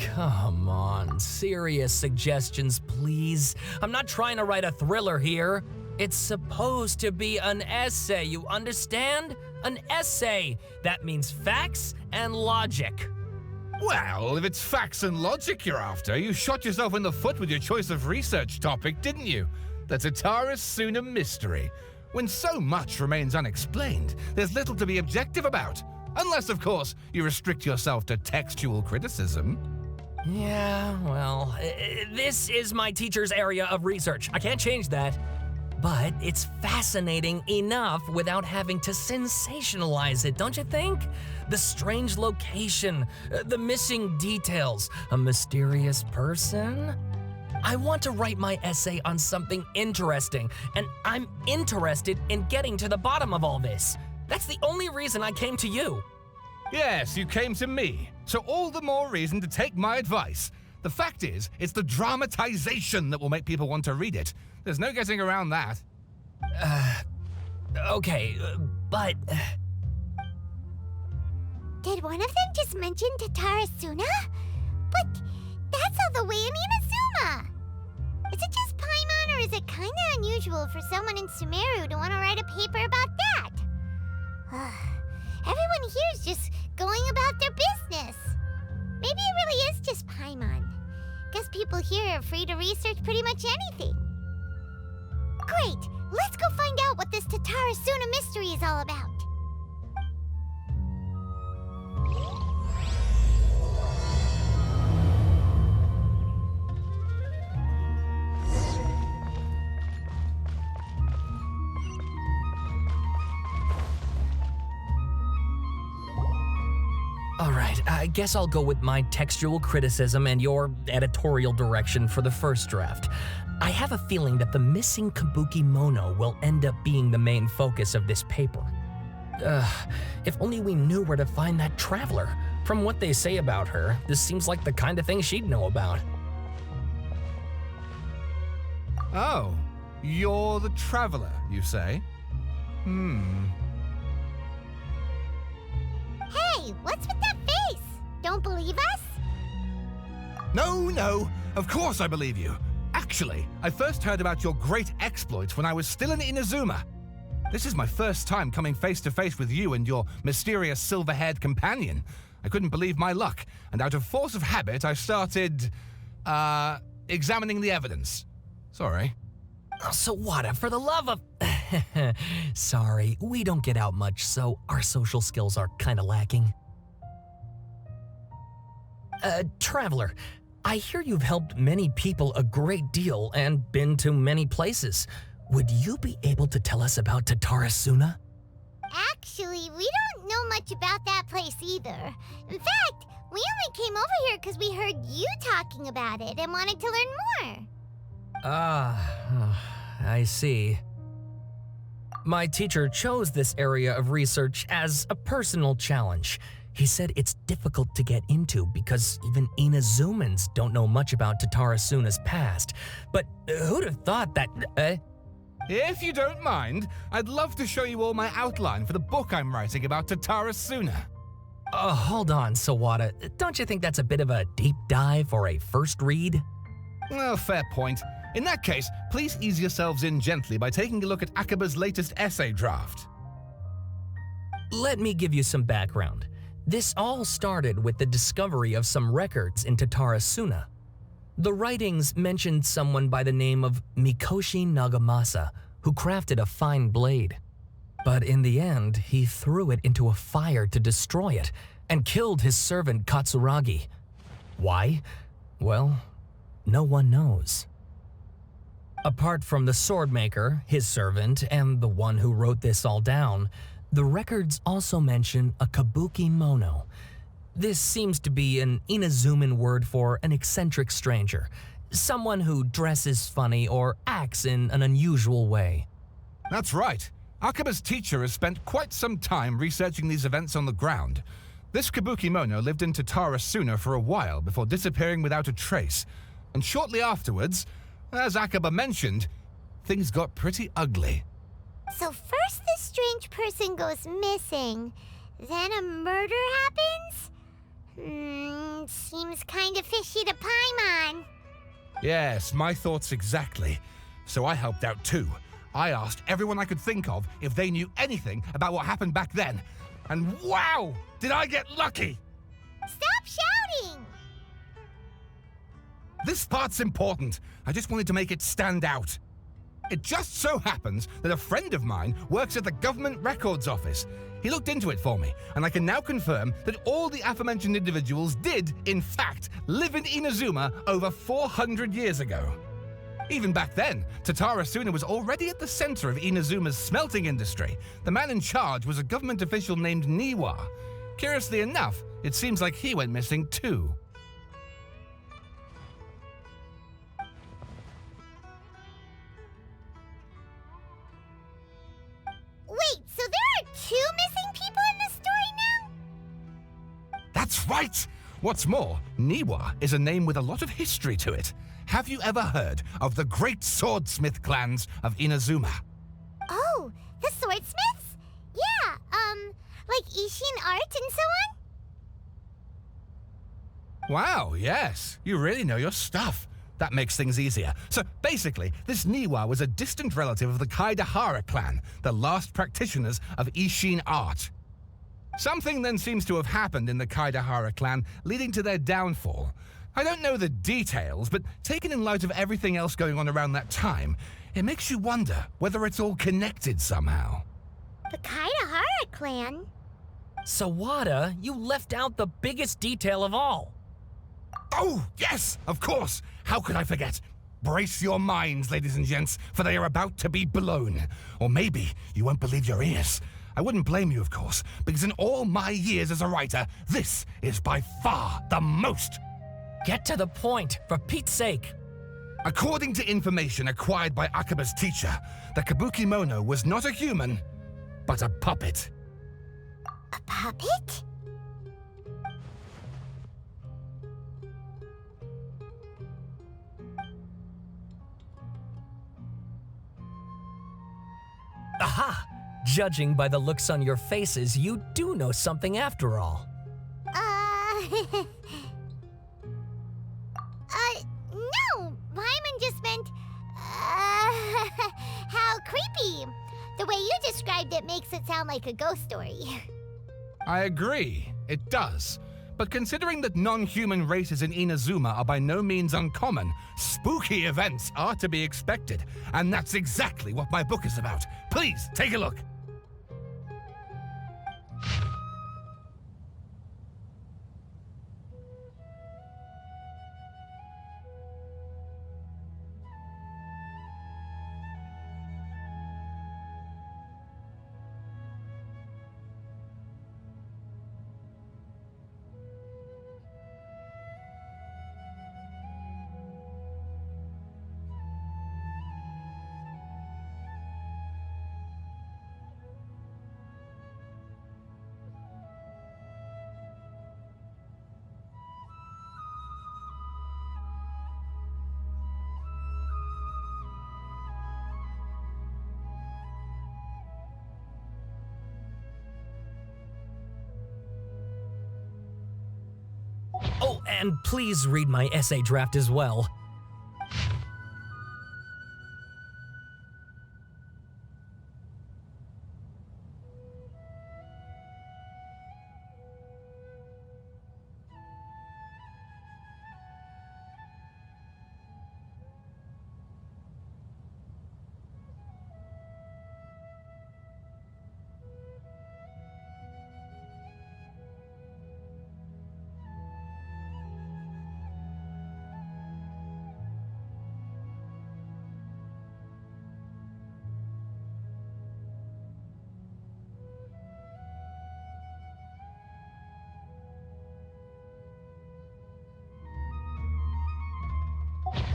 Come on, serious suggestions, please. I'm not trying to write a thriller here. It's supposed to be an essay, you understand? An essay. That means facts and logic. Well, if it's facts and logic you're after, you shot yourself in the foot with your choice of research topic, didn't you? The Tatara Suna mystery. When so much remains unexplained, there's little to be objective about. Unless, of course, you restrict yourself to textual criticism. Yeah, well, this is my teacher's area of research. I can't change that. But it's fascinating enough without having to sensationalize it, don't you think? The strange location, the missing details, a mysterious person. I want to write my essay on something interesting, and I'm interested in getting to the bottom of all this. That's the only reason I came to you. Yes, you came to me, so all the more reason to take my advice. The fact is, it's the dramatization that will make people want to read it. There's no getting around that. Okay, but... Did one of them just mention Tatara Suna? But that's all the way in Inazuma! Is it just Paimon, or is it kinda unusual for someone in Sumeru to want to write a paper about that? Everyone here is just going about their business. Maybe it really is just Paimon. Guess people here are free to research pretty much anything. Great! Let's go find out what this Tatara Suna mystery is all about. Alright, I guess I'll go with my textual criticism and your editorial direction for the first draft. I have a feeling that the missing Kabuki Mono will end up being the main focus of this paper. If only we knew where to find that traveler. From what they say about her, this seems like the kind of thing she'd know about. Oh, you're the traveler, you say? Hey, what's with that face? Don't believe us? No, of course I believe you. Actually, I first heard about your great exploits when I was still in Inazuma. This is my first time coming face to face with you and your mysterious silver-haired companion. I couldn't believe my luck, and out of force of habit, I started, examining the evidence. Sorry. So what, for the love of... Sorry, we don't get out much, so our social skills are kinda lacking. Traveler, I hear you've helped many people a great deal and been to many places. Would you be able to tell us about Tatara Suna? Actually, we don't know much about that place either. In fact, we only came over here because we heard you talking about it and wanted to learn more. I see. My teacher chose this area of research as a personal challenge. He said it's difficult to get into because even Inazumans don't know much about Tatara Suna's past. But who'd have thought that, If you don't mind, I'd love to show you all my outline for the book I'm writing about Tatara Suna. Hold on, Sawada. Don't you think that's a bit of a deep dive or a first read? Well, fair point. In that case, please ease yourselves in gently by taking a look at Akaba's latest essay draft. Let me give you some background. This all started with the discovery of some records in Tatara Suna. The writings mentioned someone by the name of Mikoshi Nagamasa, who crafted a fine blade. But in the end, he threw it into a fire to destroy it and killed his servant Katsuragi. Why? Well, no one knows. Apart from the swordmaker, his servant, and the one who wrote this all down, the records also mention a kabuki mono. This seems to be an Inazuman word for an eccentric stranger, someone who dresses funny or acts in an unusual way. That's right. Akaba's teacher has spent quite some time researching these events on the ground. This kabuki mono lived in Tatara Suna for a while before disappearing without a trace, and shortly afterwards, as Akaba mentioned, things got pretty ugly. So first this strange person goes missing, then a murder happens? seems kind of fishy to Paimon. Yes, my thoughts exactly. So I helped out too. I asked everyone I could think of if they knew anything about what happened back then. And wow, did I get lucky! Stop shouting! This part's important. I just wanted to make it stand out. It just so happens that a friend of mine works at the government records office. He looked into it for me, and I can now confirm that all the aforementioned individuals did, in fact, live in Inazuma over 400 years ago. Even back then, Tatara Suna was already at the center of Inazuma's smelting industry. The man in charge was a government official named Niwa. Curiously enough, it seems like he went missing too. Wait, so there are 2 missing people in this story now? That's right! What's more, Niwa is a name with a lot of history to it. Have you ever heard of the great swordsmith clans of Inazuma? Oh, the swordsmiths? Yeah, like Ishin art and so on? Wow, yes. You really know your stuff. That makes things easier. So basically, this Niwa was a distant relative of the Kaidahara clan, the last practitioners of Ishin art. Something then seems to have happened in the Kaidahara clan, leading to their downfall. I don't know the details, but taken in light of everything else going on around that time, it makes you wonder whether it's all connected somehow. The Kaidahara clan? Sawada, you left out the biggest detail of all. Oh, yes, of course. How could I forget? Brace your minds, ladies and gents, for they are about to be blown. Or maybe you won't believe your ears. I wouldn't blame you, of course, because in all my years as a writer, this is by far the most. Get to the point, for Pete's sake. According to information acquired by Akaba's teacher, the Kabukimono was not a human, but a puppet. A puppet? Aha! Judging by the looks on your faces, you do know something after all. No, Paimon just meant, how creepy. The way you described it makes it sound like a ghost story. I agree, it does. But considering that non-human races in Inazuma are by no means uncommon, spooky events are to be expected. And that's exactly what my book is about. Please, take a look. Oh, and please read my essay draft as well.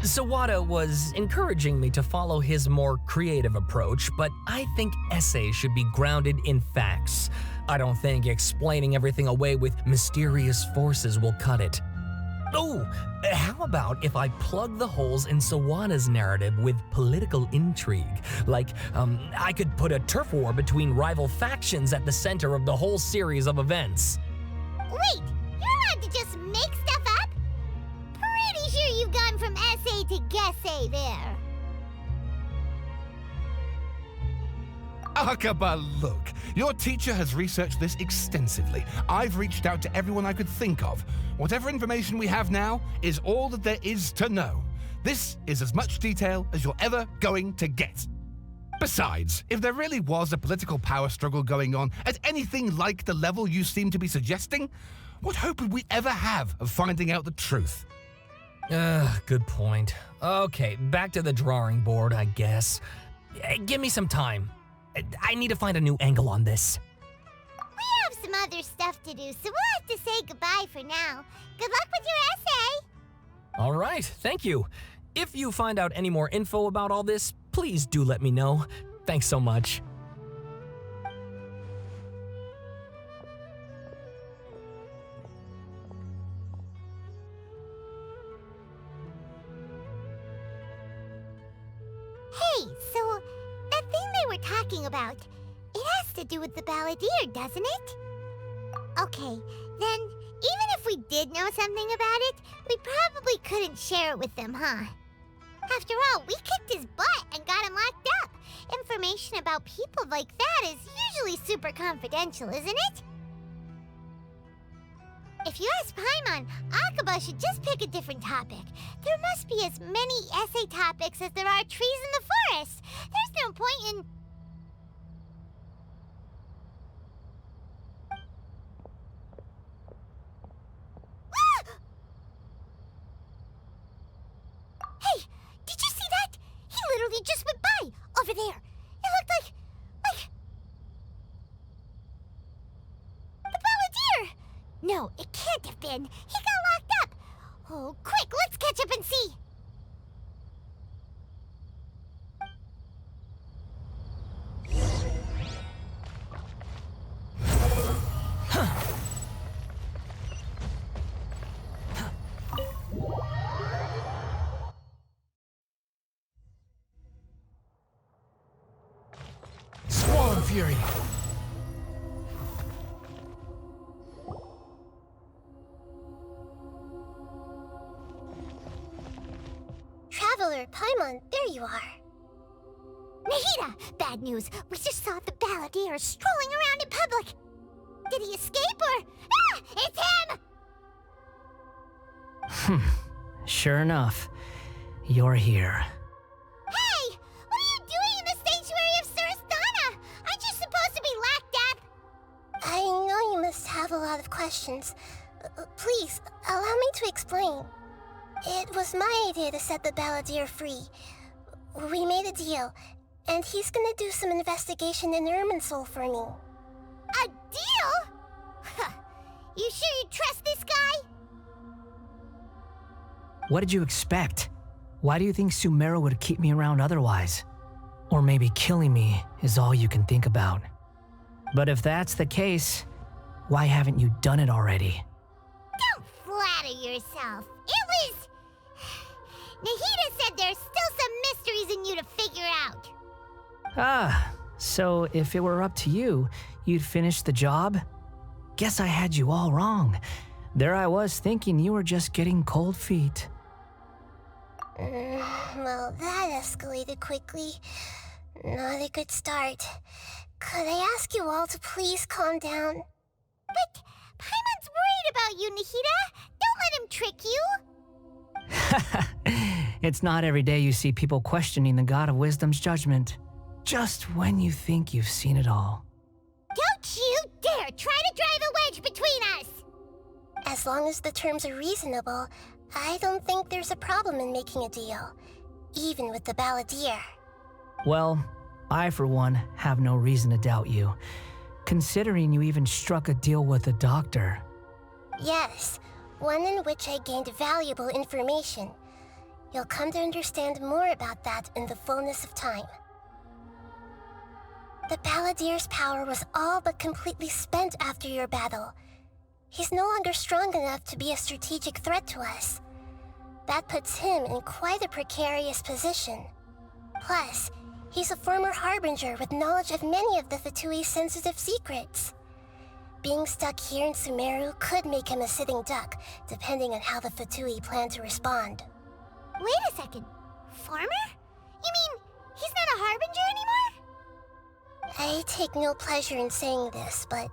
Sawada was encouraging me to follow his more creative approach, but I think essays should be grounded in facts. I don't think explaining everything away with mysterious forces will cut it. Oh, how about if I plug the holes in Sawada's narrative with political intrigue? Like, I could put a turf war between rival factions at the center of the whole series of events. Wait, you're allowed to just make stuff to guessay there. Akaba, look. Your teacher has researched this extensively. I've reached out to everyone I could think of. Whatever information we have now is all that there is to know. This is as much detail as you're ever going to get. Besides, if there really was a political power struggle going on at anything like the level you seem to be suggesting, what hope would we ever have of finding out the truth? Good point. Okay, back to the drawing board, I guess. Give me some time. I need to find a new angle on this. We have some other stuff to do, so we'll have to say goodbye for now. Good luck with your essay! All right, thank you. If you find out any more info about all this, please do let me know. Thanks so much. Hey, so that thing they were talking about, it has to do with the Balladeer, doesn't it? Okay, then even if we did know something about it, we probably couldn't share it with them, huh? After all, we kicked his butt and got him locked up. Information about people like that is usually super confidential, isn't it? If you ask Paimon, Akaba should just pick a different topic. There must be as many essay topics as there are trees in the forest. There's no point in... Hey, did you see that? He literally just went by, over there. It looked like... the Balladeer! No, it can't have been. He got locked up. Oh, quick, let's catch up and see. Swarm Fury! Traveler, Paimon, there you are. Nahida! Bad news. We just saw the Balladeer strolling around in public. Did he escape or... Ah! It's him! Sure enough, you're here. Hey! What are you doing in the sanctuary of Surastana? Aren't you supposed to be locked up? I know you must have a lot of questions. Please, allow me to explain. It was my idea to set the Balladeer free. We made a deal, and he's gonna do some investigation in Irminsul for me. A deal? Huh. You sure you trust this guy? What did you expect? Why do you think Sumeru would keep me around otherwise? Or maybe killing me is all you can think about. But if that's the case, why haven't you done it already? Don't flatter yourself. It was... Nahida said there's still some mysteries in you to figure out. Ah, so if it were up to you, you'd finish the job? Guess I had you all wrong. There I was thinking you were just getting cold feet. Well, that escalated quickly. Not a good start. Could I ask you all to please calm down? But Paimon's worried about you, Nahida. Don't let him trick you. It's not every day you see people questioning the God of Wisdom's judgment. Just when you think you've seen it all. Don't you dare try to drive a wedge between us! As long as the terms are reasonable, I don't think there's a problem in making a deal. Even with the Balladeer. Well, I for one have no reason to doubt you, considering you even struck a deal with the doctor. Yes, one in which I gained valuable information. You'll come to understand more about that in the fullness of time. The Balladeer's power was all but completely spent after your battle. He's no longer strong enough to be a strategic threat to us. That puts him in quite a precarious position. Plus, he's a former Harbinger with knowledge of many of the Fatui's sensitive secrets. Being stuck here in Sumeru could make him a sitting duck, depending on how the Fatui plan to respond. Wait a second. Farmer? You mean he's not a harbinger anymore? I take no pleasure in saying this, but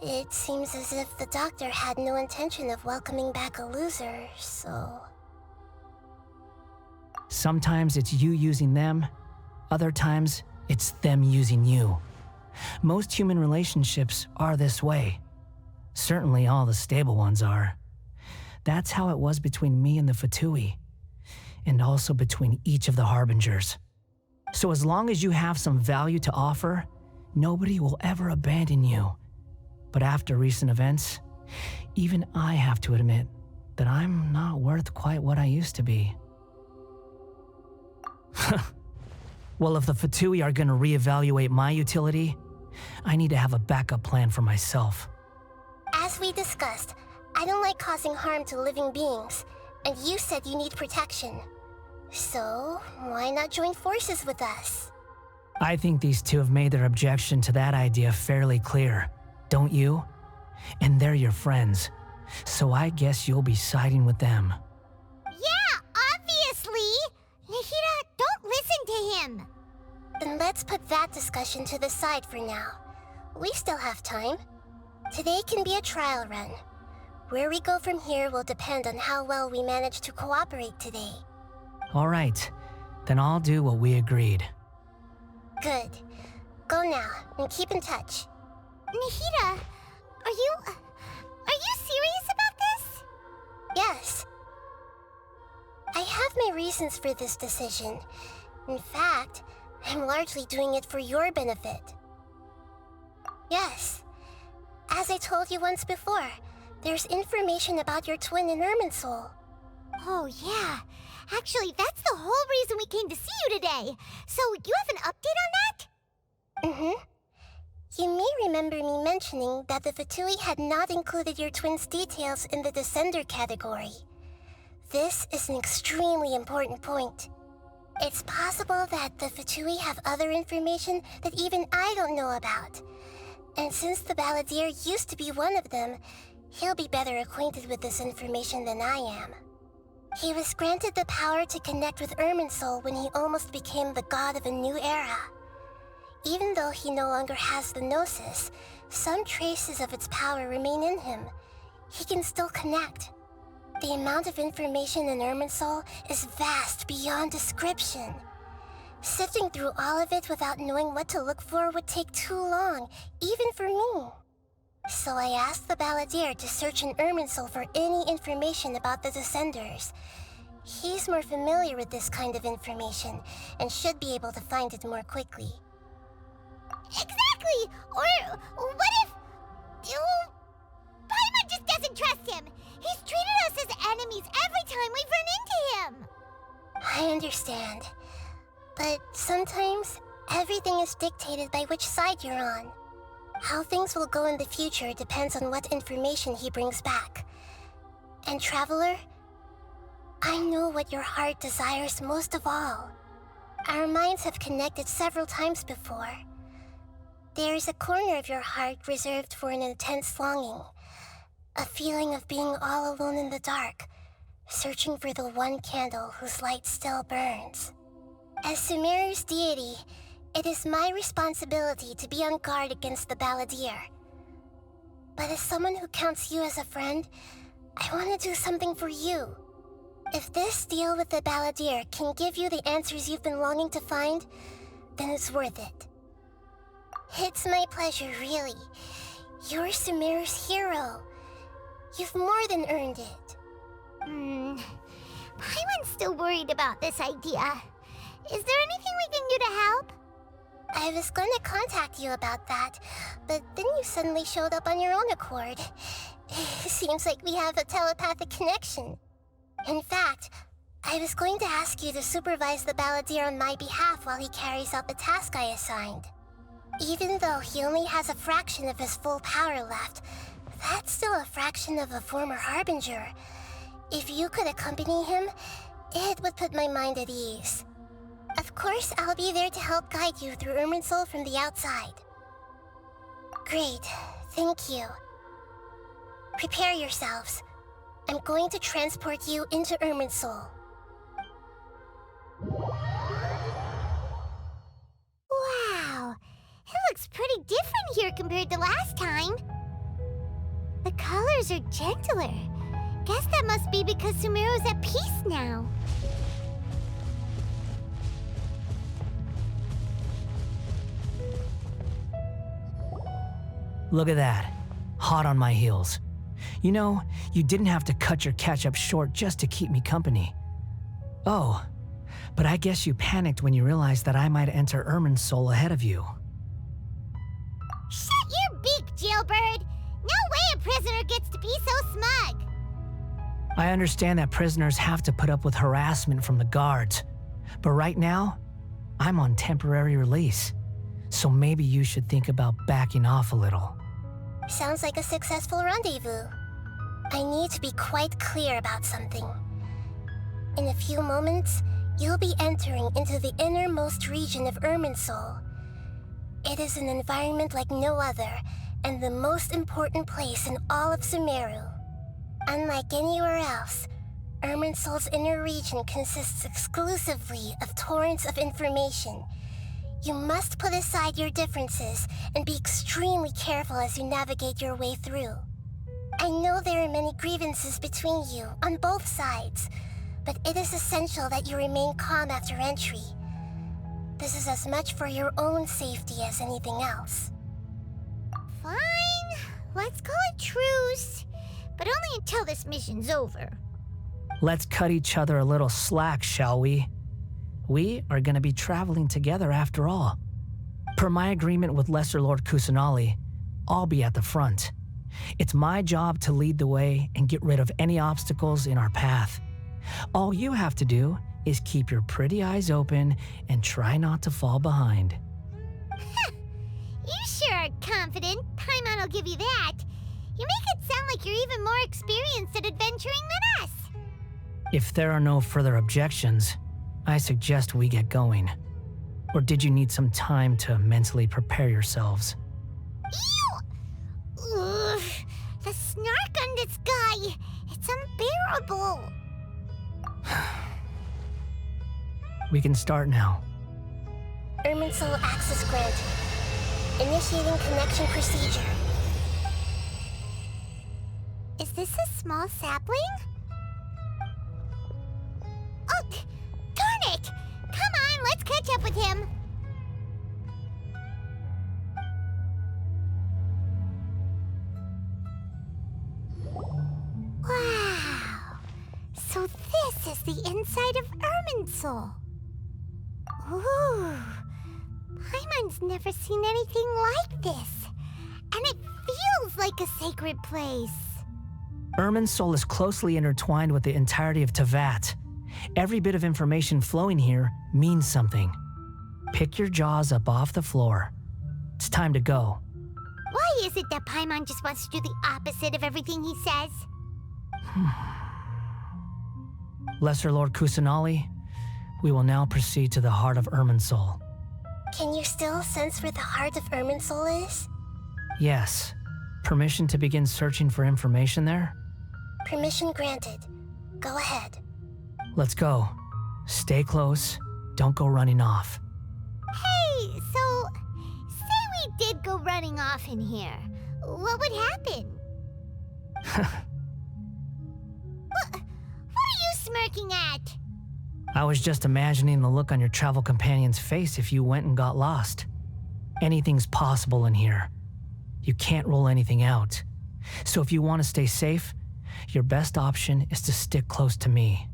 it seems as if the doctor had no intention of welcoming back a loser, so... Sometimes it's you using them, other times it's them using you. Most human relationships are this way. Certainly all the stable ones are. That's how it was between me and the Fatui, and also between each of the Harbingers. So as long as you have some value to offer, nobody will ever abandon you. But after recent events, even I have to admit that I'm not worth quite what I used to be. Well, if the Fatui are gonna reevaluate my utility, I need to have a backup plan for myself. As we discussed, I don't like causing harm to living beings, and you said you need protection. So, why not join forces with us? I think these two have made their objection to that idea fairly clear, don't you? And they're your friends, so I guess you'll be siding with them. Yeah, obviously! Nahida, don't listen to him! Then let's put that discussion to the side for now. We still have time. Today can be a trial run. Where we go from here will depend on how well we manage to cooperate today. All right, then I'll do what we agreed. Good. Go now, and keep in touch. Nahida, are you serious about this? Yes. I have my reasons for this decision. In fact, I'm largely doing it for your benefit. Yes. As I told you once before, there's information about your twin in Irminsul. Oh, yeah. Actually, that's the whole reason we came to see you today. So, you have an update on that? Mm-hmm. You may remember me mentioning that the Fatui had not included your twin's details in the Descender category. This is an extremely important point. It's possible that the Fatui have other information that even I don't know about. And since the Balladeer used to be one of them, he'll be better acquainted with this information than I am. He was granted the power to connect with Irminsul when he almost became the god of a new era. Even though he no longer has the Gnosis, some traces of its power remain in him. He can still connect. The amount of information in Irminsul is vast beyond description. Sifting through all of it without knowing what to look for would take too long, even for me. So I asked the Balladeer to search in Irminsul for any information about the Descenders. He's more familiar with this kind of information, and should be able to find it more quickly. Exactly! Or what if... Paimon just doesn't trust him! He's treated us as enemies every time we've run into him! I understand. But sometimes, everything is dictated by which side you're on. How things will go in the future depends on what information he brings back. And Traveler, I know what your heart desires most of all. Our minds have connected several times before. There is a corner of your heart reserved for an intense longing. A feeling of being all alone in the dark, searching for the one candle whose light still burns. As Sumeru's deity, it is my responsibility to be on guard against the Balladeer. But as someone who counts you as a friend, I want to do something for you. If this deal with the Balladeer can give you the answers you've been longing to find, then it's worth it. It's my pleasure, really. You're Sumeru's hero. You've more than earned it. Paimon's still worried about this idea. Is there anything we can do to help? I was going to contact you about that, but then you suddenly showed up on your own accord. Seems like we have a telepathic connection. In fact, I was going to ask you to supervise the Balladeer on my behalf while he carries out the task I assigned. Even though he only has a fraction of his full power left, that's still a fraction of a former Harbinger. If you could accompany him, it would put my mind at ease. Of course, I'll be there to help guide you through Irminsul from the outside. Great, thank you. Prepare yourselves. I'm going to transport you into Irminsul. pretty different here compared to last time. The colors are gentler. Guess that must be because Sumeru's at peace now. Look at that. Hot on my heels. You know, you didn't have to cut your catch-up short just to keep me company. Oh, but I guess you panicked when you realized that I might enter Irminsul ahead of you. Shut your beak, jailbird! No way a prisoner gets to be so smug! I understand that prisoners have to put up with harassment from the guards, but right now, I'm on temporary release, so maybe you should think about backing off a little. Sounds like a successful rendezvous. I need to be quite clear about something. In a few moments, you'll be entering into the innermost region of Irminsul. It is an environment like no other, and the most important place in all of Sumeru. Unlike anywhere else, Irminsul's inner region consists exclusively of torrents of information. You must put aside your differences and be extremely careful as you navigate your way through. I know there are many grievances between you on both sides, but it is essential that you remain calm after entry. This is as much for your own safety as anything else. Fine, let's call it truce, but only until this mission's over. Let's cut each other a little slack, shall we? We are going to be traveling together after all. Per my agreement with Lesser Lord Kusanali, I'll be at the front. It's my job to lead the way and get rid of any obstacles in our path. All you have to do is keep your pretty eyes open and try not to fall behind. You sure are confident. Paimon will give you that. You make it sound like you're even more experienced at adventuring than us. If there are no further objections, I suggest we get going. Or did you need some time to mentally prepare yourselves? Ew! Ugh, the snark on this guy, it's unbearable. We can start now. Irminsul access granted. Initiating connection procedure. Is this a small sapling? Oh, darn it! Come on, let's catch up with him. Wow. So this is the inside of Irminsul. Ooh. Paimon's never seen anything like this. And it feels like a sacred place. Irminsul is closely intertwined with the entirety of Tevat. Every bit of information flowing here means something. Pick your jaws up off the floor. It's time to go. Why is it that Paimon just wants to do the opposite of everything he says? Lesser Lord Kusanali, we will now proceed to the heart of Irminsul. Can you still sense where the heart of Irminsul is? Yes. Permission to begin searching for information there? Permission granted. Go ahead. Let's go. Stay close. Don't go running off. Hey, so, say we did go running off in here. What would happen? What are you smirking at? I was just imagining the look on your travel companion's face if you went and got lost. Anything's possible in here. You can't rule anything out. So if you want to stay safe, your best option is to stick close to me.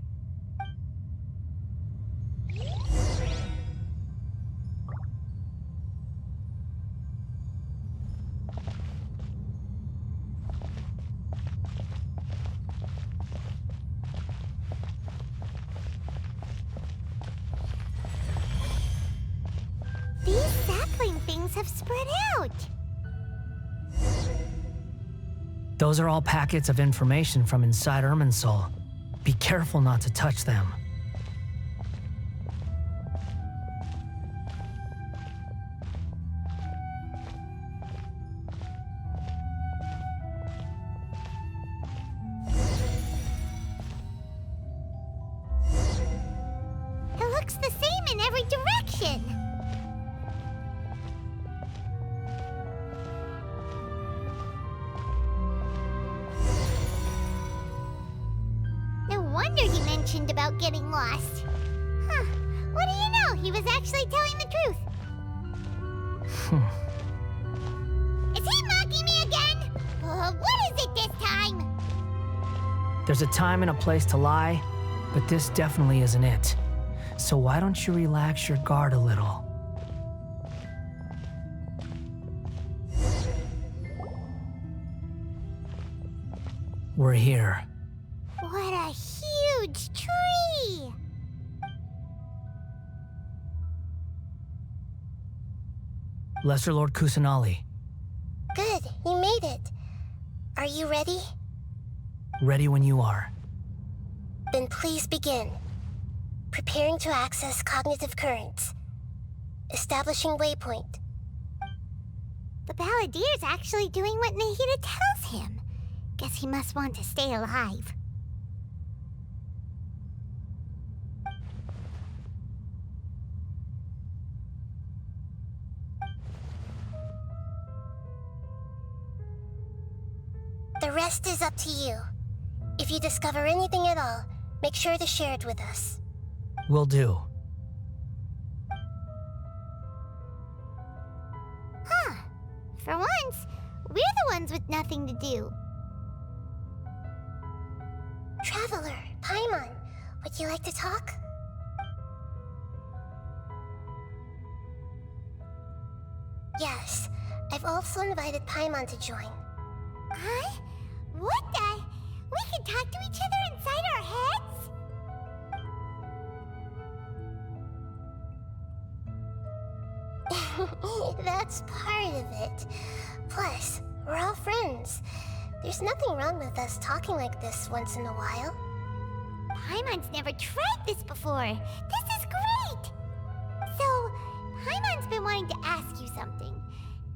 These sapling things have spread out. Those are all packets of information from inside Irminsul. Be careful not to touch them. It looks the same in every direction. wonder he mentioned about getting lost. Huh. What do you know? He was actually telling the truth. Is he mocking me again? What is it this time? There's a time and a place to lie, but this definitely isn't it. So why don't you relax your guard a little? We're here. What a huge tree! Lesser Lord Kusanali, Good, you made it. Are you ready? ready when you are. Then please begin. Preparing to access cognitive currents. Establishing waypoint. The Balladier's actually doing what Nahida tells him. Guess he must want to stay alive. The rest is up to you. If you discover anything at all, make sure to share it with us. Will do. Huh. For once, we're the ones with nothing to do. Traveler, Paimon, would you like to talk? Yes, I've also invited Paimon to join. Huh? What the? We can talk to each other inside our heads? That's part of it. Plus, we're all friends. There's nothing wrong with us talking like this once in a while. Paimon's never tried this before. This is great! So, Paimon's been wanting to ask you something.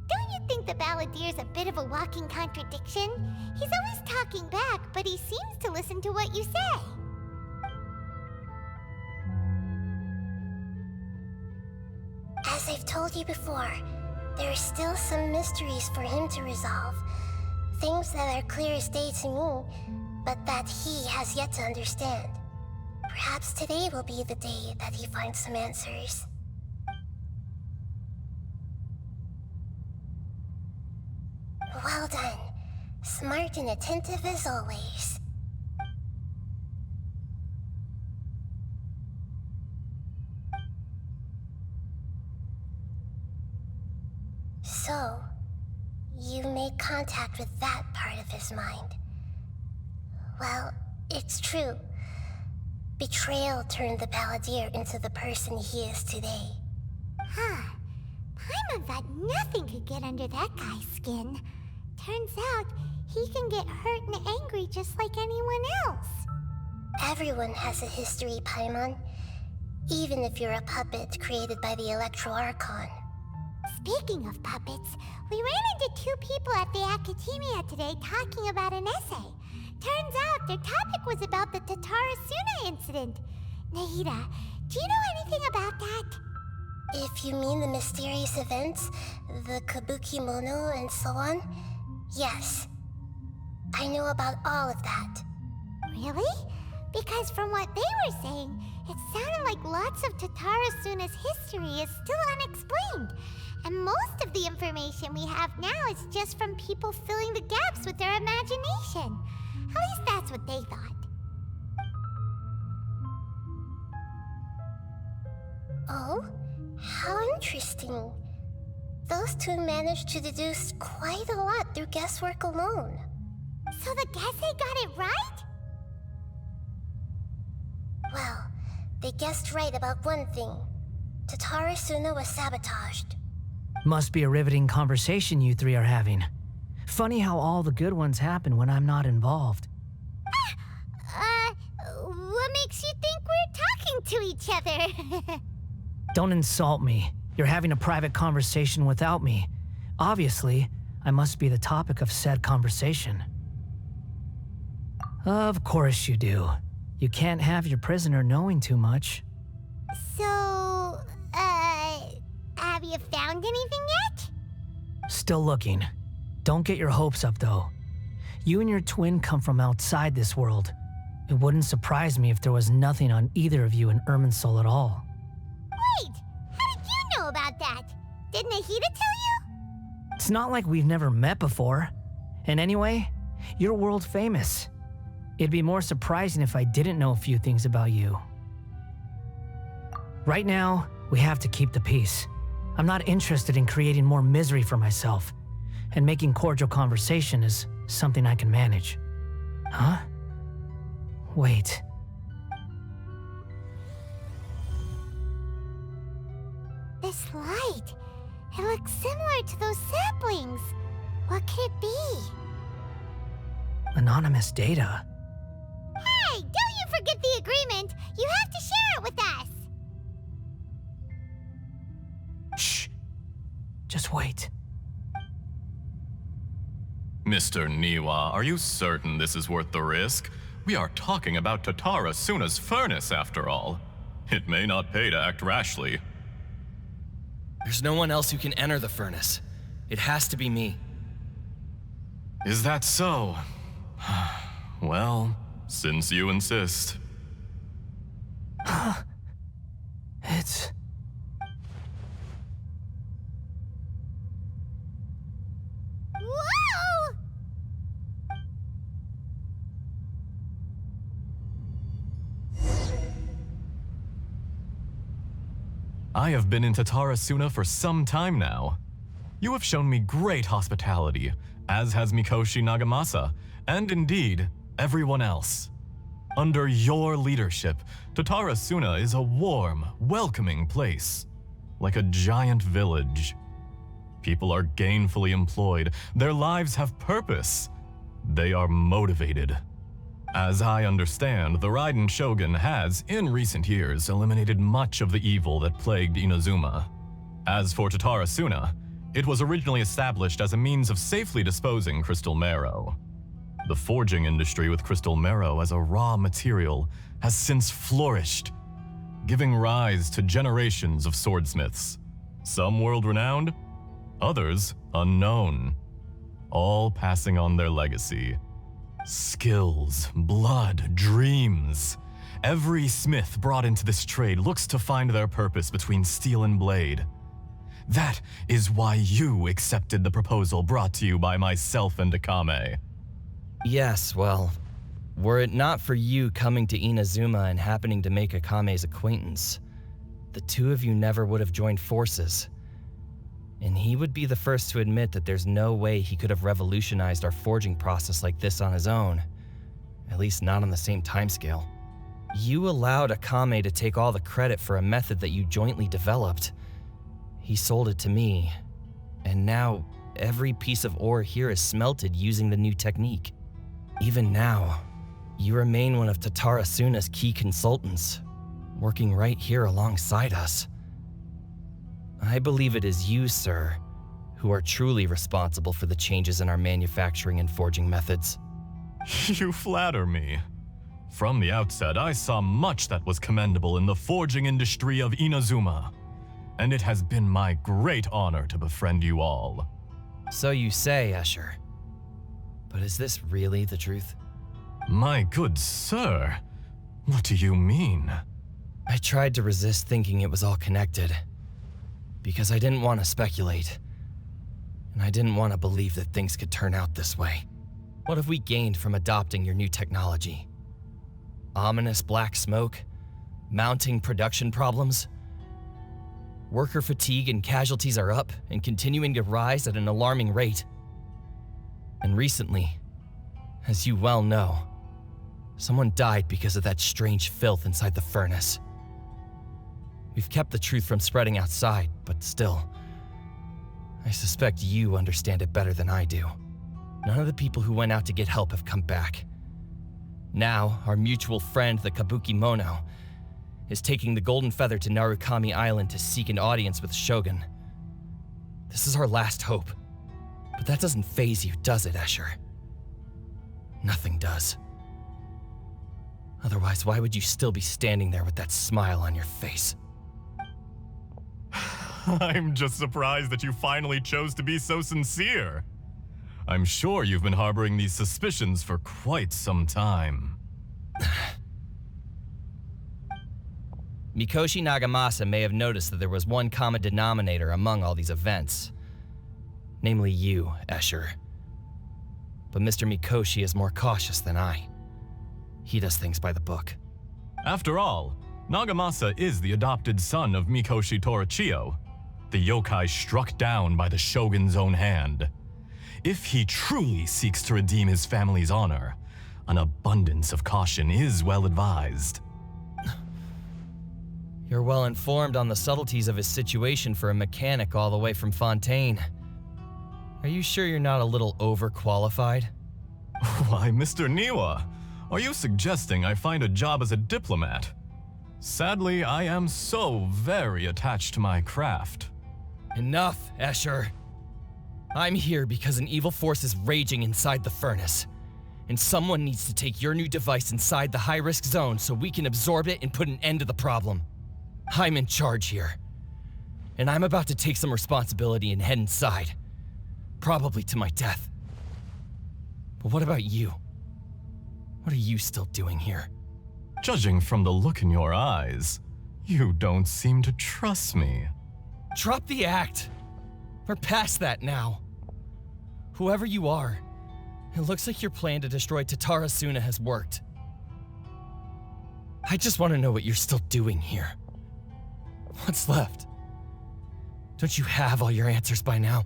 Don't you think the Balladier's a bit of a walking contradiction? He's always talking back, but he seems to listen to what you say. As I've told you before, there are still some mysteries for him to resolve. Things that are clear as day to me, but that he has yet to understand. Perhaps today will be the day that he finds some answers. Well done. Smart and attentive as always. So, you made contact with that part of his mind. Well, it's true. Betrayal turned the Balladier into the person he is today. Huh. Paimon thought nothing could get under that guy's skin. Turns out, he can get hurt and angry just like anyone else. Everyone has a history, Paimon. Even if you're a puppet created by the Electro Archon. Speaking of puppets, we ran into two people at the Academia today talking about an essay. Turns out their topic was about the Tatarasuna incident. Nahida, do you know anything about that? If you mean the mysterious events, the Kabuki Mono and so on, yes. I know about all of that. Really? Because from what they were saying, it sounded like lots of Tatarasuna's history is still unexplained. And most of the information we have now is just from people filling the gaps with their imagination. At least that's what they thought. Oh? How interesting. Those two managed to deduce quite a lot through guesswork alone. So the Gese got it right? Well, they guessed right about one thing. Tatarasuna was sabotaged. Must be a riveting conversation you three are having. Funny how all the good ones happen when I'm not involved. What makes you think we're talking to each other? Don't insult me. You're having a private conversation without me. Obviously, I must be the topic of said conversation. Of course you do. You can't have your prisoner knowing too much. So, have you found anything yet? Still looking. Don't get your hopes up, though. You and your twin come from outside this world. It wouldn't surprise me if there was nothing on either of you in Irminsul at all. Wait, how did you know about that? Did Nahida tell you? It's not like we've never met before. And anyway, you're world famous. It'd be more surprising if I didn't know a few things about you. Right now, we have to keep the peace. I'm not interested in creating more misery for myself, and making cordial conversation is something I can manage. Huh? Wait. This light, it looks similar to those saplings. What could it be? Anonymous data. Hey, don't you forget the agreement! You have to share it with us! Shh. Just wait. Mr. Niwa, are you certain this is worth the risk? We are talking about Tatara Suna's furnace, after all. It may not pay to act rashly. There's no one else who can enter the furnace. It has to be me. Is that so? Well, since you insist. It's... Whoa! I have been in Tatara Suna for some time now. You have shown me great hospitality, as has Mikoshi Nagamasa, and indeed, everyone else. Under your leadership, Tatara Suna is a warm, welcoming place, like a giant village. People are gainfully employed, their lives have purpose. They are motivated. As I understand, the Raiden Shogun has, in recent years, eliminated much of the evil that plagued Inazuma. As for Tatara Suna, it was originally established as a means of safely disposing crystal marrow. The forging industry with crystal marrow as a raw material has since flourished, giving rise to generations of swordsmiths, some world-renowned, others unknown, all passing on their legacy. Skills, blood, dreams. Every smith brought into this trade looks to find their purpose between steel and blade. That is why you accepted the proposal brought to you by myself and Akame. Yes, well, were it not for you coming to Inazuma and happening to make Akame's acquaintance, the two of you never would have joined forces. And he would be the first to admit that there's no way he could have revolutionized our forging process like this on his own. At least not on the same timescale. You allowed Akame to take all the credit for a method that you jointly developed. He sold it to me, and now every piece of ore here is smelted using the new technique. Even now, you remain one of Tatara Suna's key consultants, working right here alongside us. I believe it is you, sir, who are truly responsible for the changes in our manufacturing and forging methods. You flatter me. From the outset, I saw much that was commendable in the forging industry of Inazuma, and it has been my great honor to befriend you all. So you say, Escher. But is this really the truth? My good sir, what do you mean? I tried to resist thinking it was all connected, because I didn't want to speculate, and I didn't want to believe that things could turn out this way. What have we gained from adopting your new technology? Ominous black smoke? Mounting production problems? Worker fatigue and casualties are up and continuing to rise at an alarming rate. And recently, as you well know, someone died because of that strange filth inside the furnace. We've kept the truth from spreading outside, but still, I suspect you understand it better than I do. None of the people who went out to get help have come back. Now, our mutual friend, the Kabuki Mono, is taking the Golden Feather to Narukami Island to seek an audience with Shogun. This is our last hope. But that doesn't faze you, does it, Escher? Nothing does. Otherwise, why would you still be standing there with that smile on your face? I'm just surprised that you finally chose to be so sincere. I'm sure you've been harboring these suspicions for quite some time. Mikoshi Nagamasa may have noticed that there was one common denominator among all these events. Namely you, Escher. But Mr. Mikoshi is more cautious than I. He does things by the book. After all, Nagamasa is the adopted son of Mikoshi Torichio, the yokai struck down by the shogun's own hand. If he truly seeks to redeem his family's honor, an abundance of caution is well advised. You're well informed on the subtleties of his situation for a mechanic all the way from Fontaine. Are you sure you're not a little overqualified? Why, Mr. Niwa, are you suggesting I find a job as a diplomat? Sadly, I am so very attached to my craft. Enough, Escher. I'm here because an evil force is raging inside the furnace, and someone needs to take your new device inside the high-risk zone so we can absorb it and put an end to the problem. I'm in charge here, and I'm about to take some responsibility and head inside, probably to my death. But what about you? What are you still doing here? Judging from the look in your eyes, you don't seem to trust me. Drop the act. We're past that now. Whoever you are, it looks like your plan to destroy Tatarasuna has worked. I just want to know what you're still doing here. What's left? Don't you have all your answers by now?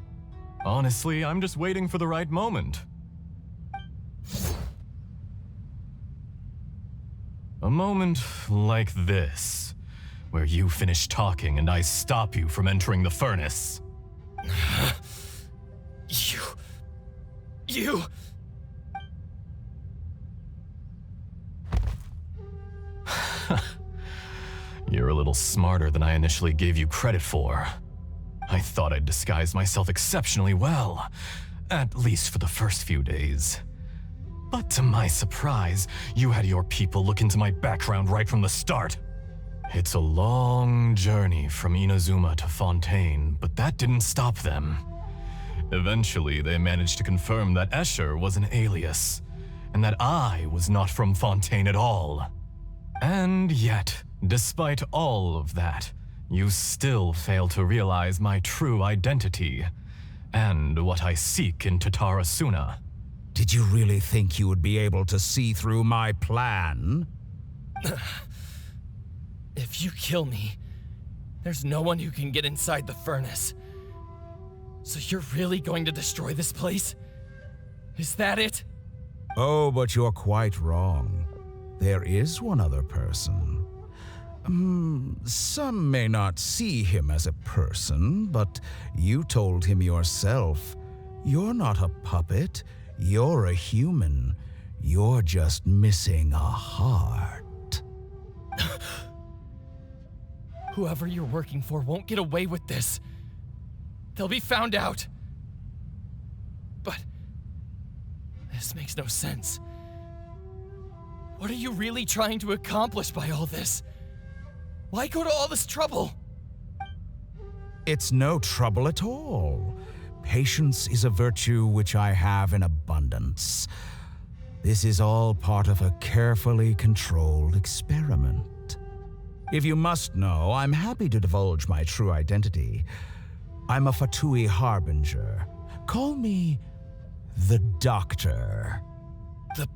Honestly, I'm just waiting for the right moment. A moment like this, where you finish talking and I stop you from entering the furnace. You... You're a little smarter than I initially gave you credit for. I thought I'd disguised myself exceptionally well, at least for the first few days. But to my surprise, you had your people look into my background right from the start. It's a long journey from Inazuma to Fontaine, but that didn't stop them. Eventually, they managed to confirm that Escher was an alias, and that I was not from Fontaine at all. And yet, despite all of that, you still fail to realize my true identity, and what I seek in Tatarasuna. Did you really think you would be able to see through my plan? If you kill me, there's no one who can get inside the furnace. So you're really going to destroy this place? Is that it? Oh, but you're quite wrong. There is one other person. Some may not see him as a person, but you told him yourself. You're not a puppet. You're a human. You're just missing a heart. Whoever you're working for won't get away with this. They'll be found out. But this makes no sense. What are you really trying to accomplish by all this? Why go to all this trouble? It's no trouble at all. Patience is a virtue which I have in abundance. This is all part of a carefully controlled experiment. If you must know, I'm happy to divulge my true identity. I'm a Fatui Harbinger. Call me the Doctor. The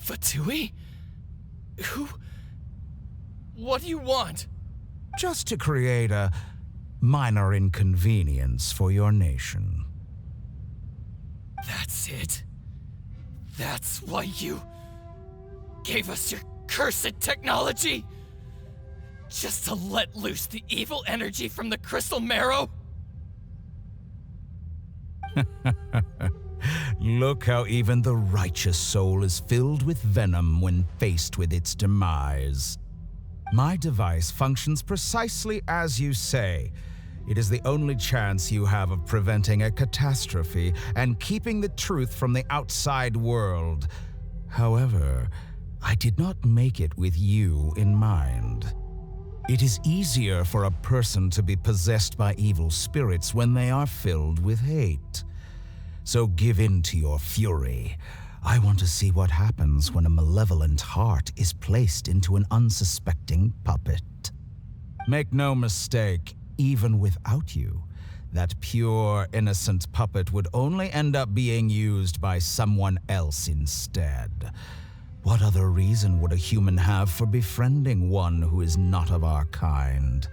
Fatui? Who? What do you want? Just to create a minor inconvenience for your nation. That's it? That's why you gave us your cursed technology? Just to let loose the evil energy from the crystal marrow? Look how even the righteous soul is filled with venom when faced with its demise. My device functions precisely as you say. It is the only chance you have of preventing a catastrophe and keeping the truth from the outside world. However, I did not make it with you in mind. It is easier for a person to be possessed by evil spirits when they are filled with hate. So give in to your fury. I want to see what happens when a malevolent heart is placed into an unsuspecting puppet. Make no mistake, even without you, that pure, innocent puppet would only end up being used by someone else instead. What other reason would a human have for befriending one who is not of our kind?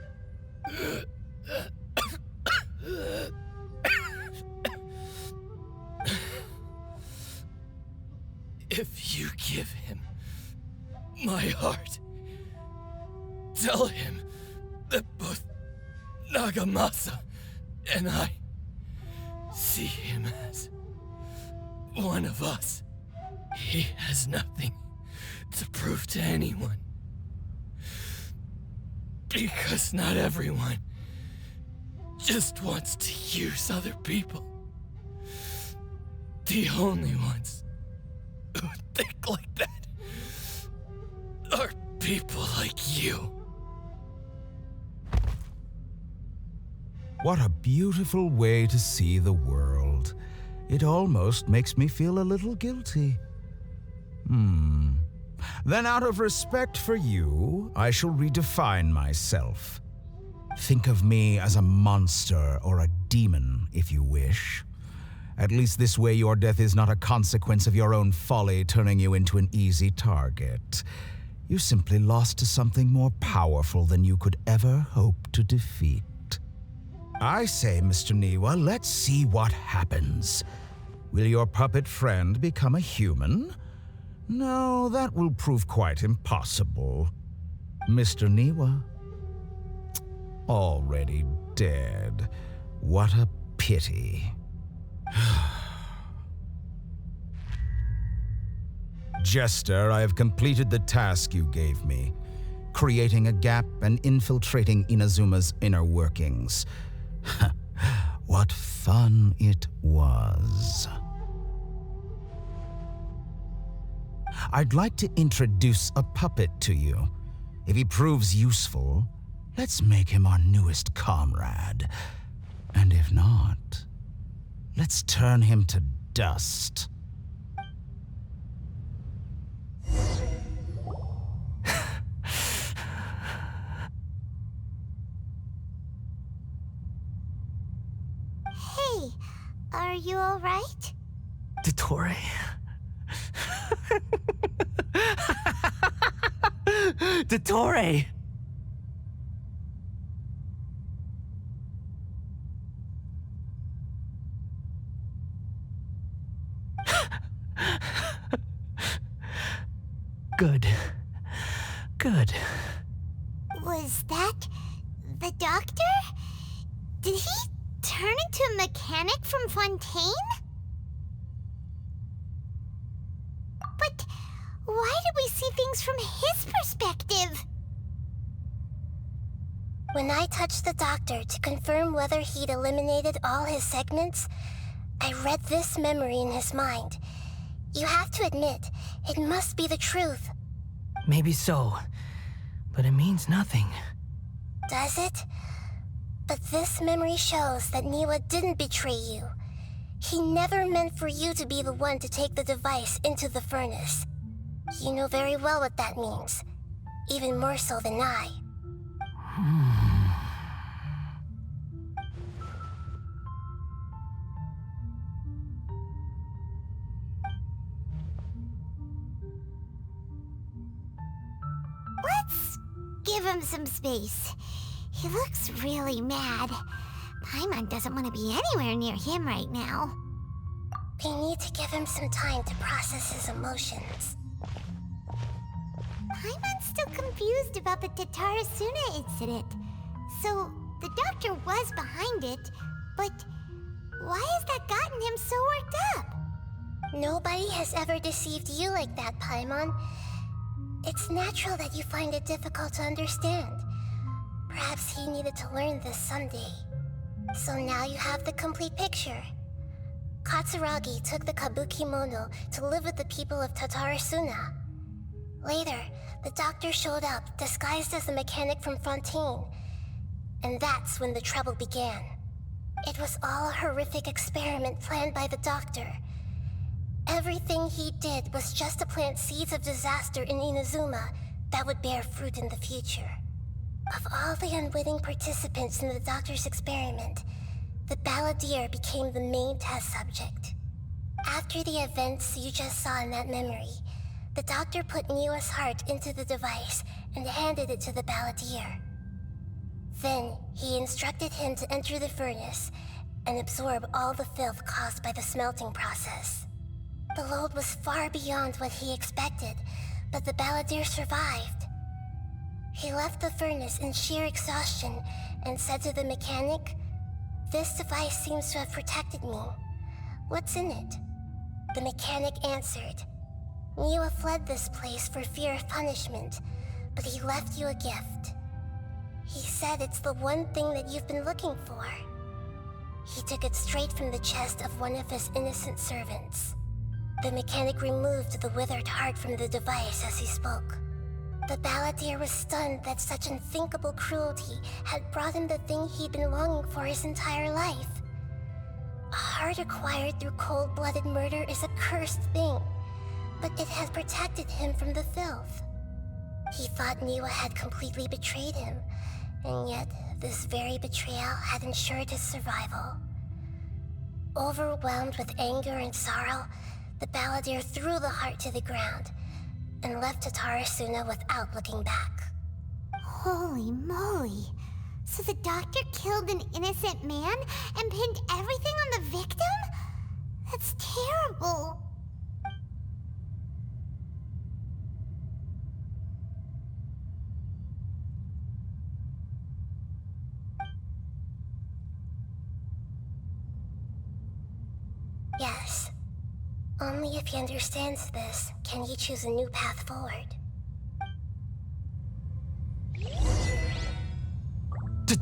If you give him my heart, tell him that both Nagamasa and I see him as one of us. He has nothing to prove to anyone. Because not everyone just wants to use other people. The only ones who think like that are people like you. What a beautiful way to see the world. It almost makes me feel a little guilty. Then out of respect for you, I shall redefine myself. Think of me as a monster or a demon, if you wish. At least this way your death is not a consequence of your own folly turning you into an easy target. You simply lost to something more powerful than you could ever hope to defeat. I say, Mr. Niwa, let's see what happens. Will your puppet friend become a human? No, that will prove quite impossible. Mr. Niwa? Already dead. What a pity. Jester, I have completed the task you gave me, creating a gap and infiltrating Inazuma's inner workings. What fun it was. I'd like to introduce a puppet to you. If he proves useful, let's make him our newest comrade. And if not, let's turn him to dust. Hey, are you all right? Dottore? Dottore! Good. Good. Was that the doctor? Did he turn into a mechanic from Fontaine? But why did we see things from his perspective? When I touched the doctor to confirm whether he'd eliminated all his segments, I read this memory in his mind. You have to admit, it must be the truth. Maybe so, but it means nothing. Does it? But this memory shows that Niwa didn't betray you. He never meant for you to be the one to take the device into the furnace. You know very well what that means, even more so than I. Let's give him some space. He looks really mad. Paimon doesn't want to be anywhere near him right now. We need to give him some time to process his emotions. Paimon's still confused about the Tatarasuna incident. So, the doctor was behind it, but why has that gotten him so worked up? Nobody has ever deceived you like that, Paimon. It's natural that you find it difficult to understand. Perhaps he needed to learn this someday. So now you have the complete picture. Katsuragi took the Kabuki Mono to live with the people of Tatarasuna. Later, the doctor showed up, disguised as a mechanic from Fontaine. And that's when the trouble began. It was all a horrific experiment planned by the doctor. Everything he did was just to plant seeds of disaster in Inazuma that would bear fruit in the future. Of all the unwitting participants in the doctor's experiment, the balladeer became the main test subject. After the events you just saw in that memory, the doctor put Niwa's heart into the device and handed it to the balladeer. Then, he instructed him to enter the furnace and absorb all the filth caused by the smelting process. The load was far beyond what he expected, but the balladeer survived. He left the furnace in sheer exhaustion and said to the mechanic, "This device seems to have protected me. What's in it?" The mechanic answered, "Niwa fled this place for fear of punishment, but he left you a gift. He said it's the one thing that you've been looking for." He took it straight from the chest of one of his innocent servants. The mechanic removed the withered heart from the device as he spoke. The balladeer was stunned that such unthinkable cruelty had brought him the thing he'd been longing for his entire life. A heart acquired through cold-blooded murder is a cursed thing, but it had protected him from the filth. He thought Niwa had completely betrayed him, and yet this very betrayal had ensured his survival. Overwhelmed with anger and sorrow, the balladeer threw the heart to the ground and left Tatarasuna without looking back. Holy moly. So the doctor killed an innocent man and pinned everything on the victim? That's terrible. Yes. Only if he understands this can he choose a new path forward.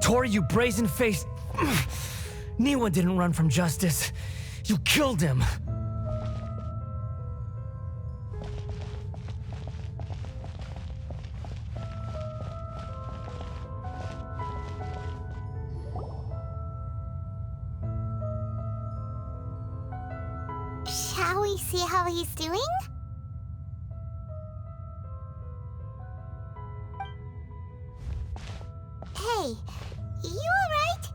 Tori, you brazen-faced... Niwa didn't run from justice. You killed him. Shall we see how he's doing? Hey, you alright?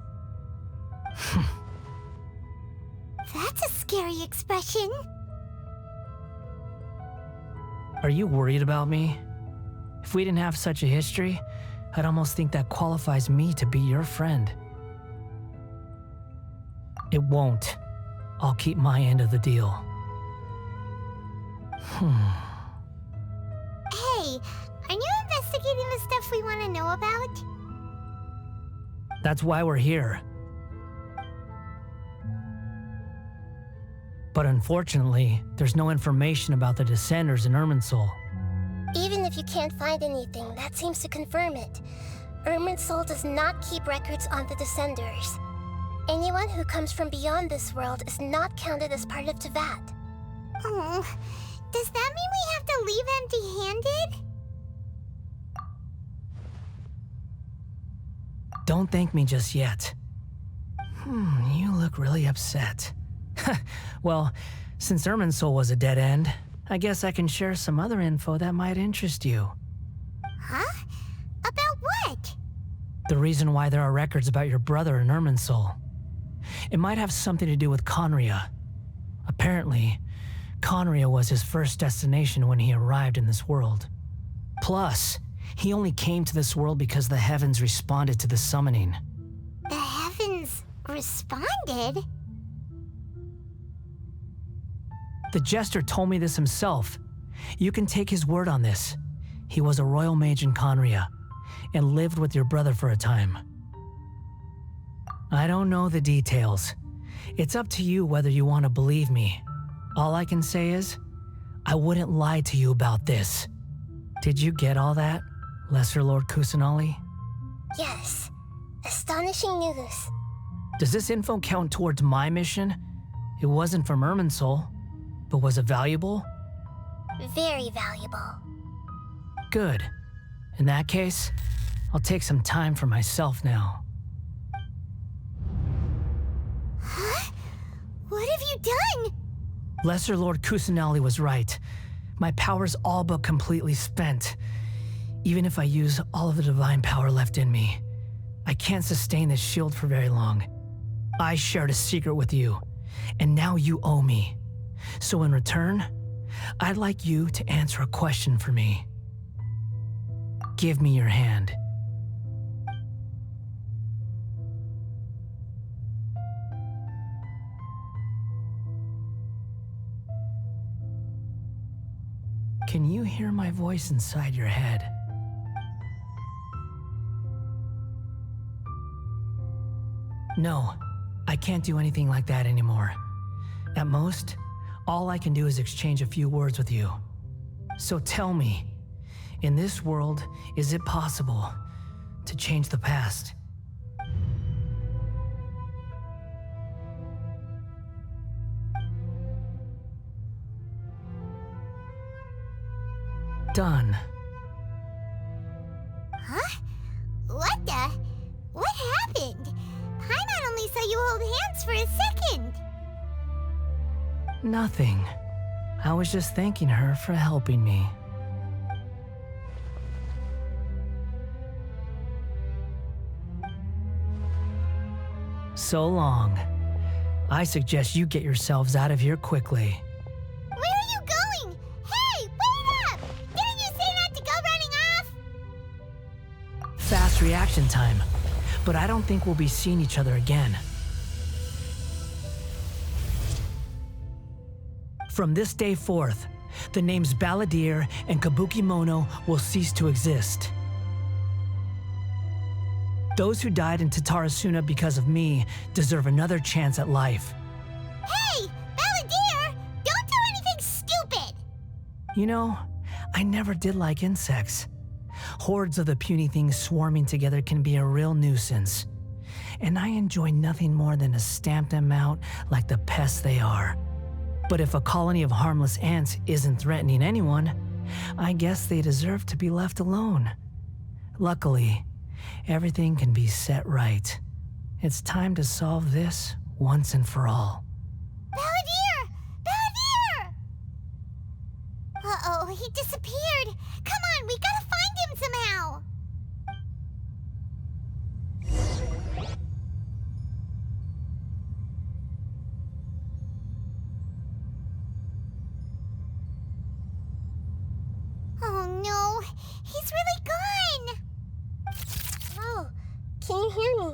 That's a scary expression. Are you worried about me? If we didn't have such a history, I'd almost think that qualifies me to be your friend. It won't. I'll keep my end of the deal. Hey, aren't you investigating the stuff we want to know about? That's why we're here. But unfortunately, there's no information about the Descenders in Irminsul. Even if you can't find anything, that seems to confirm it. Irminsul does not keep records on the Descenders. Anyone who comes from beyond this world is not counted as part of Tevat. Oh, does that mean we have to leave empty-handed? Don't thank me just yet. You look really upset. Well, since Irminsul was a dead end, I guess I can share some other info that might interest you. Huh? About what? The reason why there are records about your brother in Irminsul. It might have something to do with Conria. Apparently, Conria was his first destination when he arrived in this world. Plus, he only came to this world because the heavens responded to the summoning. The heavens responded? The Jester told me this himself. You can take his word on this. He was a royal mage in Conria, and lived with your brother for a time. I don't know the details. It's up to you whether you want to believe me. All I can say is, I wouldn't lie to you about this. Did you get all that, Lesser Lord Kusanali? Yes. Astonishing news. Does this info count towards my mission? It wasn't from Irminsul, but was it valuable? Very valuable. Good. In that case, I'll take some time for myself now. Huh? What have you done? Lesser Lord Kusanali was right. My power's all but completely spent. Even if I use all of the divine power left in me, I can't sustain this shield for very long. I shared a secret with you, and now you owe me. So in return, I'd like you to answer a question for me. Give me your hand. Can you hear my voice inside your head? No, I can't do anything like that anymore. At most, all I can do is exchange a few words with you. So tell me, in this world, is it possible to change the past? Done. Huh? What happened? Paimon only saw you hold hands for a second. Nothing. I was just thanking her for helping me. So long. I suggest you get yourselves out of here quickly. Where are you going? Hey, wait up! Didn't you say not to go running off? Fast reaction time. But I don't think we'll be seeing each other again. From this day forth, the names Balladeer and Kabukimono will cease to exist. Those who died in Tatarasuna because of me deserve another chance at life. Hey, Balladeer! Don't do anything stupid! You know, I never did like insects. Hordes of the puny things swarming together can be a real nuisance. And I enjoy nothing more than to stamp them out like the pests they are. But if a colony of harmless ants isn't threatening anyone, I guess they deserve to be left alone. Luckily, everything can be set right. It's time to solve this once and for all. Balladeer! Balladeer! Uh-oh, he disappeared. Come on, we gotta find him somehow. Oh no, he's really gone. Oh, can you hear me?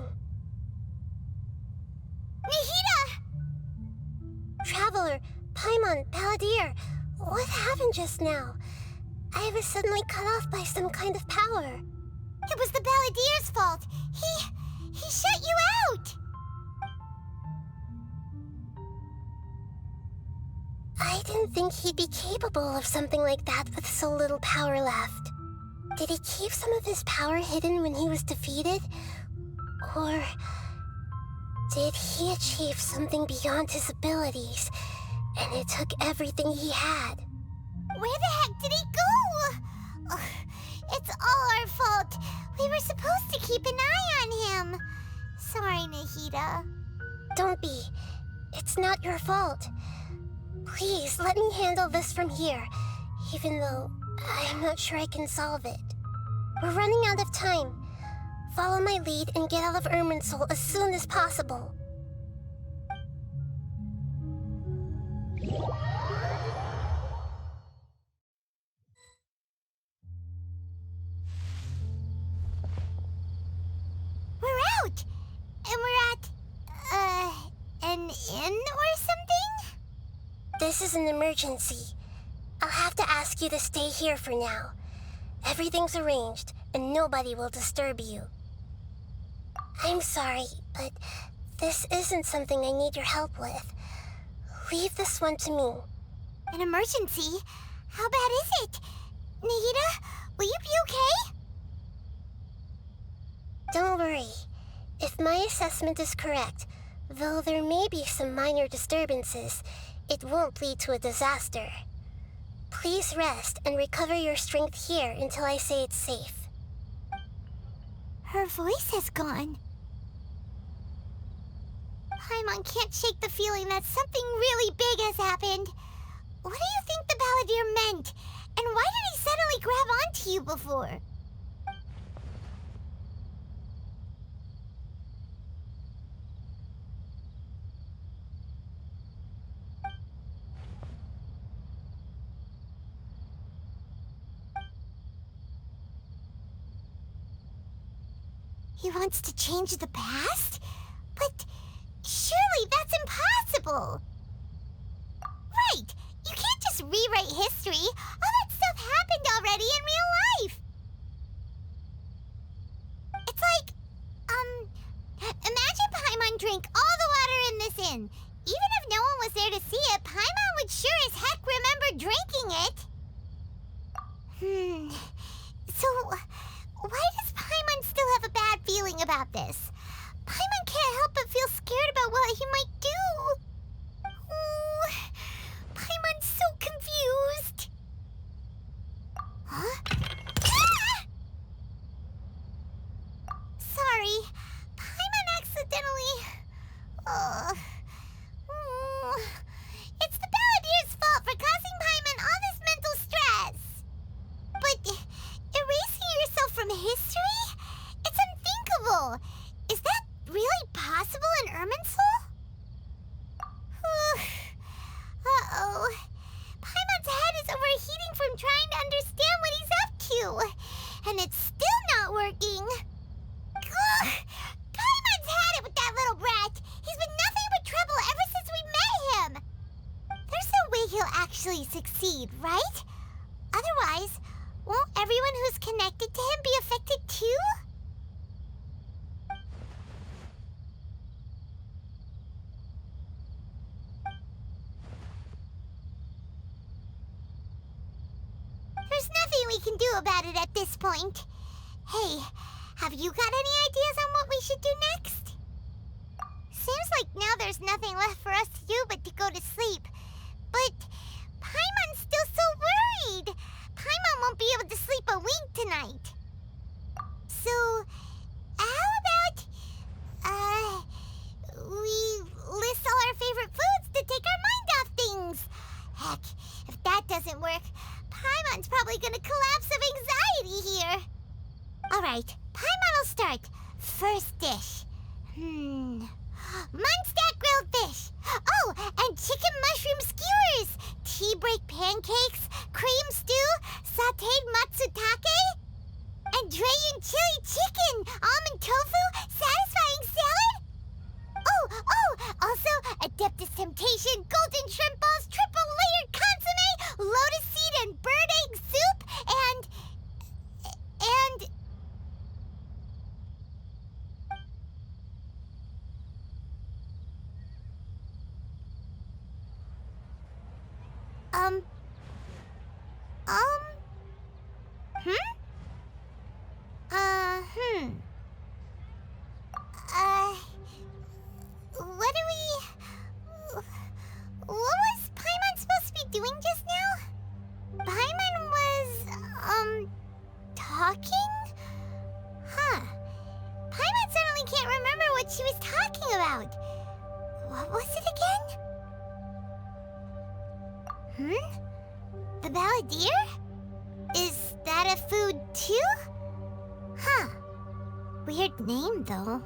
Nahida! Traveler, Paimon, Balladeer, what happened just now? I was suddenly cut off by some kind of power. It was the Balladeer's fault. He shut you out. I didn't think he'd be capable of something like that with so little power left. Did he keep some of his power hidden when he was defeated? Or did he achieve something beyond his abilities, and it took everything he had? Where the heck did he go? Ugh, it's all our fault. We were supposed to keep an eye on him. Sorry, Nahida. Don't be. It's not your fault. Please, let me handle this from here, even though I'm not sure I can solve it. We're running out of time. Follow my lead and get out of Irminsul as soon as possible. We're out! And we're at, an inn or something? This is an emergency. I'll have to ask you to stay here for now. Everything's arranged, and nobody will disturb you. I'm sorry, but this isn't something I need your help with. Leave this one to me. An emergency? How bad is it? Nahida, will you be okay? Don't worry. If my assessment is correct, though there may be some minor disturbances, it won't lead to a disaster. Please rest and recover your strength here until I say it's safe. Her voice has gone. Paimon can't shake the feeling that something really big has happened. What do you think the Balladeer meant? And why did he suddenly grab onto you before? He wants to change the past? But surely that's impossible! Right! You can't just rewrite history! All that stuff happened already in real life! It's like, imagine Paimon drank all the water in this inn. Even if no one was there to see it, Paimon would sure as heck remember drinking it. So, why does Paimon still have a bad feeling about this? Paimon can't help but feel scared about what he might do. Oh, Paimon's so confused. Huh? Ah! Sorry, Paimon accidentally... It's the Balladier's fault for causing Paimon all this mental stress. But erasing yourself from history? It's unthinkable. Is that really possible in Irminsul? Uh-oh. Paimon's head is overheating from trying to understand what he's up to. And it's still not working. Ugh. Paimon's had it with that little brat. He's been nothing but trouble ever since we met him. There's no way he'll actually succeed, right? Otherwise, won't everyone who's connected to him be affected too? There's nothing we can do about it at this point. Hey, have you got any ideas on what we should do next? Seems like now there's nothing left for us to do but to go to sleep. But Paimon's still so worried. Paimon won't be able to sleep a wink tonight. So, how about, we list all our favorite foods to take our mind off things? Heck, if that doesn't work, Paimon's probably gonna collapse of anxiety here. Alright, Paimon will start. First dish. Munstack grilled fish. Oh, and chicken mushroom skewers. Tea break pancakes. Cream stew. Sauteed matsutake. And Dragon chili chicken. Almond tofu. Satisfying salad. Oh, also Adeptus Temptation. Golden shrimp balls. Triple layered consomme. Lotus seed and bird egg soup. And... What was Paimon supposed to be doing just now? Paimon was, talking? Huh. Paimon suddenly can't remember what she was talking about. What was it again? The Balladeer? Is that a food too? Huh. Weird name, though.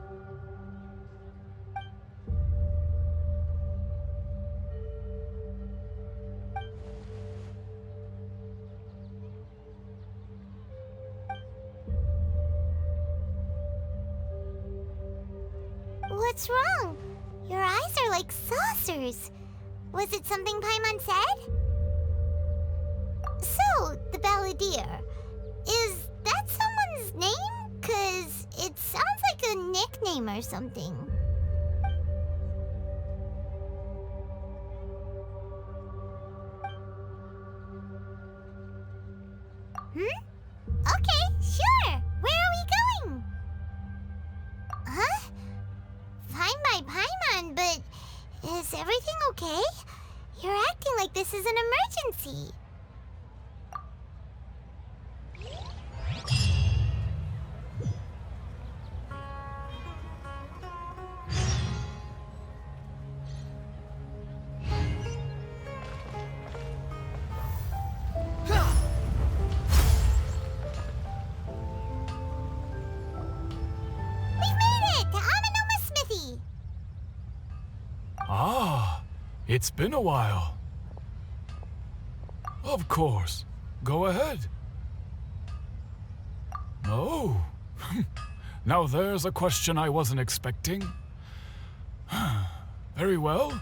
What's wrong? Your eyes are like saucers. Was it something Paimon said? So, the Balladeer. Is that someone's name? 'Cause it sounds like a nickname or something. Okay, sure. Where are we going? Huh? Fine by Paimon, but is everything okay? You're acting like this is an emergency. It's been a while. Of course. Go ahead. Oh, Now there's a question I wasn't expecting. Very well.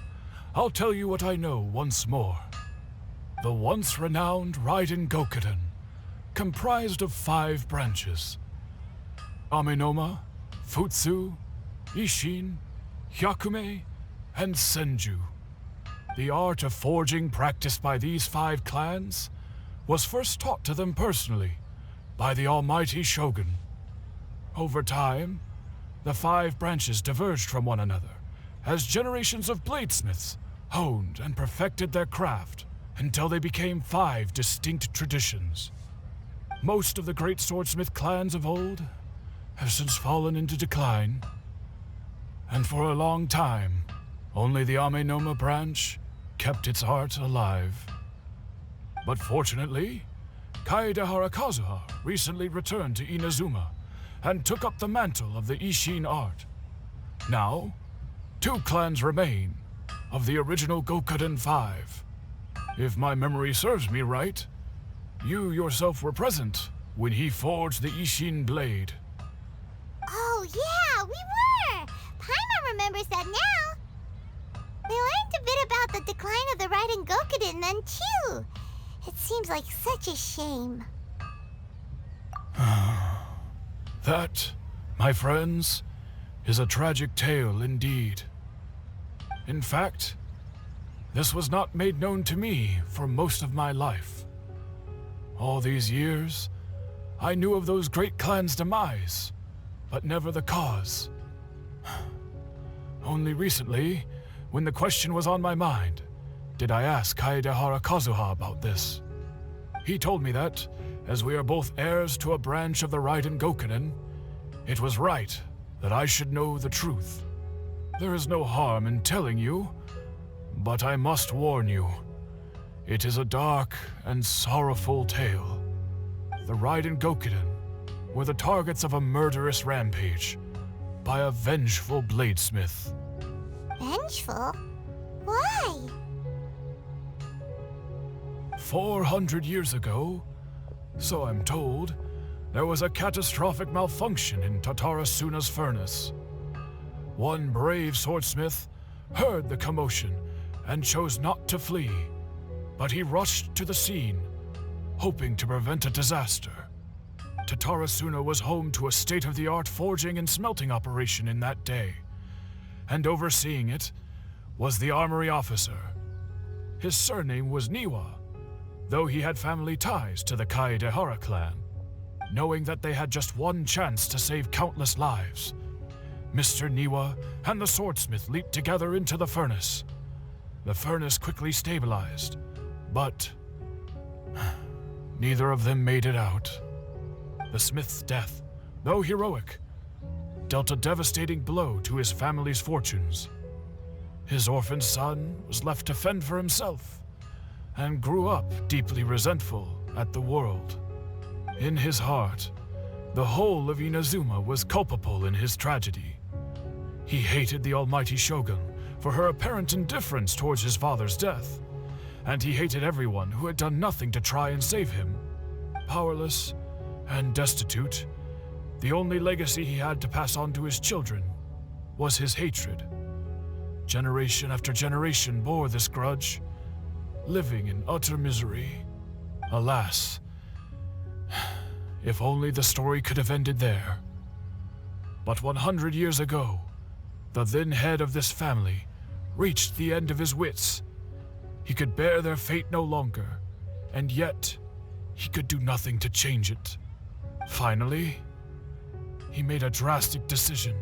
I'll tell you what I know once more. The once renowned Raiden Gokuden, comprised of 5 branches. Amenoma, Futsu, Ishin, Hyakume, and Senju. The art of forging practiced by these 5 clans was first taught to them personally by the almighty Shogun. Over time, the 5 branches diverged from one another as generations of bladesmiths honed and perfected their craft until they became 5 distinct traditions. Most of the great swordsmith clans of old have since fallen into decline, and for a long time, only the Amenoma branch kept its art alive. But fortunately, Kaedehara Kazuha recently returned to Inazuma and took up the mantle of the Ishin art. Now, 2 clans remain of the original Gokuden 5. If my memory serves me right, you yourself were present when he forged the Ishin blade. Oh, yeah, we were! Paimon remembers that now. We learned a bit about the decline of the Raiden Gokuden then, too. It seems like such a shame. That, my friends, is a tragic tale indeed. In fact, this was not made known to me for most of my life. All these years, I knew of those great clans' demise, but never the cause. Only recently, when the question was on my mind, did I ask Kaedehara Kazuha about this. He told me that, as we are both heirs to a branch of the Raiden Gokuden, it was right that I should know the truth. There is no harm in telling you, but I must warn you. It is a dark and sorrowful tale. The Raiden Gokuden were the targets of a murderous rampage by a vengeful bladesmith. Vengeful? Why? 400 years ago, so I'm told, there was a catastrophic malfunction in Tatarasuna's furnace. One brave swordsmith heard the commotion and chose not to flee, but he rushed to the scene, hoping to prevent a disaster. Tatarasuna was home to a state-of-the-art forging and smelting operation in that day, and overseeing it was the armory officer. His surname was Niwa, though he had family ties to the Kaedehara clan. Knowing that they had just one chance to save countless lives, Mr. Niwa and the swordsmith leaped together into the furnace. The furnace quickly stabilized, but neither of them made it out. The smith's death, though heroic, dealt a devastating blow to his family's fortunes. His orphan son was left to fend for himself, and grew up deeply resentful at the world. In his heart, the whole of Inazuma was culpable in his tragedy. He hated the almighty Shogun for her apparent indifference towards his father's death, and he hated everyone who had done nothing to try and save him. Powerless and destitute, the only legacy he had to pass on to his children was his hatred. Generation after generation bore this grudge, living in utter misery. Alas, if only the story could have ended there. But 100 years ago, the then head of this family reached the end of his wits. He could bear their fate no longer, and yet he could do nothing to change it. Finally, he made a drastic decision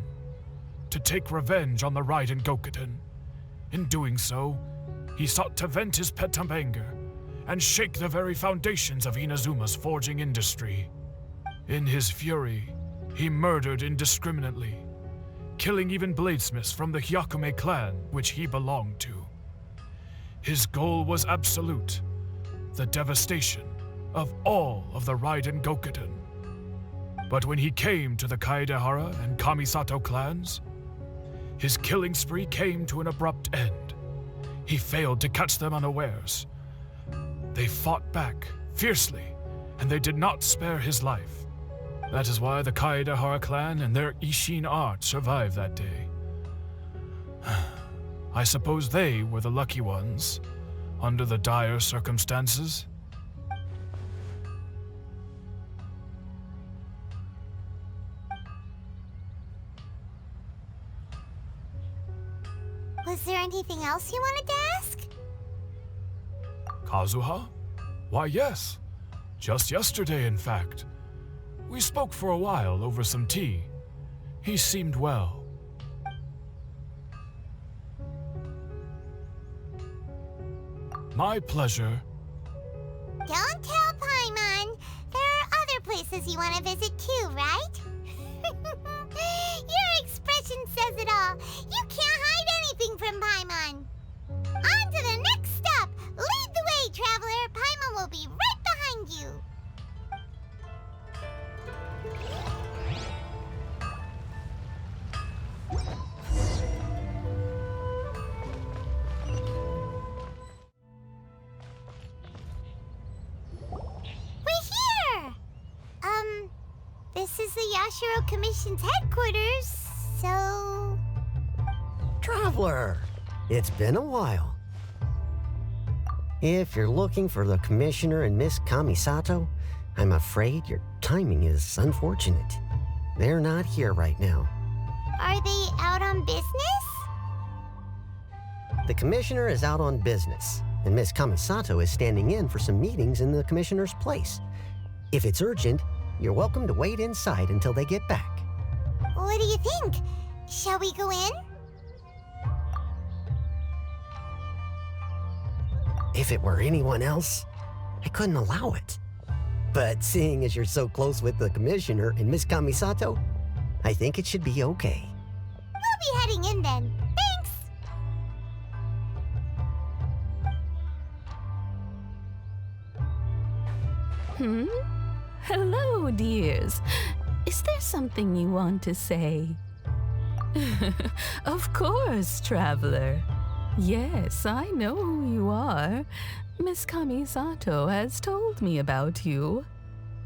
to take revenge on the Raiden Gokuden. In doing so, he sought to vent his pent anger and shake the very foundations of Inazuma's forging industry. In his fury, he murdered indiscriminately, killing even bladesmiths from the Hyakume clan which he belonged to. His goal was absolute, the devastation of all of the Raiden Gokuden. But when he came to the Kaedehara and Kamisato clans, his killing spree came to an abrupt end. He failed to catch them unawares. They fought back fiercely, and they did not spare his life. That is why the Kaedahara clan and their Ishin art survived that day. I suppose they were the lucky ones, under the dire circumstances. Was there anything else you wanted to ask? Kazuha? Why, yes. Just yesterday, in fact. We spoke for a while over some tea. He seemed well. My pleasure. Don't tell Paimon. There are other places you want to visit too, right? Your expression says it all. You can't hide anything from Paimon. On to the next stop. Lead the way, traveler. Paimon will be right behind you. We're here! This is the Yashiro Commission's headquarters, so... Traveler, it's been a while. If you're looking for the Commissioner and Miss Kamisato, I'm afraid your timing is unfortunate. They're not here right now. Are they out on business? The Commissioner is out on business, and Miss Kamisato is standing in for some meetings in the Commissioner's place. If it's urgent, you're welcome to wait inside until they get back. What do you think? Shall we go in? If it were anyone else, I couldn't allow it. But seeing as you're so close with the Commissioner and Miss Kamisato, I think it should be okay. We'll be heading in then. Thanks! Hello, dears. Is there something you want to say? Of course, traveler. Yes, I know who you are. Miss Kamisato has told me about you.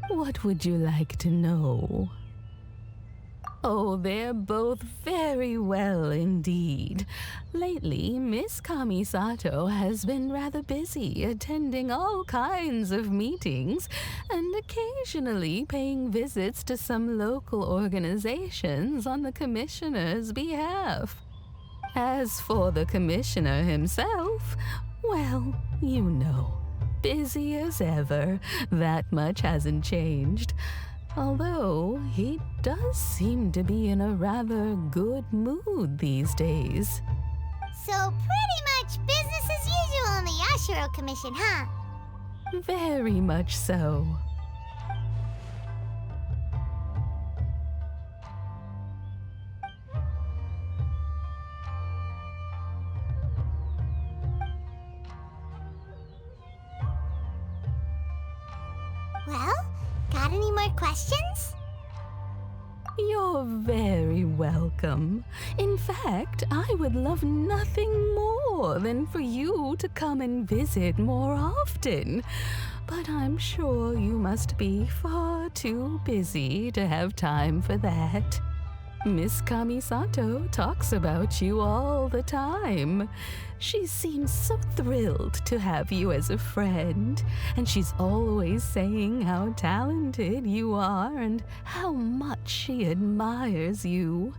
What would you like to know? Oh, they're both very well indeed. Lately, Miss Kamisato has been rather busy attending all kinds of meetings and occasionally paying visits to some local organizations on the Commissioner's behalf. As for the Commissioner himself, well, you know, busy as ever. That much hasn't changed. Although, he does seem to be in a rather good mood these days. So pretty much business as usual in the Yashiro Commission, huh? Very much so. Well, got any more questions? You're very welcome. In fact, I would love nothing more than for you to come and visit more often. But I'm sure you must be far too busy to have time for that. Miss Kamisato talks about you all the time. She seems so thrilled to have you as a friend, and she's always saying how talented you are and how much she admires you.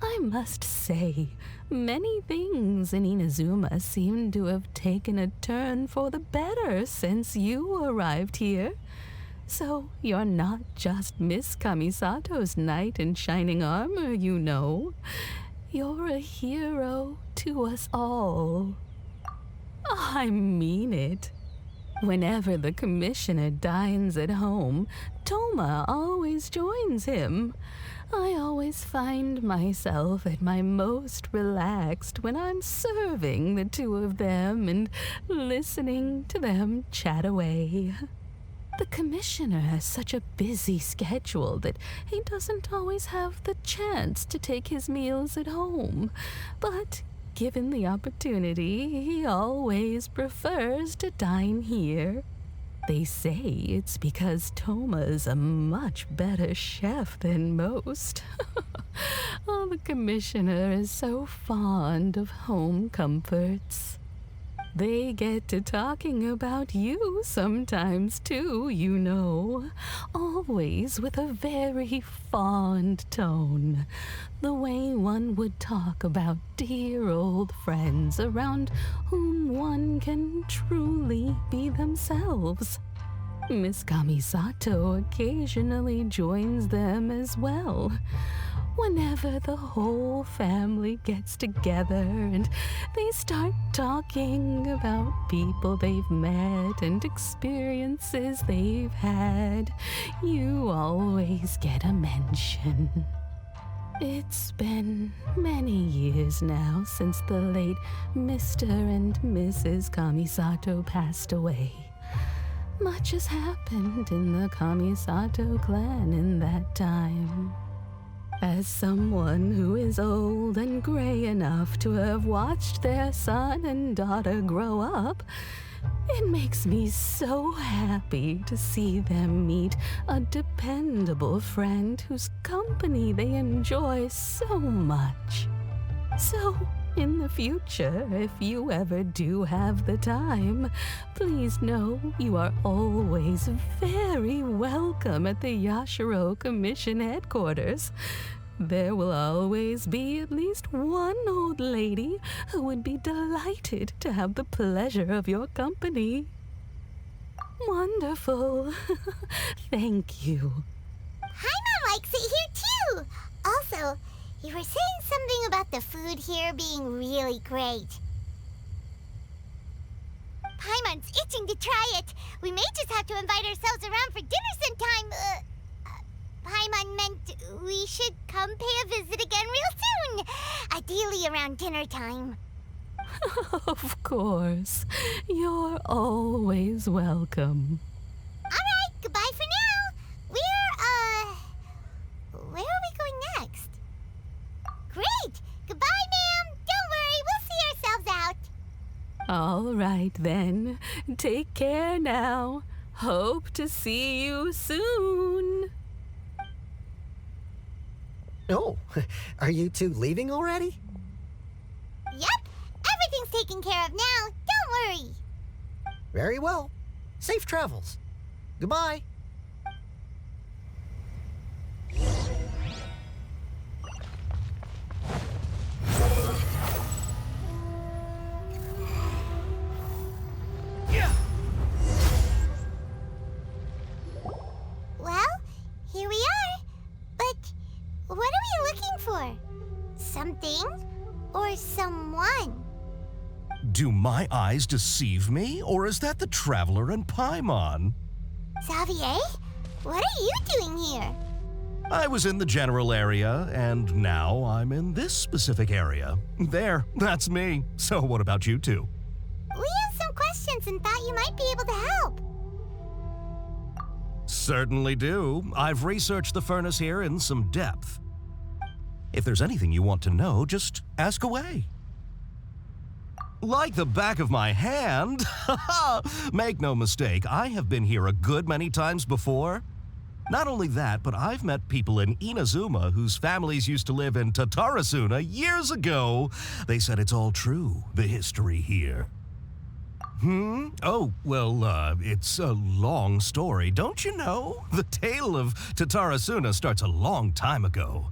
I must say, many things in Inazuma seem to have taken a turn for the better since you arrived here. So you're not just Miss Kamisato's knight in shining armor, you know. You're a hero to us all. I mean it. Whenever the Commissioner dines at home, Toma always joins him. I always find myself at my most relaxed when I'm serving the two of them and listening to them chat away. The Commissioner has such a busy schedule that he doesn't always have the chance to take his meals at home. But given the opportunity, he always prefers to dine here. They say it's because Toma's a much better chef than most. Oh, the commissioner is so fond of home comforts. They get to talking about you sometimes too, you know. Always with a very fond tone. The way one would talk about dear old friends around whom one can truly be themselves. Miss Kamisato occasionally joins them as well. Whenever the whole family gets together and they start talking about people they've met and experiences they've had, you always get a mention. It's been many years now since the late Mr. and Mrs. Kamisato passed away. Much has happened in the Kamisato clan in that time. As someone who is old and gray enough to have watched their son and daughter grow up, it makes me so happy to see them meet a dependable friend whose company they enjoy so much. So, in the future, if you ever do have the time, please know you are always very welcome at the Yashiro Commission headquarters. There will always be at least one old lady who would be delighted to have the pleasure of your company. Wonderful. Thank you. Paimon likes it here too. Also, you were saying something about the food here being really great. Paimon's itching to try it. We may just have to invite ourselves around for dinner sometime. Paimon meant we should come pay a visit again real soon. Ideally around dinner time. Of course. You're always welcome. Alright, goodbye for now. Where are we going next? Great! Goodbye, ma'am! Don't worry, we'll see ourselves out. All right, then. Take care now. Hope to see you soon. Oh, are you two leaving already? Yep, everything's taken care of now. Don't worry. Very well. Safe travels. Goodbye. Well, here we are. But what are we looking for? Something or someone? Do my eyes deceive me, or is that the Traveler and Paimon? Xavier, what are you doing here? I was in the general area, and now I'm in this specific area. There, that's me. So what about you two? We have some questions and thought you might be able to help. Certainly do. I've researched the furnace here in some depth. If there's anything you want to know, just ask away. Like the back of my hand. Make no mistake, I have been here a good many times before. Not only that, but I've met people in Inazuma whose families used to live in Tatarasuna years ago. They said it's all true, the history here. Oh, well, it's a long story, don't you know? The tale of Tatarasuna starts a long time ago.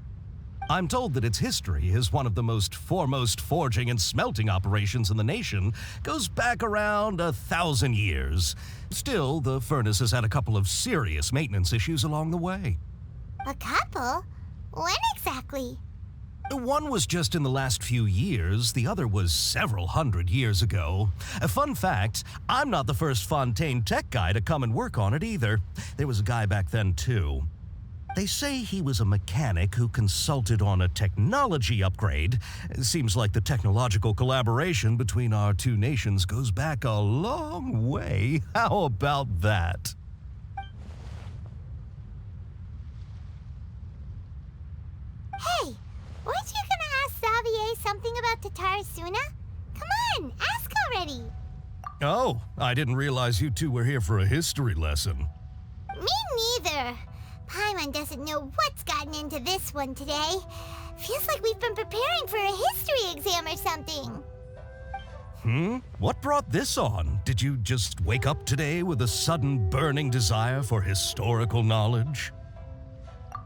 I'm told that its history is one of the most foremost forging and smelting operations in the nation, goes back around 1,000 years. Still, the furnace has had a couple of serious maintenance issues along the way. A couple? When exactly? One was just in the last few years, the other was several hundred years ago. A fun fact, I'm not the first Fontaine tech guy to come and work on it either. There was a guy back then too. They say he was a mechanic who consulted on a technology upgrade. It seems like the technological collaboration between our two nations goes back a long way. How about that? Hey, weren't you gonna ask Xavier something about Tatarasuna? Come on, ask already. Oh, I didn't realize you two were here for a history lesson. Me neither. Paimon doesn't know what's gotten into this one today. Feels like we've been preparing for a history exam or something. What brought this on? Did you just wake up today with a sudden burning desire for historical knowledge?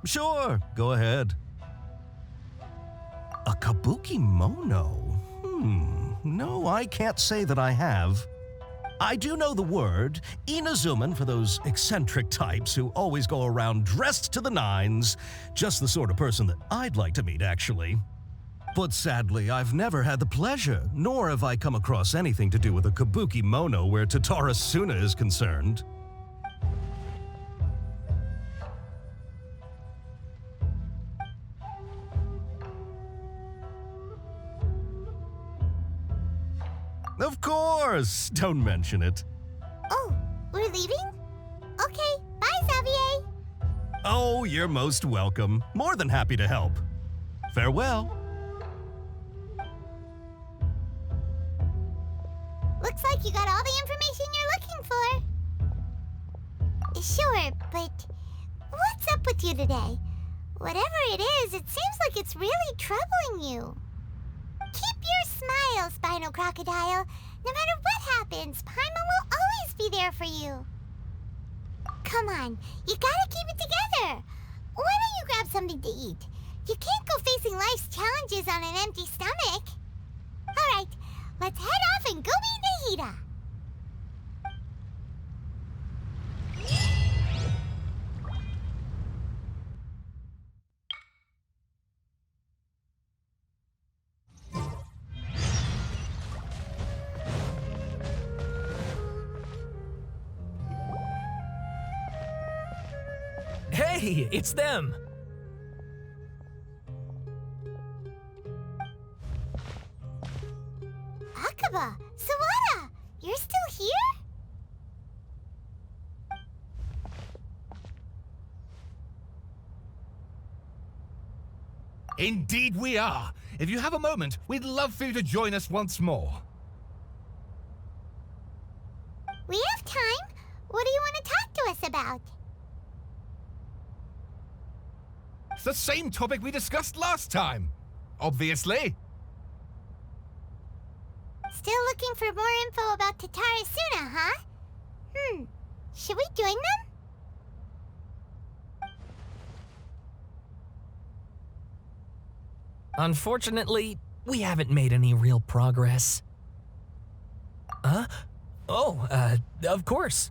Sure, go ahead. A kabuki mono? No, I can't say that I have. I do know the word, Inazuman, for those eccentric types who always go around dressed to the nines. Just the sort of person that I'd like to meet, actually. But sadly, I've never had the pleasure, nor have I come across anything to do with a kabuki mono where Tatara Suna is concerned. Of course! Don't mention it. Oh, we're leaving? Okay, bye, Xavier. Oh, you're most welcome. More than happy to help. Farewell. Looks like you got all the information you're looking for. Sure, but what's up with you today? Whatever it is, it seems like it's really troubling you. Keep your smile, Spinal Crocodile. No matter what happens, Paimon will always be there for you. Come on, you gotta keep it together. Why don't you grab something to eat? You can't go facing life's challenges on an empty stomach. All right, let's head off and go meet Nahida. Hey, it's them! Akaba, Sawada, you're still here? Indeed we are. If you have a moment, we'd love for you to join us once more. We have time. What do you want to talk to us about? It's the same topic we discussed last time. Obviously. Still looking for more info about Tatara Suna, huh? Should we join them? Unfortunately, we haven't made any real progress. Huh? Oh, of course.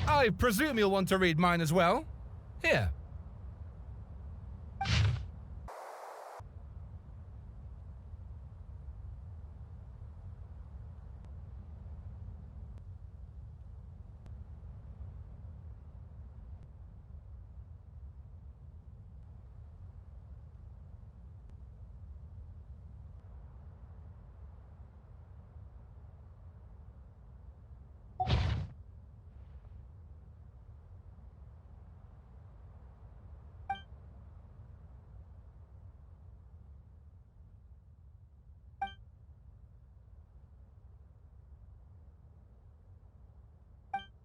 I presume you'll want to read mine as well. Here.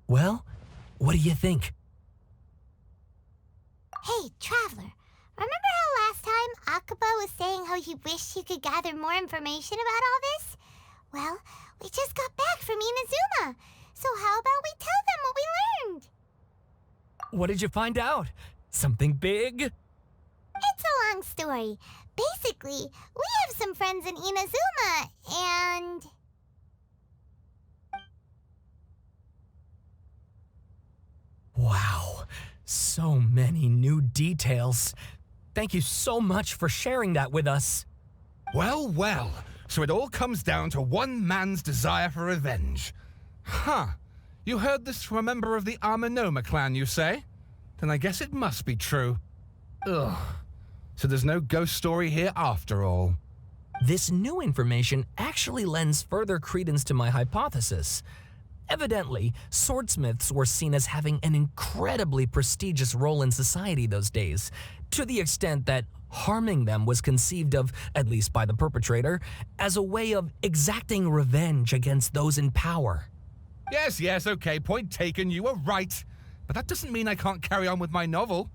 Well, what do you think? Hey, Traveler. Remember how last time Akaba was saying how he wished he could gather more information about all this? Well, we just got back from Inazuma. So how about we tell them what we learned? What did you find out? Something big? It's a long story. Basically, we have some friends in Inazuma, and... Wow, so many new details. Thank you so much for sharing that with us. Well, well. So it all comes down to one man's desire for revenge. Huh. You heard this from a member of the Armanoma clan, you say? Then I guess it must be true. Ugh. So there's no ghost story here after all. This new information actually lends further credence to my hypothesis. Evidently, swordsmiths were seen as having an incredibly prestigious role in society those days, to the extent that harming them was conceived of, at least by the perpetrator, as a way of exacting revenge against those in power. Yes, okay, point taken, you were right. But that doesn't mean I can't carry on with my novel.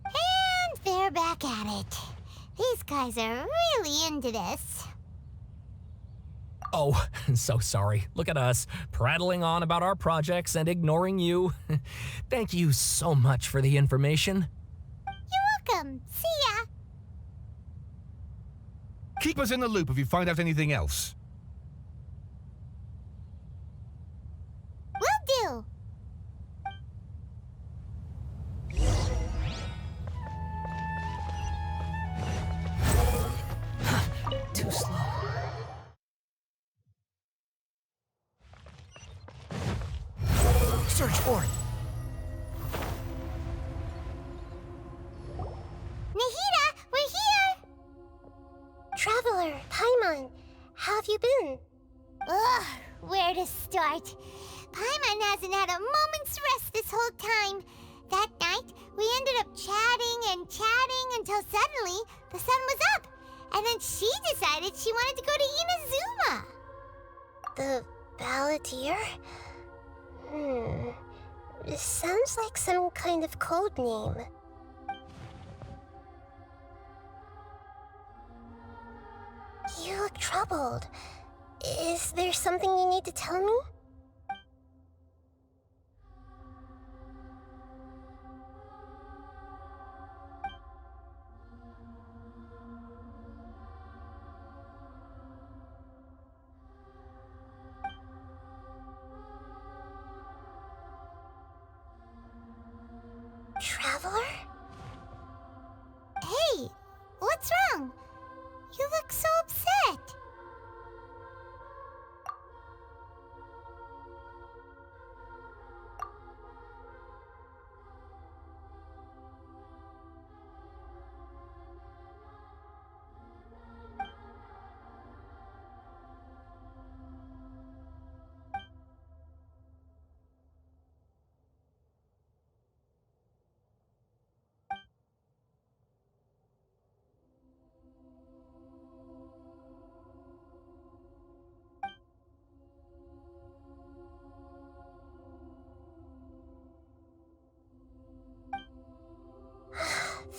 And they're back at it. These guys are really into this. Oh, so sorry. Look at us, prattling on about our projects and ignoring you. Thank you so much for the information. You're welcome. See ya. Keep us in the loop if you find out anything else. Will do. Too slow. Search for it. Nahida, we're here! Traveler, Paimon, how have you been? Ugh, where to start? Paimon hasn't had a moment's rest this whole time. That night, we ended up chatting and chatting until suddenly the sun was up. And then she decided she wanted to go to Inazuma. The Balladeer? This sounds like some kind of code name. You look troubled. Is there something you need to tell me? Traveler? Hey, what's wrong? You look so upset.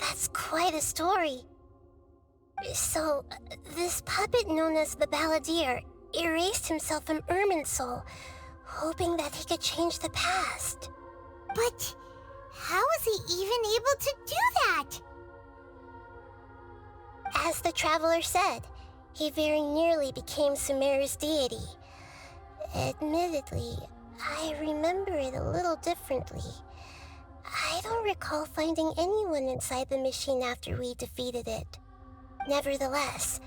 That's quite a story. So, this puppet known as the Balladeer erased himself from Irminsul, hoping that he could change the past. But how was he even able to do that? As the Traveler said, he very nearly became Sumeru's deity. Admittedly, I remember it a little differently. I don't recall finding anyone inside the machine after we defeated it. Nevertheless,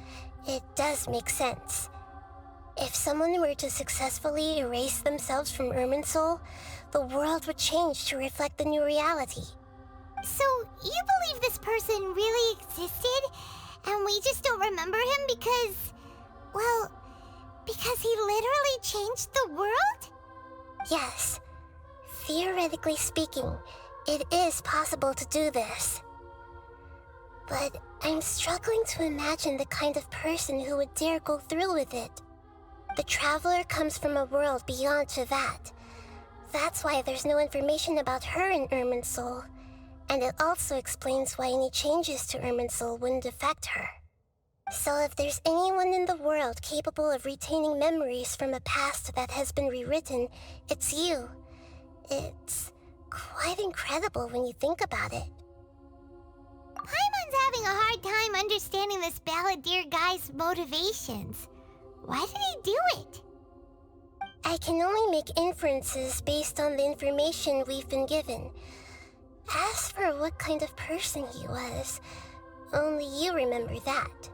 it does make sense. If someone were to successfully erase themselves from Irminsul, the world would change to reflect the new reality. So, you believe this person really existed, and we just don't remember him because, well, because he literally changed the world? Yes. Theoretically speaking, it is possible to do this. But I'm struggling to imagine the kind of person who would dare go through with it. The Traveler comes from a world beyond Tevat. That's why there's no information about her in Irminsul. And it also explains why any changes to Irminsul wouldn't affect her. So if there's anyone in the world capable of retaining memories from a past that has been rewritten, it's you. It's quite incredible when you think about it. Paimon's having a hard time understanding this Balladeer guy's motivations. Why did he do it? I can only make inferences based on the information we've been given. As for what kind of person he was, only you remember that.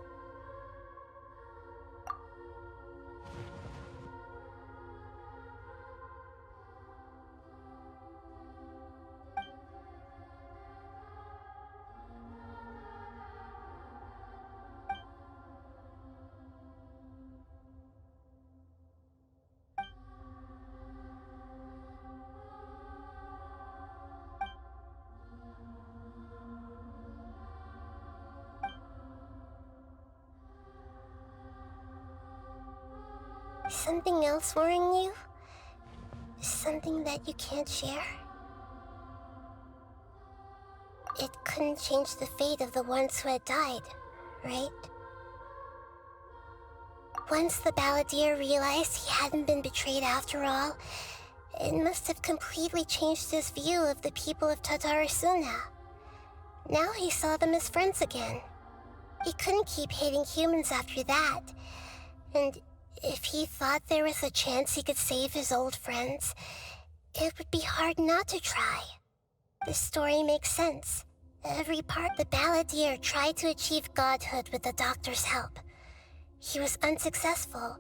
Something else worrying you? Something that you can't share? It couldn't change the fate of the ones who had died, right? Once the balladeer realized he hadn't been betrayed after all, it must have completely changed his view of the people of Tatarasuna. Now he saw them as friends again. He couldn't keep hating humans after that, and if he thought there was a chance he could save his old friends, it would be hard not to try. The story makes sense. Every part the balladeer tried to achieve godhood with the doctor's help. He was unsuccessful,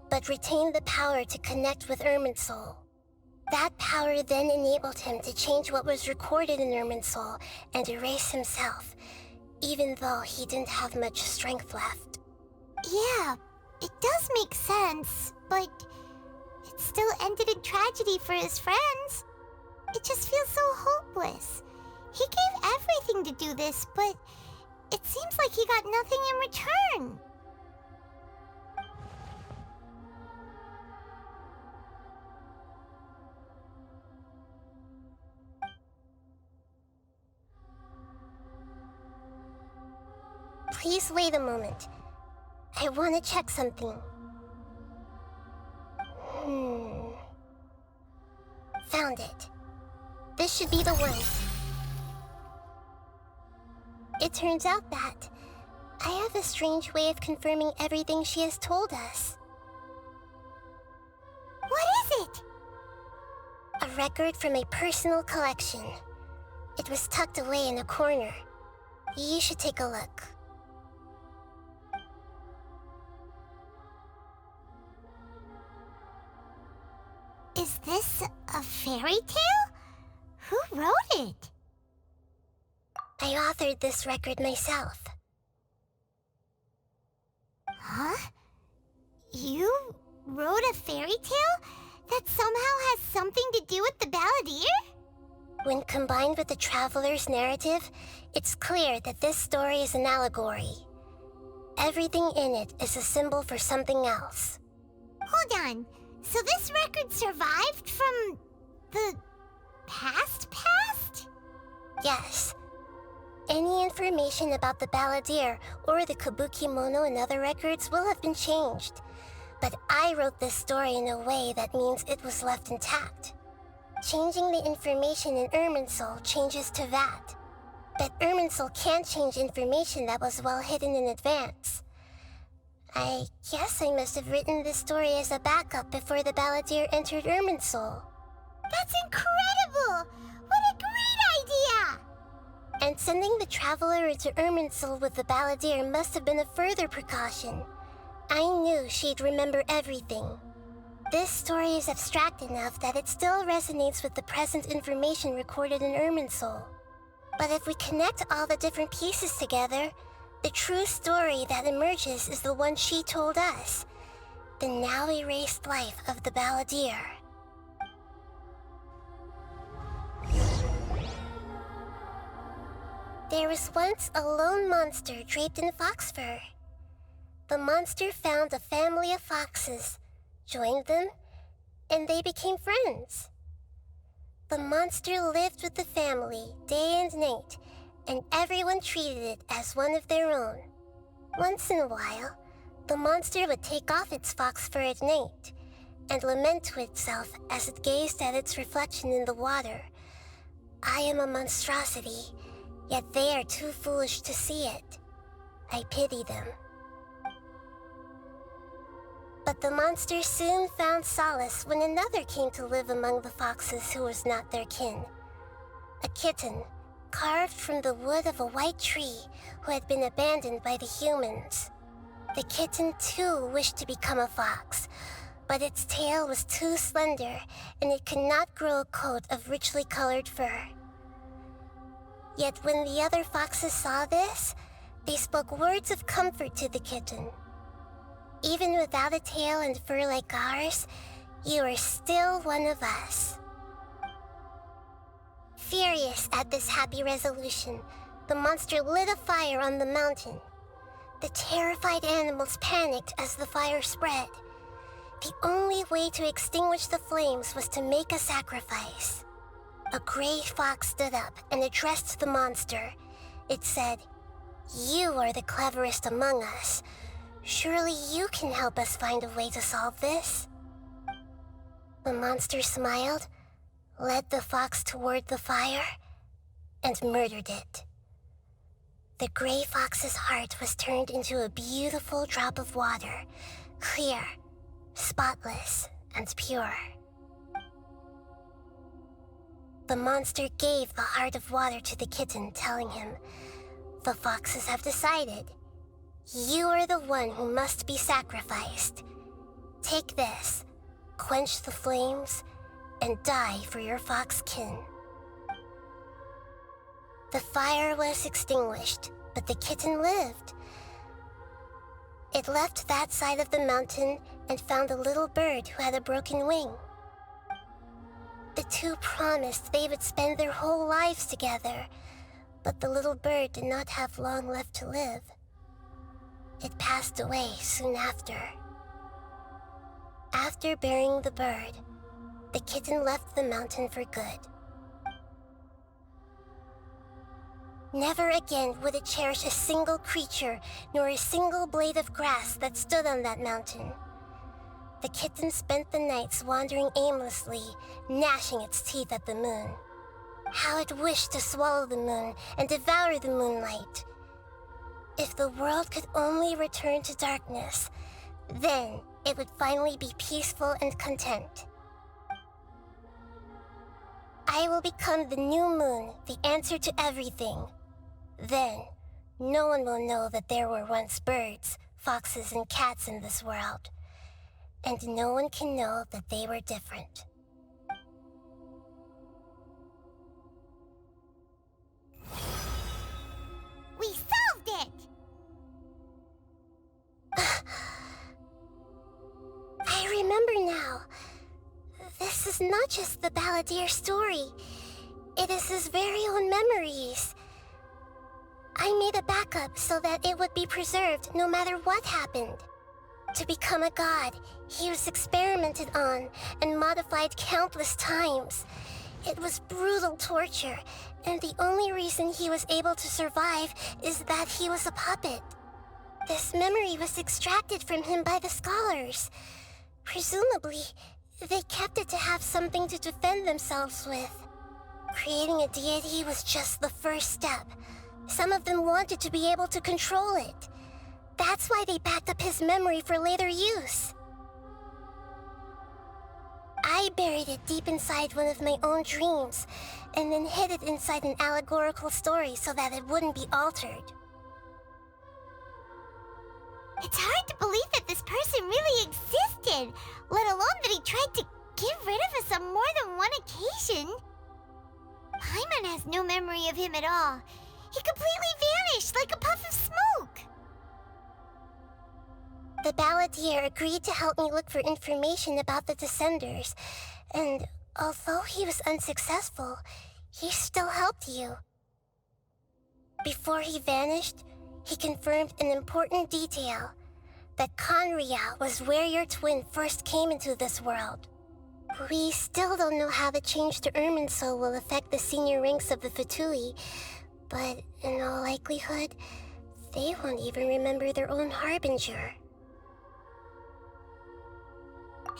but retained the power to connect with Irminsul. That power then enabled him to change what was recorded in Irminsul and erase himself, even though he didn't have much strength left. Yeah, it does make sense, but it still ended in tragedy for his friends. It just feels so hopeless. He gave everything to do this, but it seems like he got nothing in return. Please wait a moment. I want to check something. Found it. This should be the one. It turns out that I have a strange way of confirming everything she has told us. What is it? A record from a personal collection. It was tucked away in a corner. You should take a look. Is this a fairy tale? Who wrote it? I authored this record myself. Huh? You wrote a fairy tale that somehow has something to do with the balladeer? When combined with the traveler's narrative, it's clear that this story is an allegory. Everything in it is a symbol for something else. Hold on. So this record survived from the past? Yes. Any information about the balladeer or the kabuki mono in other records will have been changed. But I wrote this story in a way that means it was left intact. Changing the information in Irminsul changes to that. But Irminsul can't change information that was well hidden in advance. I guess I must have written this story as a backup before the balladeer entered Irminsul. That's incredible! What a great idea! And sending the traveler into Irminsul with the balladeer must have been a further precaution. I knew she'd remember everything. This story is abstract enough that it still resonates with the present information recorded in Irminsul. But if we connect all the different pieces together, the true story that emerges is the one she told us, the now erased life of the balladeer. There was once a lone monster draped in fox fur. The monster found a family of foxes, joined them, and they became friends. The monster lived with the family day and night, and everyone treated it as one of their own. Once in a while, the monster would take off its fox fur at night and lament to itself as it gazed at its reflection in the water. I am a monstrosity, yet they are too foolish to see it. I pity them. But the monster soon found solace when another came to live among the foxes who was not their kin. A kitten carved from the wood of a white tree who had been abandoned by the humans. The kitten too wished to become a fox, but its tail was too slender and it could not grow a coat of richly colored fur. Yet when the other foxes saw this, they spoke words of comfort to the kitten. Even without a tail and fur like ours, you are still one of us. Furious at this happy resolution, the monster lit a fire on the mountain. The terrified animals panicked as the fire spread. The only way to extinguish the flames was to make a sacrifice. A gray fox stood up and addressed the monster. It said, "You are the cleverest among us. Surely you can help us find a way to solve this." The monster smiled, led the fox toward the fire, and murdered it. The gray fox's heart was turned into a beautiful drop of water, clear, spotless, and pure. The monster gave the heart of water to the kitten, telling him, "The foxes have decided. You are the one who must be sacrificed. Take this, quench the flames, and die for your fox kin." The fire was extinguished, but the kitten lived. It left that side of the mountain and found a little bird who had a broken wing. The two promised they would spend their whole lives together, but the little bird did not have long left to live. It passed away soon after. After burying the bird, the kitten left the mountain for good. Never again would it cherish a single creature nor a single blade of grass that stood on that mountain. The kitten spent the nights wandering aimlessly, gnashing its teeth at the moon. How it wished to swallow the moon and devour the moonlight. If the world could only return to darkness, then it would finally be peaceful and content. I will become the new moon, the answer to everything. Then, no one will know that there were once birds, foxes, and cats in this world. And no one can know that they were different. We solved it! I remember now. This is not just the Balladeer story. It is his very own memories. I made a backup so that it would be preserved no matter what happened. To become a god, he was experimented on and modified countless times. It was brutal torture, and the only reason he was able to survive is that he was a puppet. This memory was extracted from him by the scholars. Presumably, they kept it to have something to defend themselves with. Creating a deity was just the first step. Some of them wanted to be able to control it. That's why they backed up his memory for later use. I buried it deep inside one of my own dreams, and then hid it inside an allegorical story so that it wouldn't be altered. It's hard to believe that this person really existed, let alone that he tried to get rid of us on more than one occasion. Paimon has no memory of him at all. He completely vanished like a puff of smoke. The Balladeer agreed to help me look for information about the Descenders, and although he was unsuccessful, he still helped you. Before he vanished, he confirmed an important detail, that Conria was where your twin first came into this world. We still don't know how the change to Irminsul will affect the senior ranks of the Fatui, but in all likelihood, they won't even remember their own Harbinger.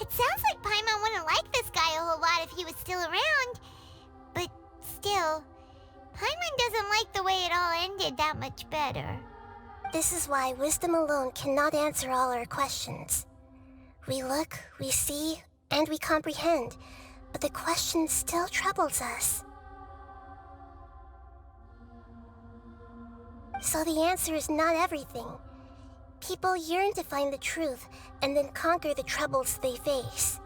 It sounds like Paimon wouldn't like this guy a whole lot if he was still around. But still, Paimon doesn't like the way it all ended that much better. This is why wisdom alone cannot answer all our questions. We look, we see, and we comprehend, but the question still troubles us. So the answer is not everything. People yearn to find the truth and then conquer the troubles they face.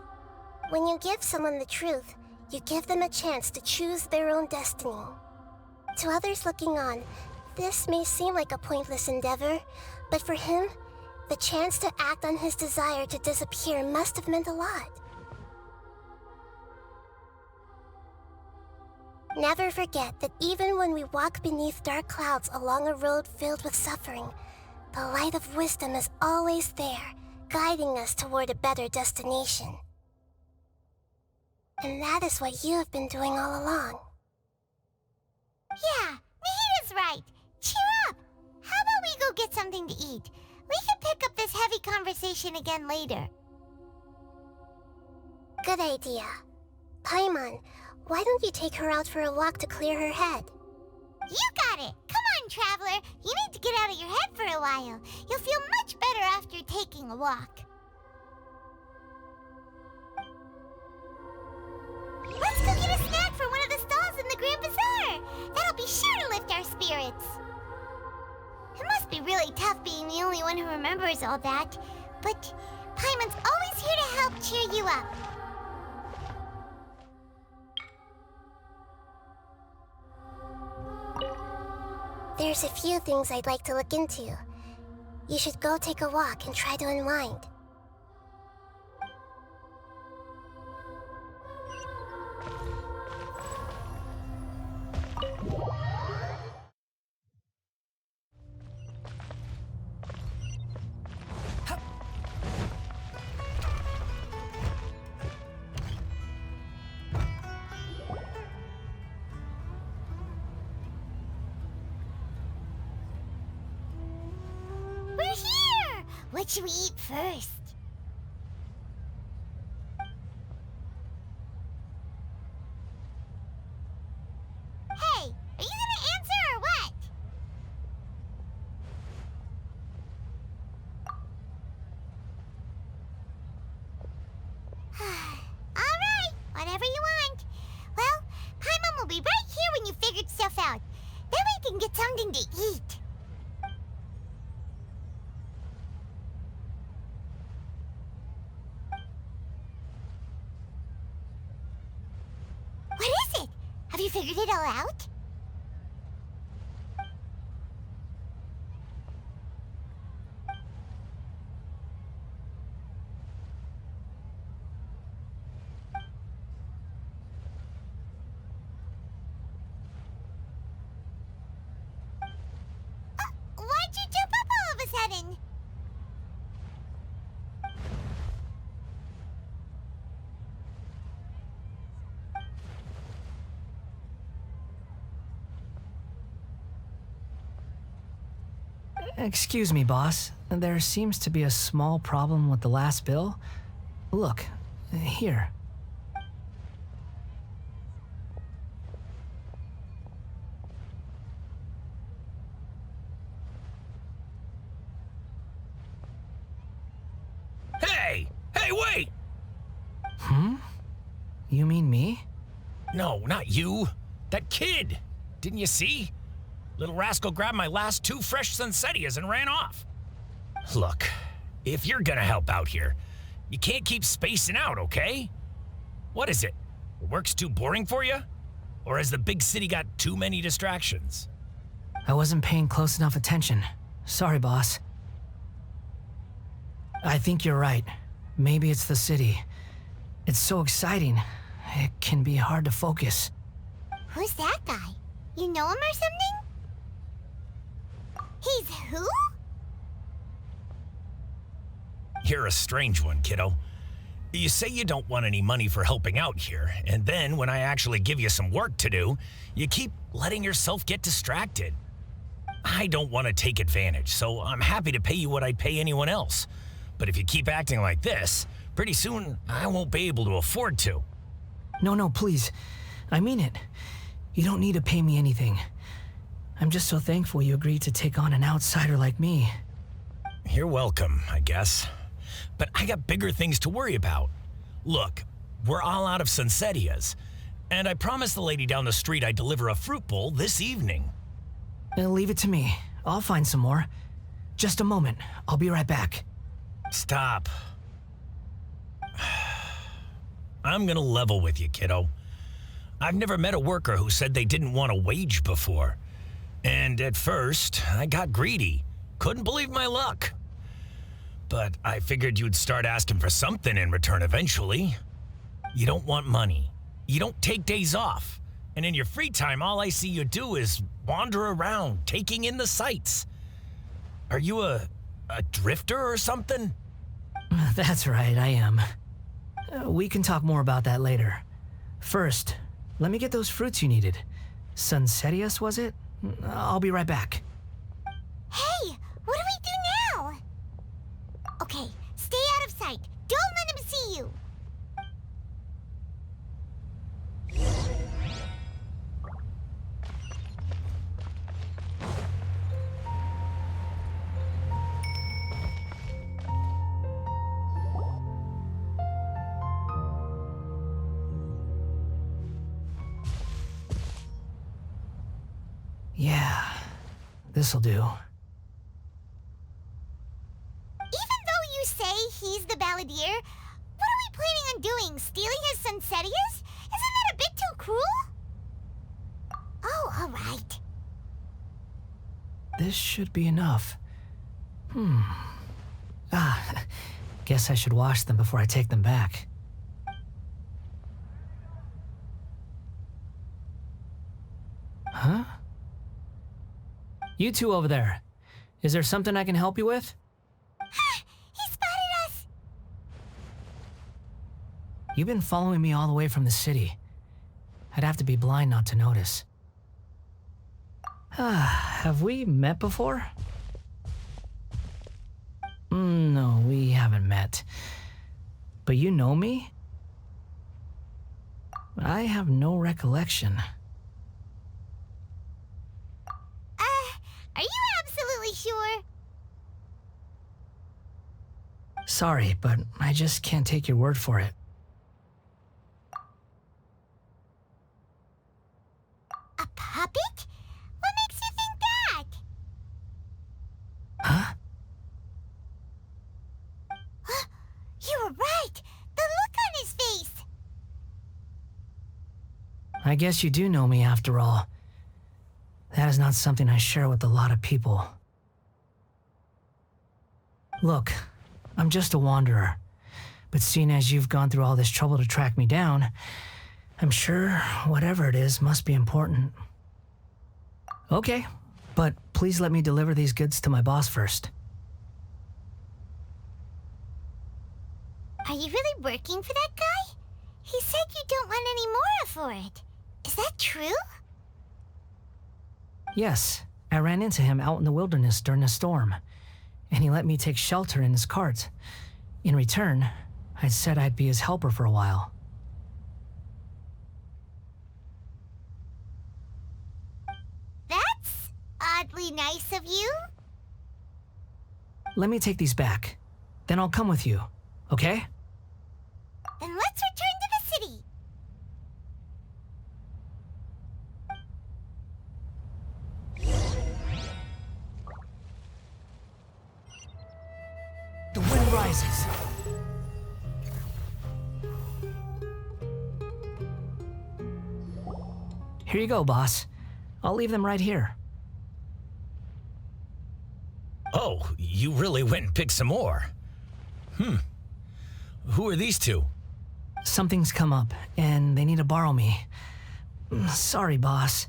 When you give someone the truth, you give them a chance to choose their own destiny. To others looking on, this may seem like a pointless endeavor, but for him, the chance to act on his desire to disappear must have meant a lot. Never forget that even when we walk beneath dark clouds along a road filled with suffering, the light of wisdom is always there, guiding us toward a better destination. And that is what you have been doing all along. Yeah, Nahida's right. Cheer up! How about we go get something to eat? We can pick up this heavy conversation again later. Good idea. Paimon, why don't you take her out for a walk to clear her head? You got it! Come on, Traveler! You need to get out of your head for a while. You'll feel much better after taking a walk. Let's go get a snack from one of the stalls in the Grand Bazaar! That'll be sure to lift our spirits. It must be really tough being the only one who remembers all that, but Paimon's always here to help cheer you up. There's a few things I'd like to look into. You should go take a walk and try to unwind. We're here! What should we eat first? Hey, are you gonna answer or what? Alright, whatever you want. Well, Paimon will be right here when you figured stuff out. Then we can get something to eat. What is it? Have you figured it all out? Why'd you jump up all of a sudden? Excuse me, boss. There seems to be a small problem with the last bill. Look, here. Hey! Hey, wait! You mean me? No, not you. That kid. Didn't you see? Little rascal grabbed my last 2 fresh Sunsettias and ran off. Look, if you're gonna help out here, you can't keep spacing out, okay? What is it? Work's too boring for you? Or has the big city got too many distractions? I wasn't paying close enough attention. Sorry, boss. I think you're right. Maybe it's the city. It's so exciting. It can be hard to focus. Who's that guy? You know him or something? He's who? You're a strange one, kiddo. You say you don't want any money for helping out here, and then when I actually give you some work to do, you keep letting yourself get distracted. I don't want to take advantage, so I'm happy to pay you what I'd pay anyone else. But if you keep acting like this, pretty soon I won't be able to afford to. No, please. I mean it. You don't need to pay me anything. I'm just so thankful you agreed to take on an outsider like me. You're welcome, I guess. But I got bigger things to worry about. Look, we're all out of Sunsettias, and I promised the lady down the street I'd deliver a fruit bowl this evening. Leave it to me. I'll find some more. Just a moment. I'll be right back. Stop. I'm gonna level with you, kiddo. I've never met a worker who said they didn't want a wage before. And at first, I got greedy. Couldn't believe my luck. But I figured you'd start asking for something in return eventually. You don't want money. You don't take days off. And in your free time, all I see you do is wander around, taking in the sights. Are you a drifter or something? That's right, I am. We can talk more about that later. First, let me get those fruits you needed. Sunsetius, was it? I'll be right back. Hey, what do we do now? Okay, stay out of sight. Don't let him see you. Yeah, this'll do. Even though you say he's the balladeer, what are we planning on doing? Stealing his Sunsetius? Isn't that a bit too cruel? Oh, all right. This should be enough. Guess I should wash them before I take them back. Huh? You two over there. Is there something I can help you with? He spotted us! You've been following me all the way from the city. I'd have to be blind not to notice. Have we met before? No, we haven't met. But you know me? I have no recollection. Are you absolutely sure? Sorry, but I just can't take your word for it. A puppet? What makes you think that? Huh? You were right! The look on his face! I guess you do know me after all. That is not something I share with a lot of people. Look, I'm just a wanderer. But seeing as you've gone through all this trouble to track me down, I'm sure whatever it is must be important. Okay, but please let me deliver these goods to my boss first. Are you really working for that guy? He said you don't want any more for it. Is that true? Yes, I ran into him out in the wilderness during a storm, and he let me take shelter in his cart. In return, I said I'd be his helper for a while. That's oddly nice of you. Let me take these back. Then I'll come with you, okay? Then let's return to the city. The wind rises. Here you go, boss. I'll leave them right here. Oh, you really went and picked some more. Who are these two? Something's come up, and they need to borrow me. Sorry, boss.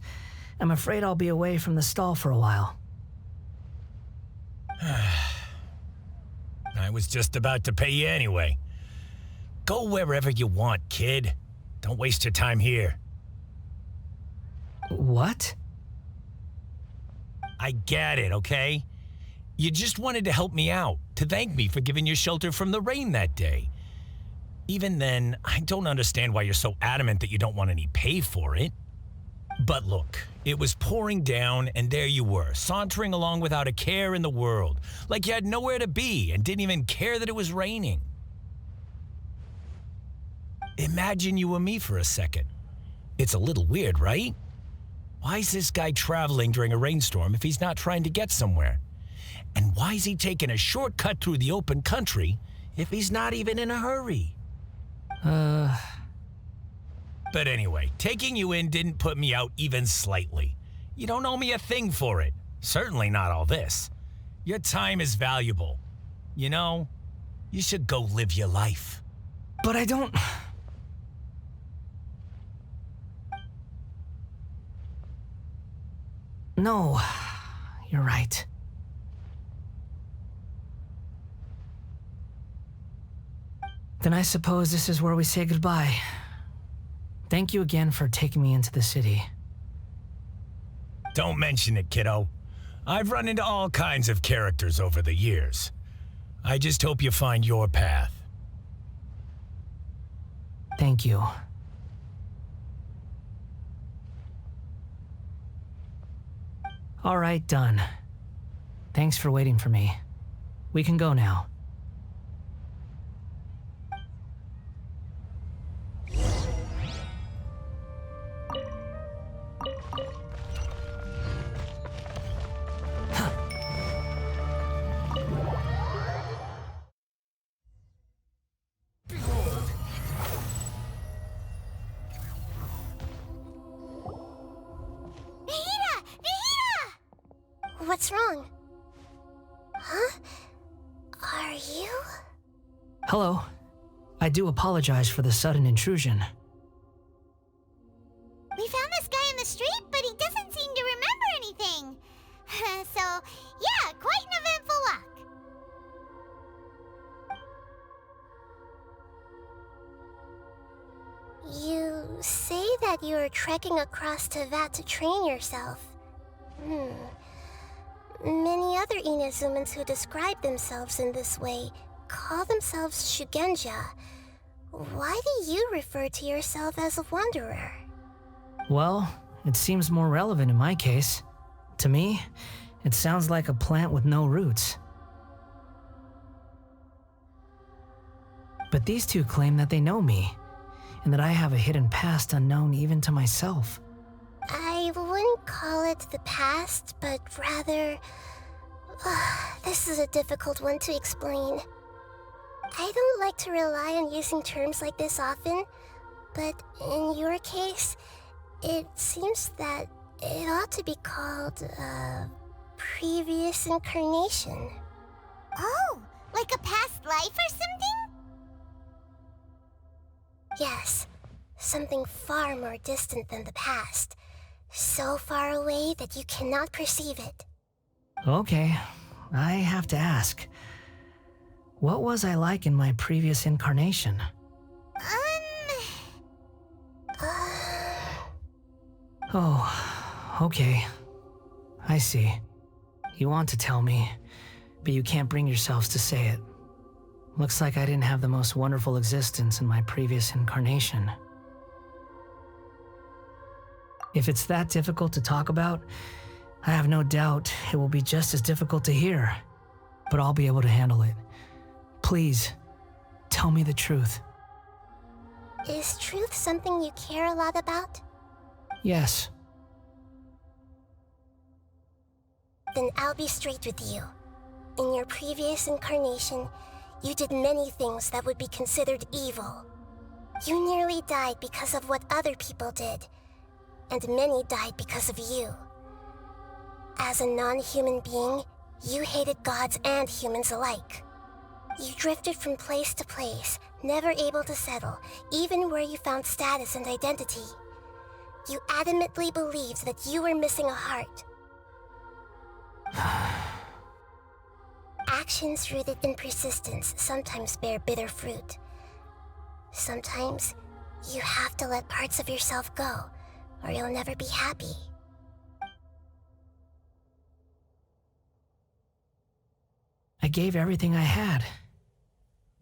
I'm afraid I'll be away from the stall for a while. I was just about to pay you anyway. Go wherever you want, kid. Don't waste your time here. What? I get it, okay? You just wanted to help me out, to thank me for giving you shelter from the rain that day. Even then, I don't understand why you're so adamant that you don't want any pay for it. But look, it was pouring down, and there you were, sauntering along without a care in the world, like you had nowhere to be and didn't even care that it was raining. Imagine you were me for a second. It's a little weird, right? Why is this guy traveling during a rainstorm if he's not trying to get somewhere? And why is he taking a shortcut through the open country if he's not even in a hurry? But anyway, taking you in didn't put me out even slightly. You don't owe me a thing for it. Certainly not all this. Your time is valuable. You know, you should go live your life. But I don't... No, you're right. Then I suppose this is where we say goodbye. Thank you again for taking me into the city. Don't mention it, kiddo. I've run into all kinds of characters over the years. I just hope you find your path. Thank you. All right, done. Thanks for waiting for me. We can go now. What's wrong? Huh? Are you? Hello. I do apologize for the sudden intrusion. We found this guy in the street, but he doesn't seem to remember anything. So, yeah, quite an eventful walk. You say that you are trekking across Teyvat to train yourself. Many other Inazumans who describe themselves in this way call themselves Shugenja. Why do you refer to yourself as a wanderer? Well, it seems more relevant in my case. To me, it sounds like a plant with no roots. But these two claim that they know me, and that I have a hidden past unknown even to myself. I wouldn't call it the past, but rather... this is a difficult one to explain. I don't like to rely on using terms like this often, but in your case, it seems that it ought to be called a previous incarnation. Oh, like a past life or something? Yes, something far more distant than the past. So far away that you cannot perceive it. Okay, I have to ask. What was I like in my previous incarnation? Oh, okay. I see. You want to tell me, but you can't bring yourselves to say it. Looks like I didn't have the most wonderful existence in my previous incarnation. If it's that difficult to talk about, I have no doubt it will be just as difficult to hear, but I'll be able to handle it. Please, tell me the truth. Is truth something you care a lot about? Yes. Then I'll be straight with you. In your previous incarnation, you did many things that would be considered evil. You nearly died because of what other people did, and many died because of you. As a non-human being, you hated gods and humans alike. You drifted from place to place, never able to settle, even where you found status and identity. You adamantly believed that you were missing a heart. Actions rooted in persistence sometimes bear bitter fruit. Sometimes, you have to let parts of yourself go, or you'll never be happy. I gave everything I had,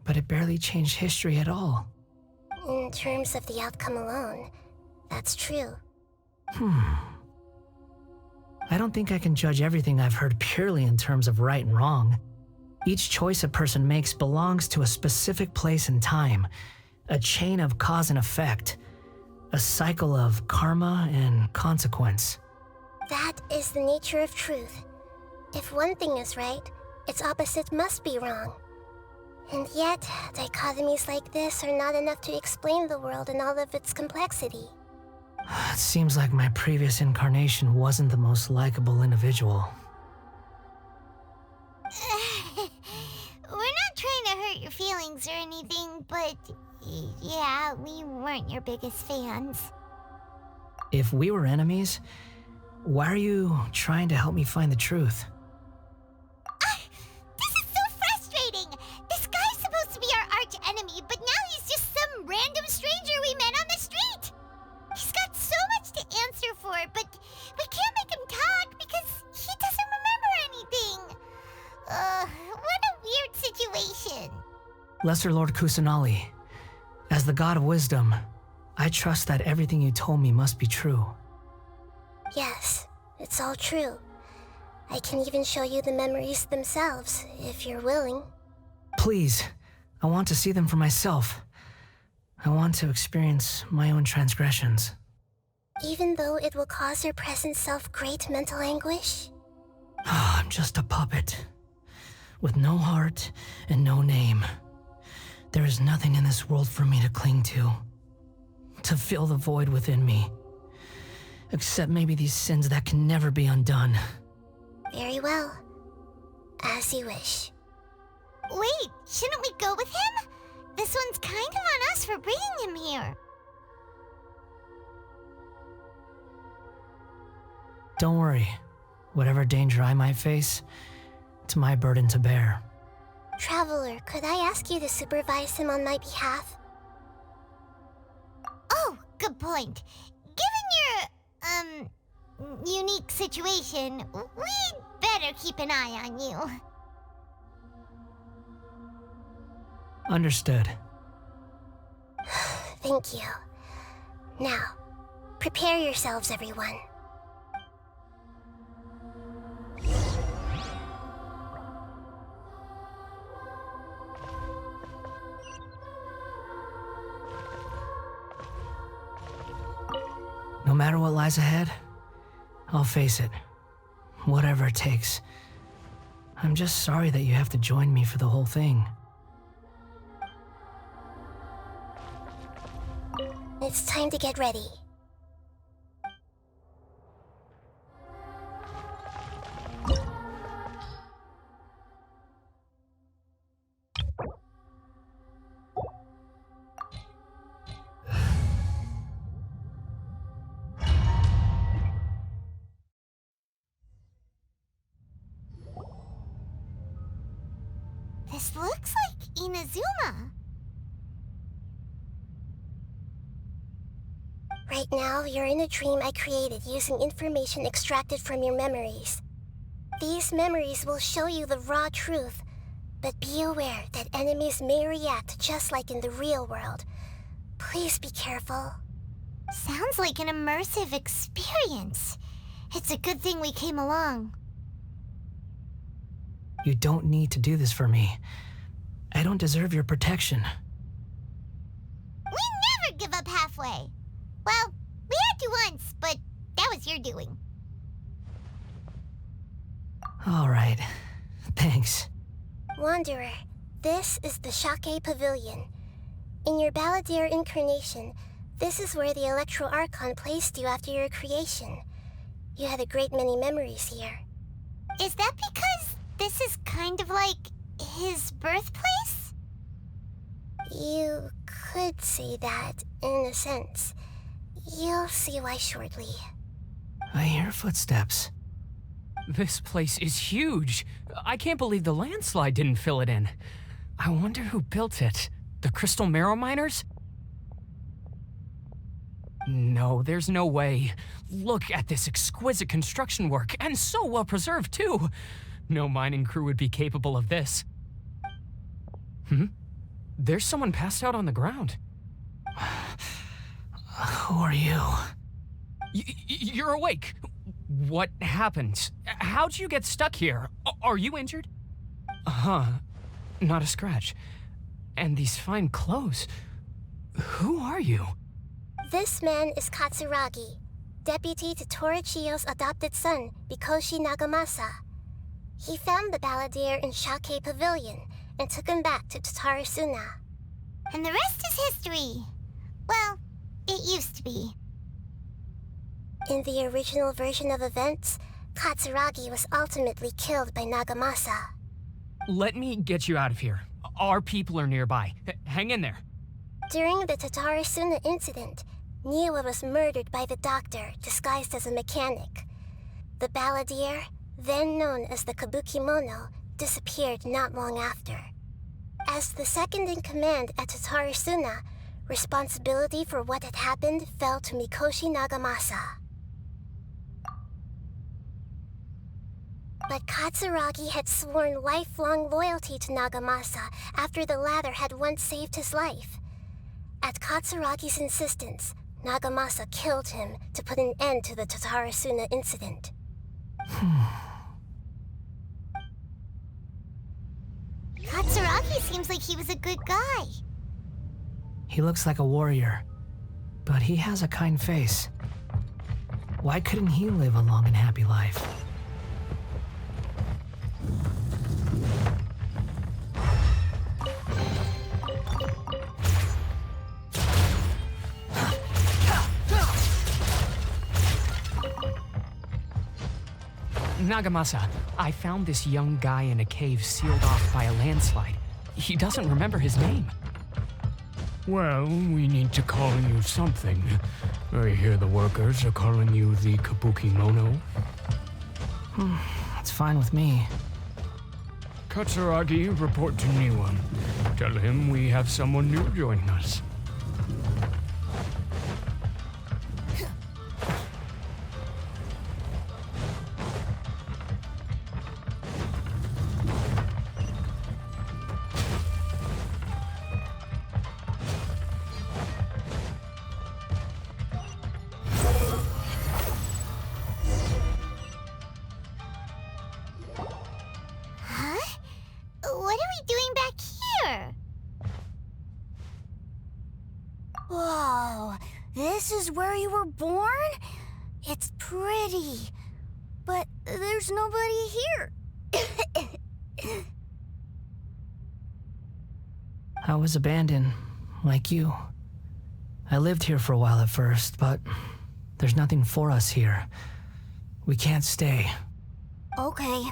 but it barely changed history at all. In terms of the outcome alone, that's true. I don't think I can judge everything I've heard purely in terms of right and wrong. Each choice a person makes belongs to a specific place and time, a chain of cause and effect, a cycle of karma and consequence. That is the nature of truth. If one thing is right, its opposite must be wrong. And yet, dichotomies like this are not enough to explain the world in all of its complexity. It seems like my previous incarnation wasn't the most likable individual. We're not trying to hurt your feelings or anything, but yeah, we weren't your biggest fans. If we were enemies, why are you trying to help me find the truth? This is so frustrating! This guy's supposed to be our arch enemy, but now he's just some random stranger we met on the street! He's got so much to answer for, but we can't make him talk because he doesn't remember anything. What a weird situation. Lesser Lord Kusanali, as the God of wisdom, I trust that everything you told me must be true. Yes, it's all true. I can even show you the memories themselves, if you're willing. Please, I want to see them for myself. I want to experience my own transgressions. Even though it will cause your present self great mental anguish? I'm just a puppet, with no heart and no name. There is nothing in this world for me to cling to fill the void within me. Except maybe these sins that can never be undone. Very well. As you wish. Wait, shouldn't we go with him? This one's kind of on us for bringing him here. Don't worry. Whatever danger I might face, it's my burden to bear. Traveler, could I ask you to supervise him on my behalf? Oh, good point. Given your, unique situation, we'd better keep an eye on you. Understood. Thank you. Now, prepare yourselves, everyone. No matter what lies ahead, I'll face it. Whatever it takes. I'm just sorry that you have to join me for the whole thing. It's time to get ready. This looks like Inazuma. Right now, you're in a dream I created using information extracted from your memories. These memories will show you the raw truth, but be aware that enemies may react just like in the real world. Please be careful. Sounds like an immersive experience. It's a good thing we came along. You don't need to do this for me. I don't deserve your protection. We never give up halfway. Well, we had to once, but that was your doing. All right. Thanks. Wanderer, this is the Shake Pavilion. In your Balladeer incarnation, this is where the Electro Archon placed you after your creation. You had a great many memories here. Is that because this is kind of like his birthplace? You could say that, in a sense. You'll see why shortly. I hear footsteps. This place is huge. I can't believe the landslide didn't fill it in. I wonder who built it. The Crystal Marrow Miners? No, there's no way. Look at this exquisite construction work, and so well preserved too. No mining crew would be capable of this. There's someone passed out on the ground. Who are you? You're awake. What happened? How'd you get stuck here? Are you injured? Not a scratch. And these fine clothes. Who are you? This man is Katsuragi, deputy to Torichiyo's adopted son, Mikoshi Nagamasa. He found the balladeer in Shake Pavilion and took him back to Tatarasuna. And the rest is history. Well, it used to be. In the original version of events, Katsuragi was ultimately killed by Nagamasa. Let me get you out of here. Our people are nearby. Hang in there. During the Tatarasuna incident, Niwa was murdered by the doctor disguised as a mechanic. The balladeer, then known as the Kabukimono, disappeared not long after. As the second in command at Tatarasuna, responsibility for what had happened fell to Mikoshi Nagamasa. But Katsuragi had sworn lifelong loyalty to Nagamasa after the latter had once saved his life. At Katsuragi's insistence, Nagamasa killed him to put an end to the Tatarasuna incident. Katsuragi seems like he was a good guy. He looks like a warrior, but he has a kind face. Why couldn't he live a long and happy life? Nagamasa, I found this young guy in a cave sealed off by a landslide. He doesn't remember his name. Well, we need to call you something. I hear the workers are calling you the Kabukimono. That's fine with me. Katsuragi, report to Niwa. Tell him we have someone new joining us. What are we doing back here? Whoa, this is where you were born? It's pretty, but there's nobody here. I was abandoned, like you. I lived here for a while at first, but there's nothing for us here. We can't stay. Okay.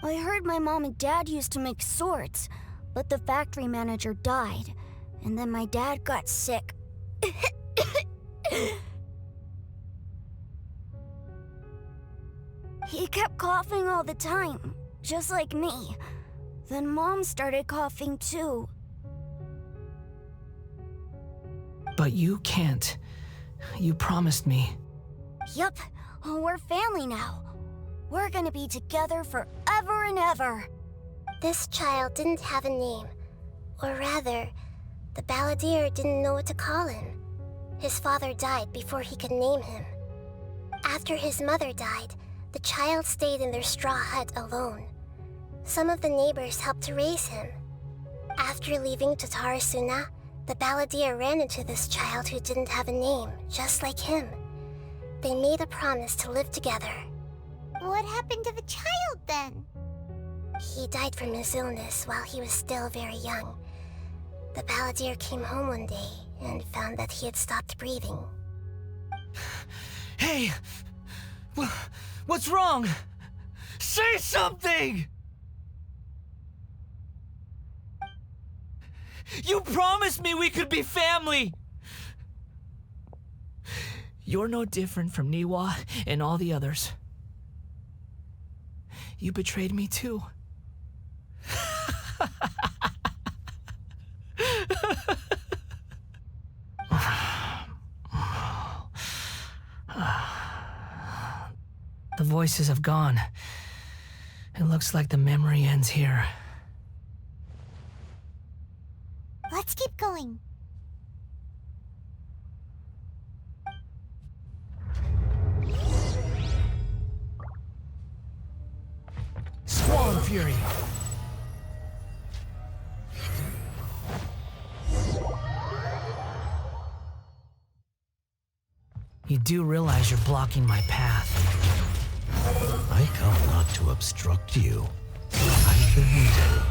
I heard my mom and dad used to make swords, but the factory manager died, and then my dad got sick. He kept coughing all the time, just like me. Then Mom started coughing too. But you can't. You promised me. Yup, we're family now. We're gonna be together forever and ever. This child didn't have a name. Or rather, the balladeer didn't know what to call him. His father died before he could name him. After his mother died, the child stayed in their straw hut alone. Some of the neighbors helped to raise him. After leaving Tatarasuna, the balladeer ran into this child who didn't have a name, just like him. They made a promise to live together. What happened to the child then? He died from his illness while he was still very young. The balladeer came home one day and found that he had stopped breathing. Hey! What's wrong? Say something! You promised me we could be family! You're no different from Niwa and all the others. You betrayed me too. The voices have gone. It looks like the memory ends here. Let's keep going. Squall Fury! You do realize you're blocking my path. I come not to obstruct you. I've been waiting.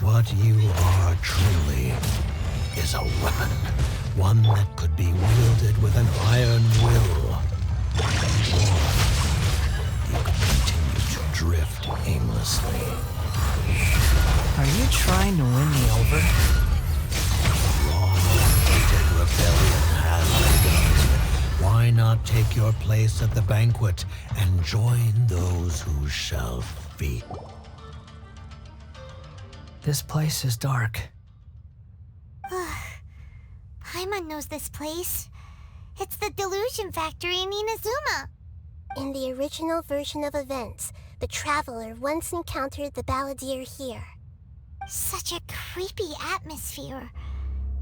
What you are truly is a weapon. One that could be wielded with an iron will. Or you could continue to drift aimlessly. Are you trying to win me over? Long-hated rebellion has begun. Why not take your place at the banquet and join those who shall feast? This place is dark. Paimon knows this place. It's the Delusion Factory in Inazuma. In the original version of events, the Traveler once encountered the Balladeer here. Such a creepy atmosphere.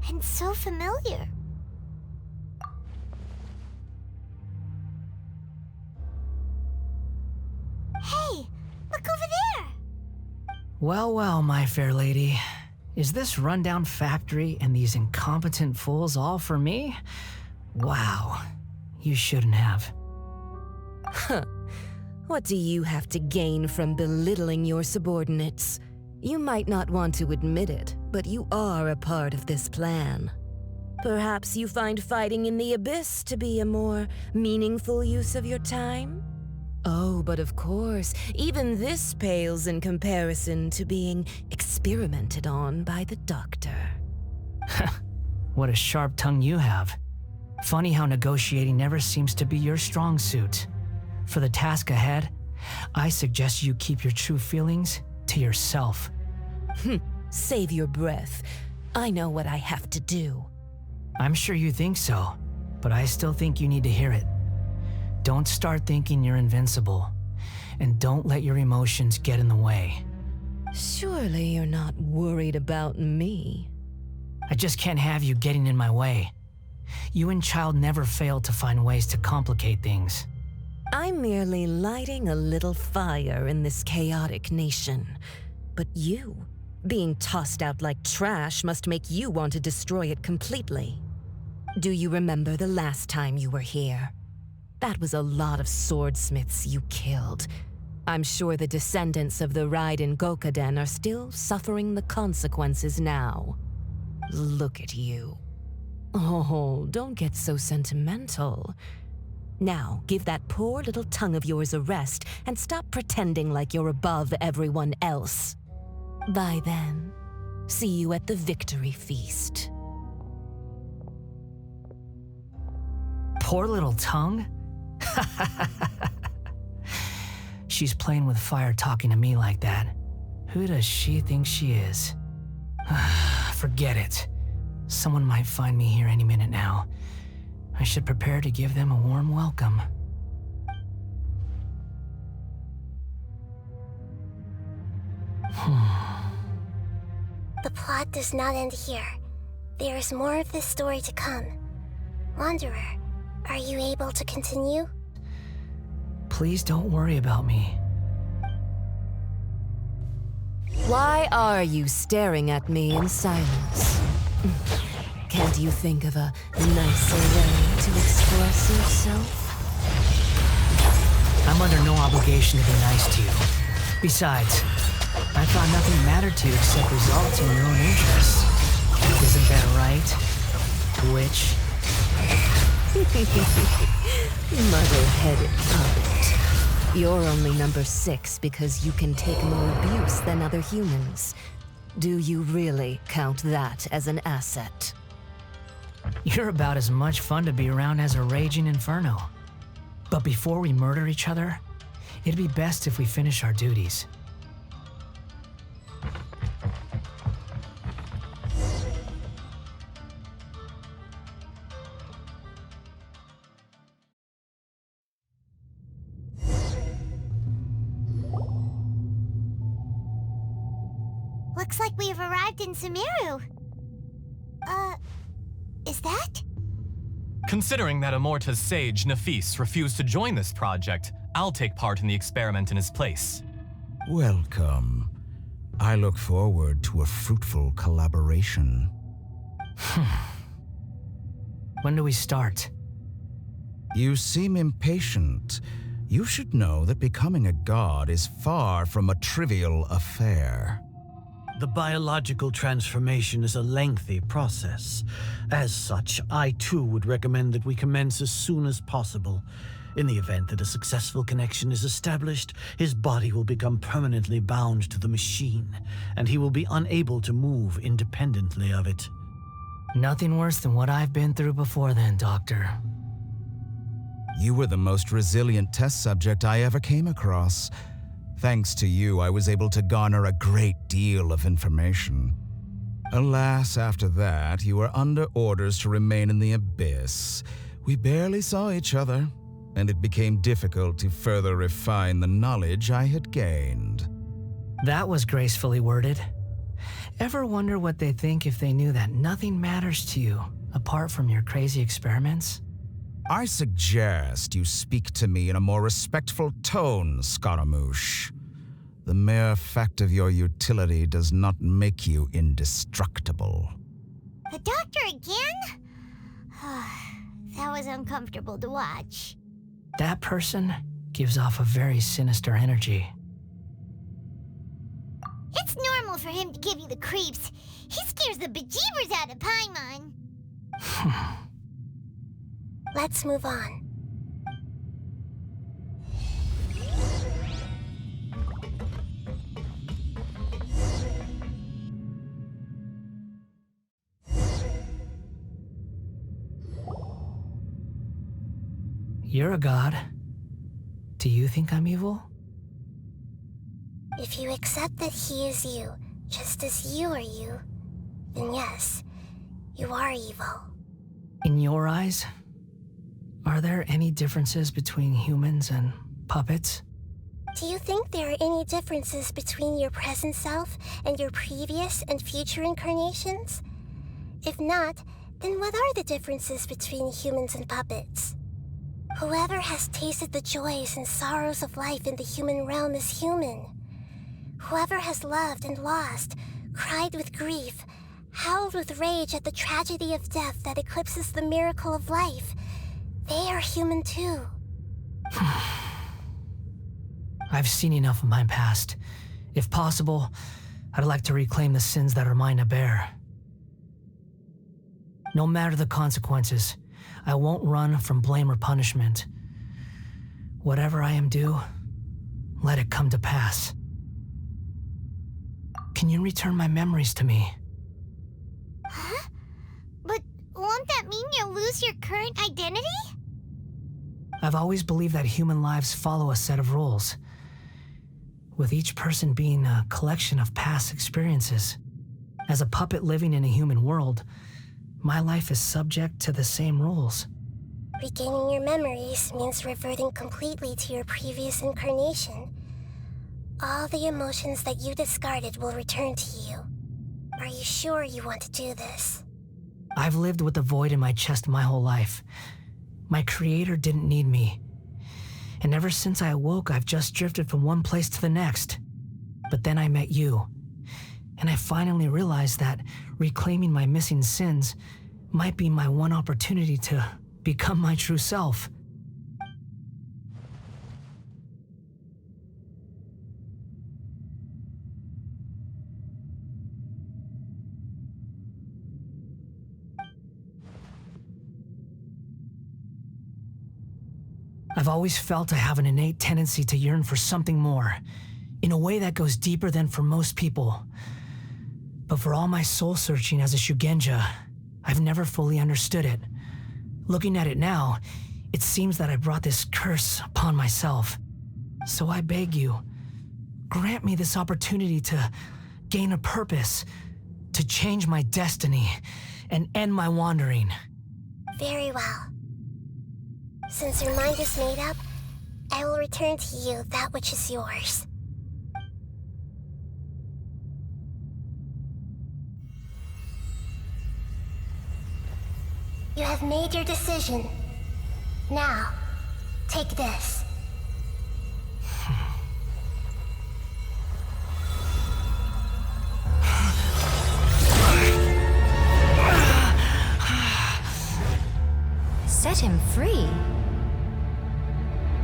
And so familiar. Hey, look over there! Well, well, my fair lady. Is this rundown factory and these incompetent fools all for me? Wow, you shouldn't have. Huh. What do you have to gain from belittling your subordinates? You might not want to admit it, but you are a part of this plan. Perhaps you find fighting in the Abyss to be a more meaningful use of your time? Oh, but of course, even this pales in comparison to being experimented on by the doctor. What a sharp tongue you have. Funny how negotiating never seems to be your strong suit. For the task ahead, I suggest you keep your true feelings to yourself. Save your breath. I know what I have to do. I'm sure you think so, but I still think you need to hear it. Don't start thinking you're invincible, and don't let your emotions get in the way. Surely you're not worried about me. I just can't have you getting in my way. You and Child never fail to find ways to complicate things. I'm merely lighting a little fire in this chaotic nation. But you, being tossed out like trash, must make you want to destroy it completely. Do you remember the last time you were here? That was a lot of swordsmiths you killed. I'm sure the descendants of the Raiden Gokaden are still suffering the consequences now. Look at you. Oh, don't get so sentimental. Now, give that poor little tongue of yours a rest and stop pretending like you're above everyone else. Bye then. See you at the victory feast. Poor little tongue? She's playing with fire talking to me like that. Who does she think she is? Forget it. Someone might find me here any minute now. I should prepare to give them a warm welcome. The plot does not end here. There is more of this story to come. Wanderer, are you able to continue? Please don't worry about me. Why are you staring at me in silence? Can't you think of a nicer way to express yourself? I'm under no obligation to be nice to you. Besides, I thought nothing mattered to you except results in your own interests. Isn't that right, witch? Muddle-headed puppet. You're only number 6 because you can take more abuse than other humans. Do you really count that as an asset? You're about as much fun to be around as a raging inferno. But before we murder each other, it'd be best if we finish our duties. Looks like we have arrived in Sumeru. Is that? Considering that Amorta's sage, Nafis, refused to join this project, I'll take part in the experiment in his place. Welcome. I look forward to a fruitful collaboration. When do we start? You seem impatient. You should know that becoming a god is far from a trivial affair. The biological transformation is a lengthy process. As such, I too would recommend that we commence as soon as possible. In the event that a successful connection is established, his body will become permanently bound to the machine, and he will be unable to move independently of it. Nothing worse than what I've been through before then, Doctor. You were the most resilient test subject I ever came across. Thanks to you, I was able to garner a great deal of information. Alas, after that, you were under orders to remain in the abyss. We barely saw each other, and it became difficult to further refine the knowledge I had gained. That was gracefully worded. Ever wonder what they think if they knew that nothing matters to you apart from your crazy experiments? I suggest you speak to me in a more respectful tone, Scaramouche. The mere fact of your utility does not make you indestructible. The doctor again? That was uncomfortable to watch. That person gives off a very sinister energy. It's normal for him to give you the creeps. He scares the bejeebers out of Paimon. Let's move on. You're a god. Do you think I'm evil? If you accept that he is you, just as you are you, then yes, you are evil. In your eyes, are there any differences between humans and puppets? Do you think there are any differences between your present self and your previous and future incarnations? If not, then what are the differences between humans and puppets? Whoever has tasted the joys and sorrows of life in the human realm is human. Whoever has loved and lost, cried with grief, howled with rage at the tragedy of death that eclipses the miracle of life, they are human too. I've seen enough of my past. If possible, I'd like to reclaim the sins that are mine to bear. No matter the consequences, I won't run from blame or punishment. Whatever I am due, let it come to pass. Can you return my memories to me? Huh? But won't that mean you'll lose your current identity? I've always believed that human lives follow a set of rules, with each person being a collection of past experiences. As a puppet living in a human world, my life is subject to the same rules. Regaining your memories means reverting completely to your previous incarnation. All the emotions that you discarded will return to you. Are you sure you want to do this? I've lived with a void in my chest my whole life. My creator didn't need me. And ever since I awoke, I've just drifted from one place to the next. But then I met you. And I finally realized that reclaiming my missing sins might be my one opportunity to become my true self. I've always felt I have an innate tendency to yearn for something more, in a way that goes deeper than for most people. But for all my soul-searching as a Shugenja, I've never fully understood it. Looking at it now, it seems that I brought this curse upon myself. So I beg you, grant me this opportunity to gain a purpose, to change my destiny, and end my wandering. Very well. Since your mind is made up, I will return to you that which is yours. You have made your decision. Now, take this. set him free.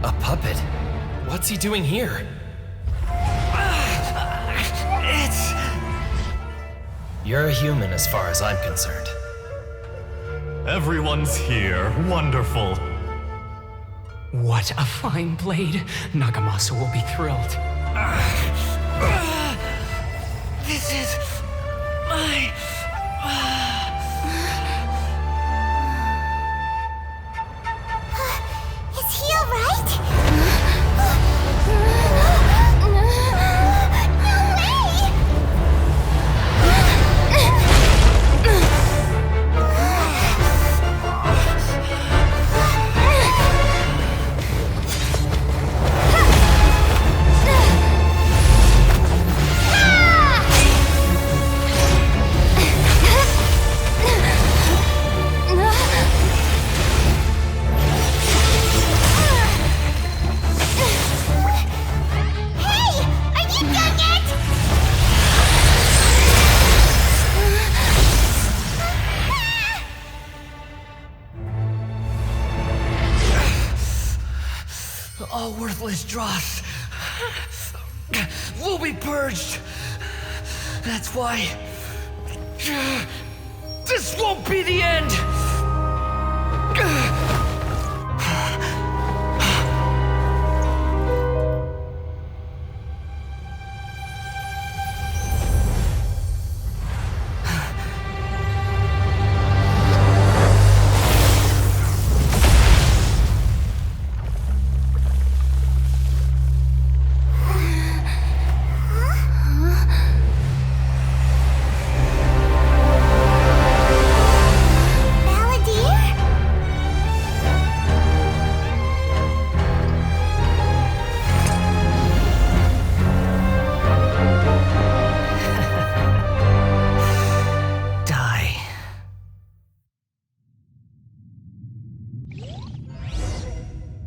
A puppet? What's he doing here? You're a human as far as I'm concerned. Everyone's here. Wonderful. What a fine blade. Nagamasa will be thrilled. This is my... Is he alright? All worthless dross will be purged. That's why this won't be the end.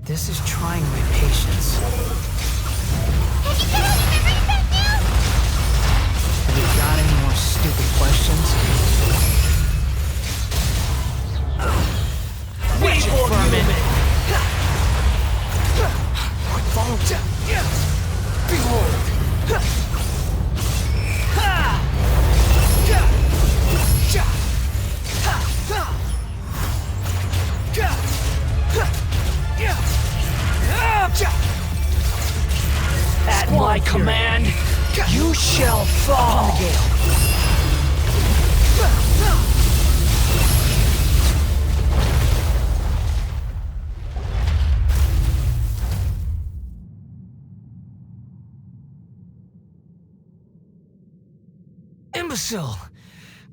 This is trying my patience. Have you got any memories back now? Have you got any more stupid questions? Wait for a minute! Behold! At my command, you shall fall. Imbecile!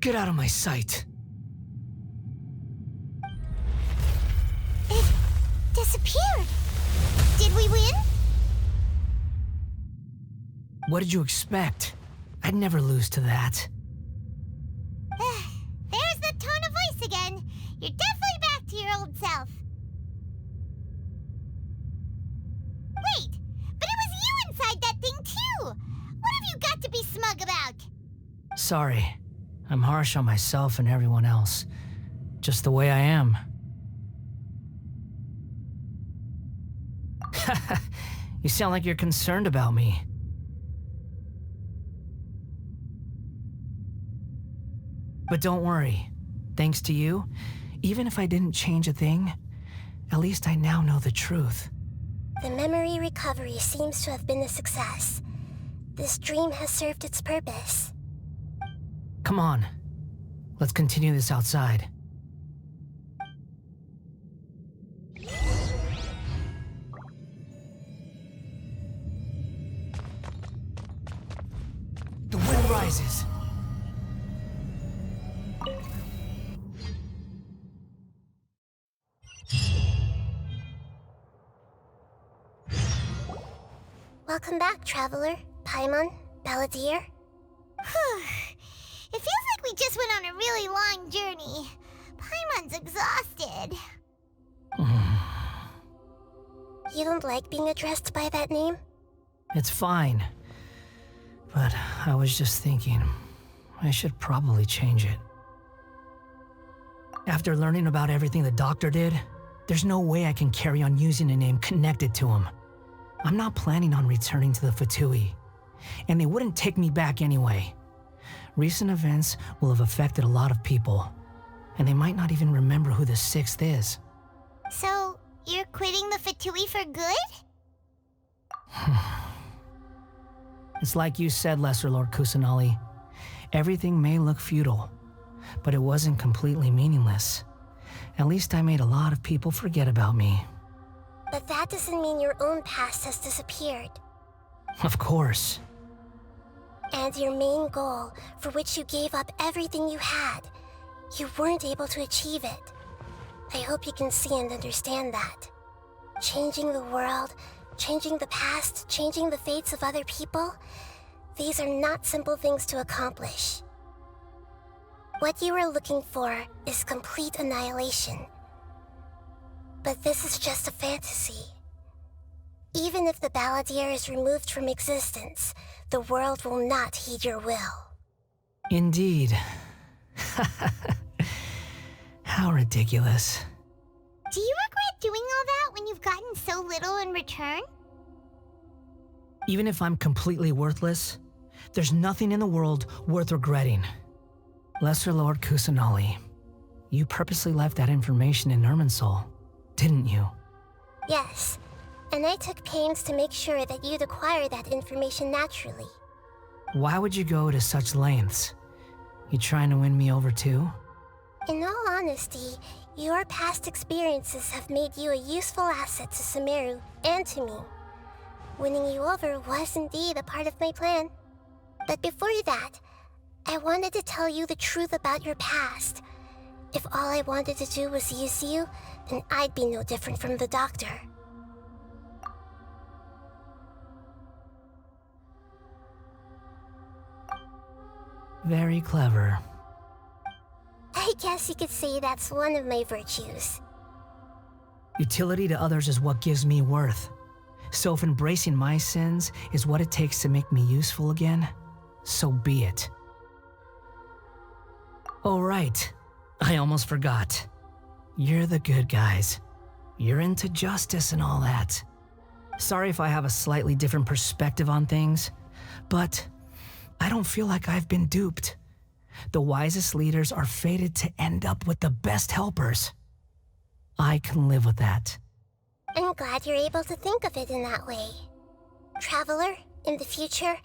Get out of my sight. It disappeared. Did we win? What did you expect? I'd never lose to that. There's the tone of voice again. You're definitely back to your old self. Wait, but it was you inside that thing too. What have you got to be smug about? Sorry. I'm harsh on myself and everyone else. Just the way I am. You sound like you're concerned about me. But don't worry. Thanks to you, even if I didn't change a thing, at least I now know the truth. The memory recovery seems to have been a success. This dream has served its purpose. Come on. Let's continue this outside. The wind rises. Welcome back, Traveler, Paimon, Balladeer. It feels like we just went on a really long journey. Paimon's exhausted. You don't like being addressed by that name? It's fine. But I was just thinking, I should probably change it. After learning about everything the doctor did, There's no way I can carry on using a name connected to him. I'm not planning on returning to the Fatui, and they wouldn't take me back anyway. Recent events will have affected a lot of people, and they might not even remember who the 6th is. So, you're quitting the Fatui for good? It's like you said, Lesser Lord Kusanali. Everything may look futile, but it wasn't completely meaningless. At least I made a lot of people forget about me. But that doesn't mean your own past has disappeared. Of course. And your main goal, for which you gave up everything you had, you weren't able to achieve it. I hope you can see and understand that. Changing the world, changing the past, changing the fates of other people, these are not simple things to accomplish. What you are looking for is complete annihilation. But this is just a fantasy. Even if the Balladeer is removed from existence, the world will not heed your will. Indeed. How ridiculous. Do you regret doing all that when you've gotten so little in return? Even if I'm completely worthless, there's nothing in the world worth regretting. Lesser Lord Kusanali, you purposely left that information in Irminsul, didn't you? Yes, and I took pains to make sure that you'd acquire that information naturally. Why would you go to such lengths? You trying to win me over too? In all honesty, your past experiences have made you a useful asset to Sumeru and to me. Winning you over was indeed a part of my plan. But before that, I wanted to tell you the truth about your past. If all I wanted to do was use you, then I'd be no different from the doctor. Very clever. I guess you could say that's one of my virtues. Utility to others is what gives me worth. So if embracing my sins is what it takes to make me useful again, so be it. Oh right, I almost forgot. You're the good guys. You're into justice and all that. Sorry if I have a slightly different perspective on things, but I don't feel like I've been duped. The wisest leaders are fated to end up with the best helpers. I can live with that. I'm glad you're able to think of it in that way. Traveler, in the future,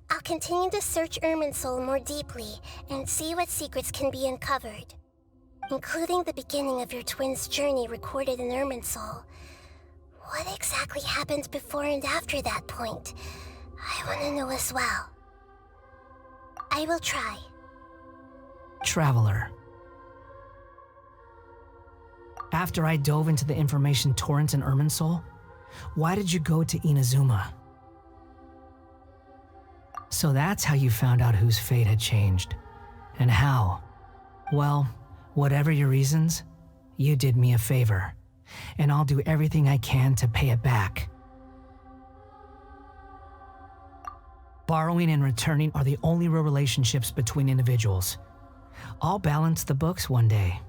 I'll continue to search Irminsul more deeply and see what secrets can be uncovered, including the beginning of your twins' journey recorded in Irminsul. What exactly happened before and after that point? I want to know as well. I will try. Traveler. After I dove into the information torrents in Irminsul, why did you go to Inazuma? So that's how you found out whose fate had changed. And how? Well, whatever your reasons, you did me a favor, and I'll do everything I can to pay it back. Borrowing and returning are the only real relationships between individuals. I'll balance the books one day.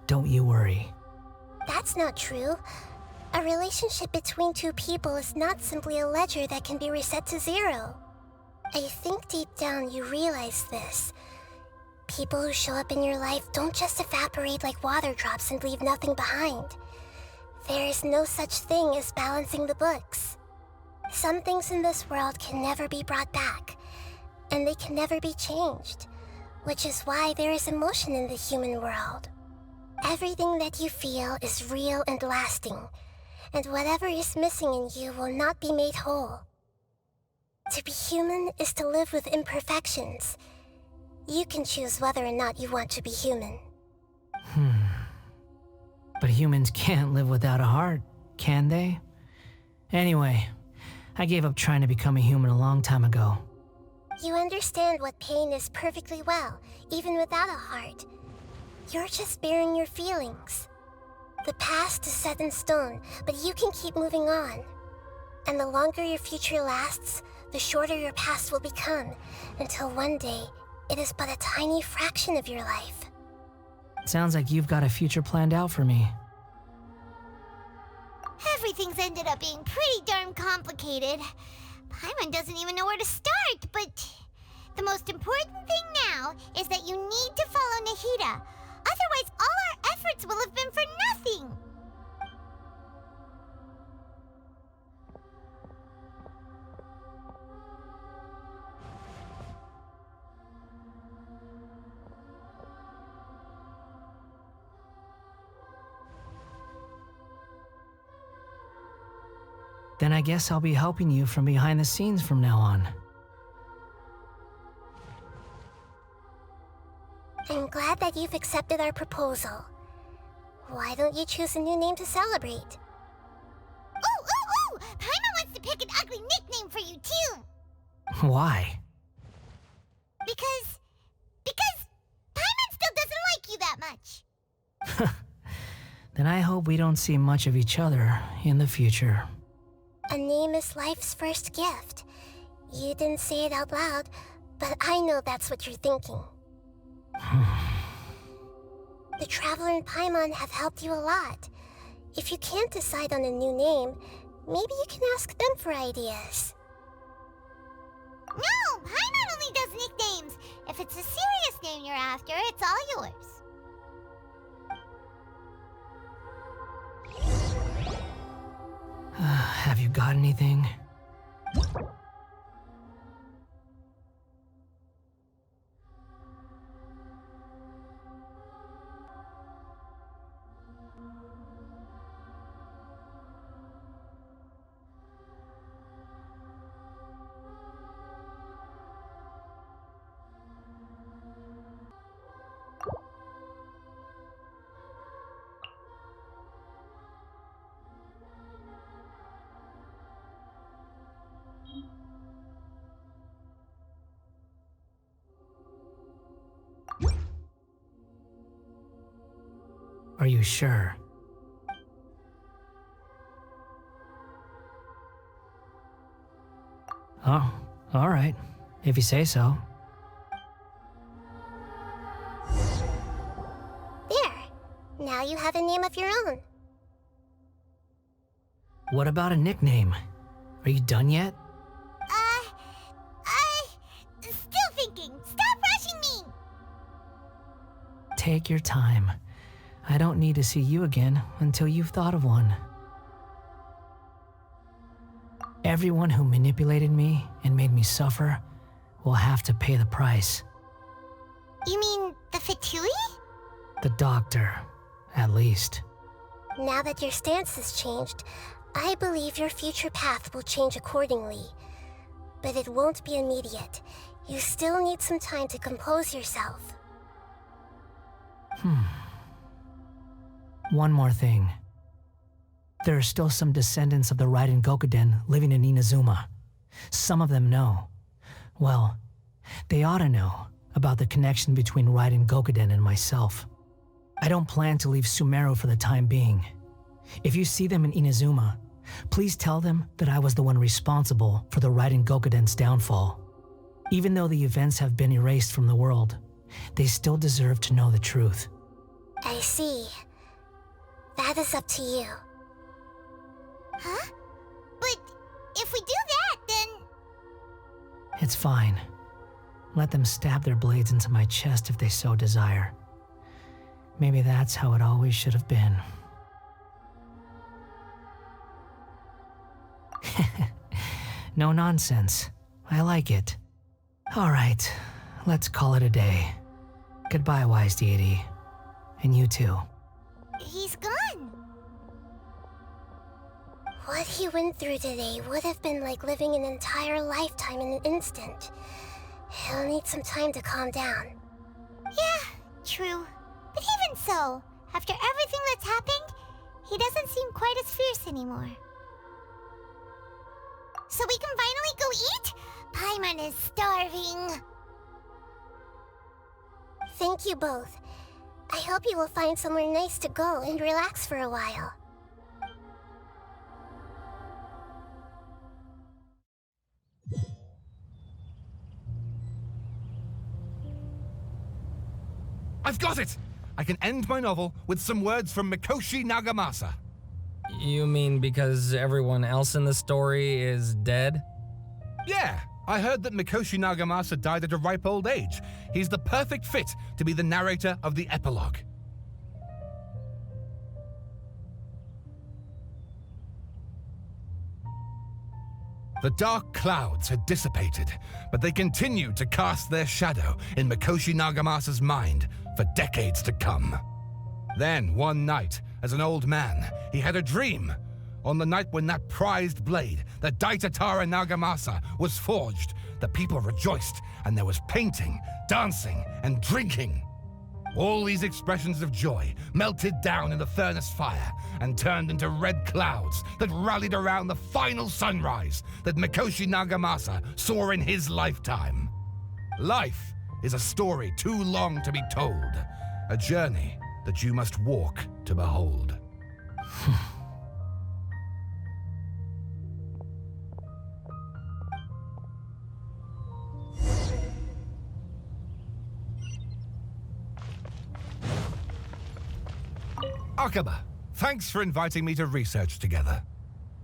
Don't you worry. That's not true. A relationship between two people is not simply a ledger that can be reset to zero. I think deep down you realize this. People who show up in your life don't just evaporate like water drops and leave nothing behind. There is no such thing as balancing the books. Some things in this world can never be brought back, and they can never be changed, which is why there is emotion in the human world. Everything that you feel is real and lasting, and whatever is missing in you will not be made whole. To be human is to live with imperfections. You can choose whether or not you want to be human. But humans can't live without a heart, can they? Anyway, I gave up trying to become a human a long time ago. You understand what pain is perfectly well, even without a heart. You're just bearing your feelings. The past is set in stone, but you can keep moving on. And the longer your future lasts, the shorter your past will become, until one day, it is but a tiny fraction of your life. Sounds like you've got a future planned out for me. Everything's ended up being pretty darn complicated. Paimon doesn't even know where to start, but the most important thing now is that you need to follow Nahida. Otherwise, all our efforts will have been for nothing. Then I guess I'll be helping you from behind the scenes from now on. I'm glad that you've accepted our proposal. Why don't you choose a new name to celebrate? Ooh! Paimon wants to pick an ugly nickname for you, too! Why? Because Paimon still doesn't like you that much. Then I hope we don't see much of each other in the future. A name is life's first gift. You didn't say it out loud, but I know that's what you're thinking. The Traveler and Paimon have helped you a lot. If you can't decide on a new name, maybe you can ask them for ideas. No! Paimon only does nicknames! If it's a serious name you're after, it's all yours. Have you got anything? Are you sure? Oh, all right. If you say so. There. Now you have a name of your own. What about a nickname? Are you done yet? Still thinking. Stop rushing me! Take your time. I don't need to see you again until you've thought of one. Everyone who manipulated me and made me suffer will have to pay the price. You mean the Fatui? The doctor, at least. Now that your stance has changed, I believe your future path will change accordingly. But it won't be immediate. You still need some time to compose yourself. One more thing. There are still some descendants of the Raiden Gokuden living in Inazuma. Some of them know. Well, they ought to know about the connection between Raiden Gokuden and myself. I don't plan to leave Sumeru for the time being. If you see them in Inazuma, please tell them that I was the one responsible for the Raiden Gokuden's downfall. Even though the events have been erased from the world, they still deserve to know the truth. I see. That is up to you. Huh? But if we do that, then... It's fine. Let them stab their blades into my chest if they so desire. Maybe that's how it always should have been. No nonsense. I like it. All right, let's call it a day. Goodbye, wise deity. And you too. He's gone. What he went through today would have been like living an entire lifetime in an instant. He'll need some time to calm down. Yeah, true. But even so, after everything that's happened, he doesn't seem quite as fierce anymore. So we can finally go eat? Paimon is starving. Thank you both. I hope you will find somewhere nice to go and relax for a while. I've got it! I can end my novel with some words from Mikoshi Nagamasa. You mean because everyone else in the story is dead? Yeah, I heard that Mikoshi Nagamasa died at a ripe old age. He's the perfect fit to be the narrator of the epilogue. The dark clouds had dissipated, but they continued to cast their shadow in Mikoshi Nagamasa's mind for decades to come. Then, one night, as an old man, he had a dream. On the night when that prized blade, the Daitatara Nagamasa, was forged, the people rejoiced, and there was painting, dancing, and drinking. All these expressions of joy melted down in the furnace fire and turned into red clouds that rallied around the final sunrise that Mikoshi Nagamasa saw in his lifetime. Life is a story too long to be told, a journey that you must walk to behold. Akaba, thanks for inviting me to research together.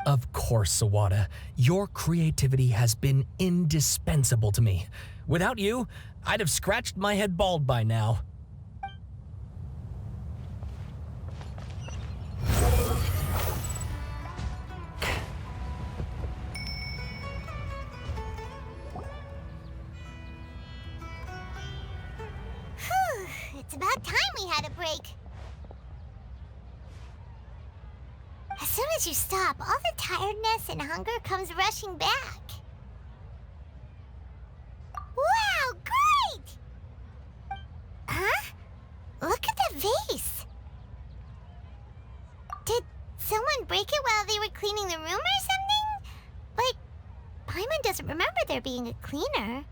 Of course, Sawada. Your creativity has been indispensable to me. Without you, I'd have scratched my head bald by now. It's about time we had a break. As soon as you stop, all the tiredness and hunger comes rushing back. Wow, great! Huh? Look at that vase. Did someone break it while they were cleaning the room or something? But Paimon doesn't remember there being a cleaner.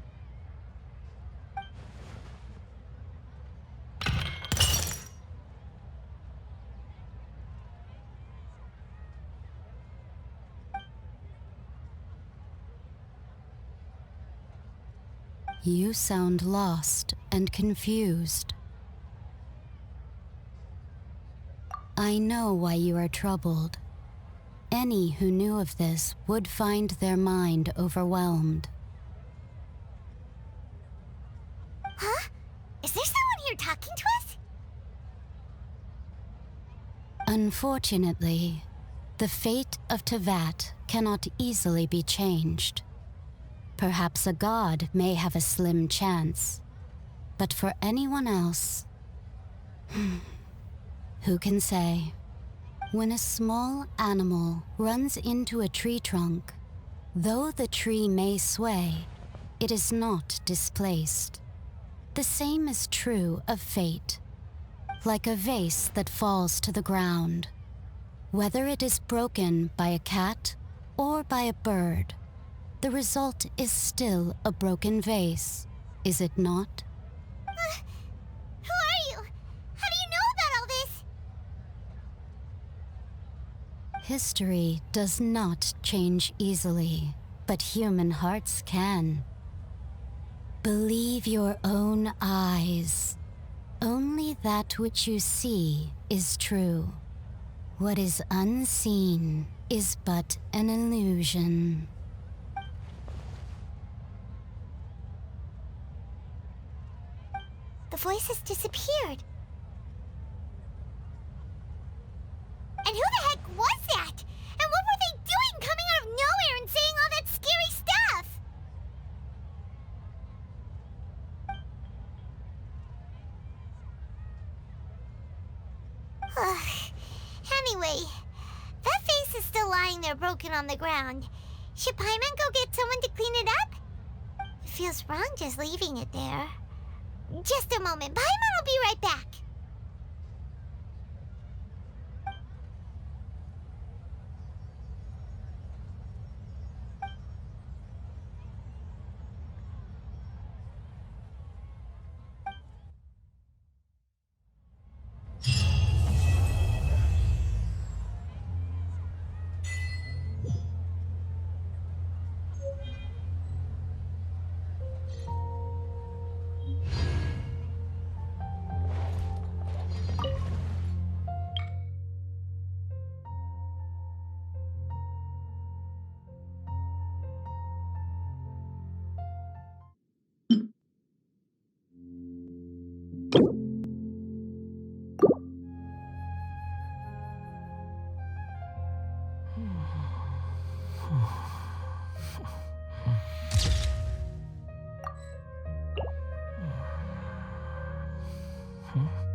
You sound lost and confused. I know why you are troubled. Any who knew of this would find their mind overwhelmed. Huh? Is there someone here talking to us? Unfortunately, the fate of Tevat cannot easily be changed. Perhaps a god may have a slim chance, but for anyone else, who can say? When a small animal runs into a tree trunk, though the tree may sway, it is not displaced. The same is true of fate, like a vase that falls to the ground. Whether it is broken by a cat or by a bird, the result is still a broken vase, is it not? Who are you? How do you know about all this? History does not change easily, but human hearts can. Believe your own eyes. Only that which you see is true. What is unseen is but an illusion. The voice has disappeared. And who the heck was that? And what were they doing coming out of nowhere and saying all that scary stuff? Anyway, that vase is still lying there broken on the ground. Should Paimon go get someone to clean it up? It feels wrong just leaving it there. Just a moment. Paimon will be right back. Hmm?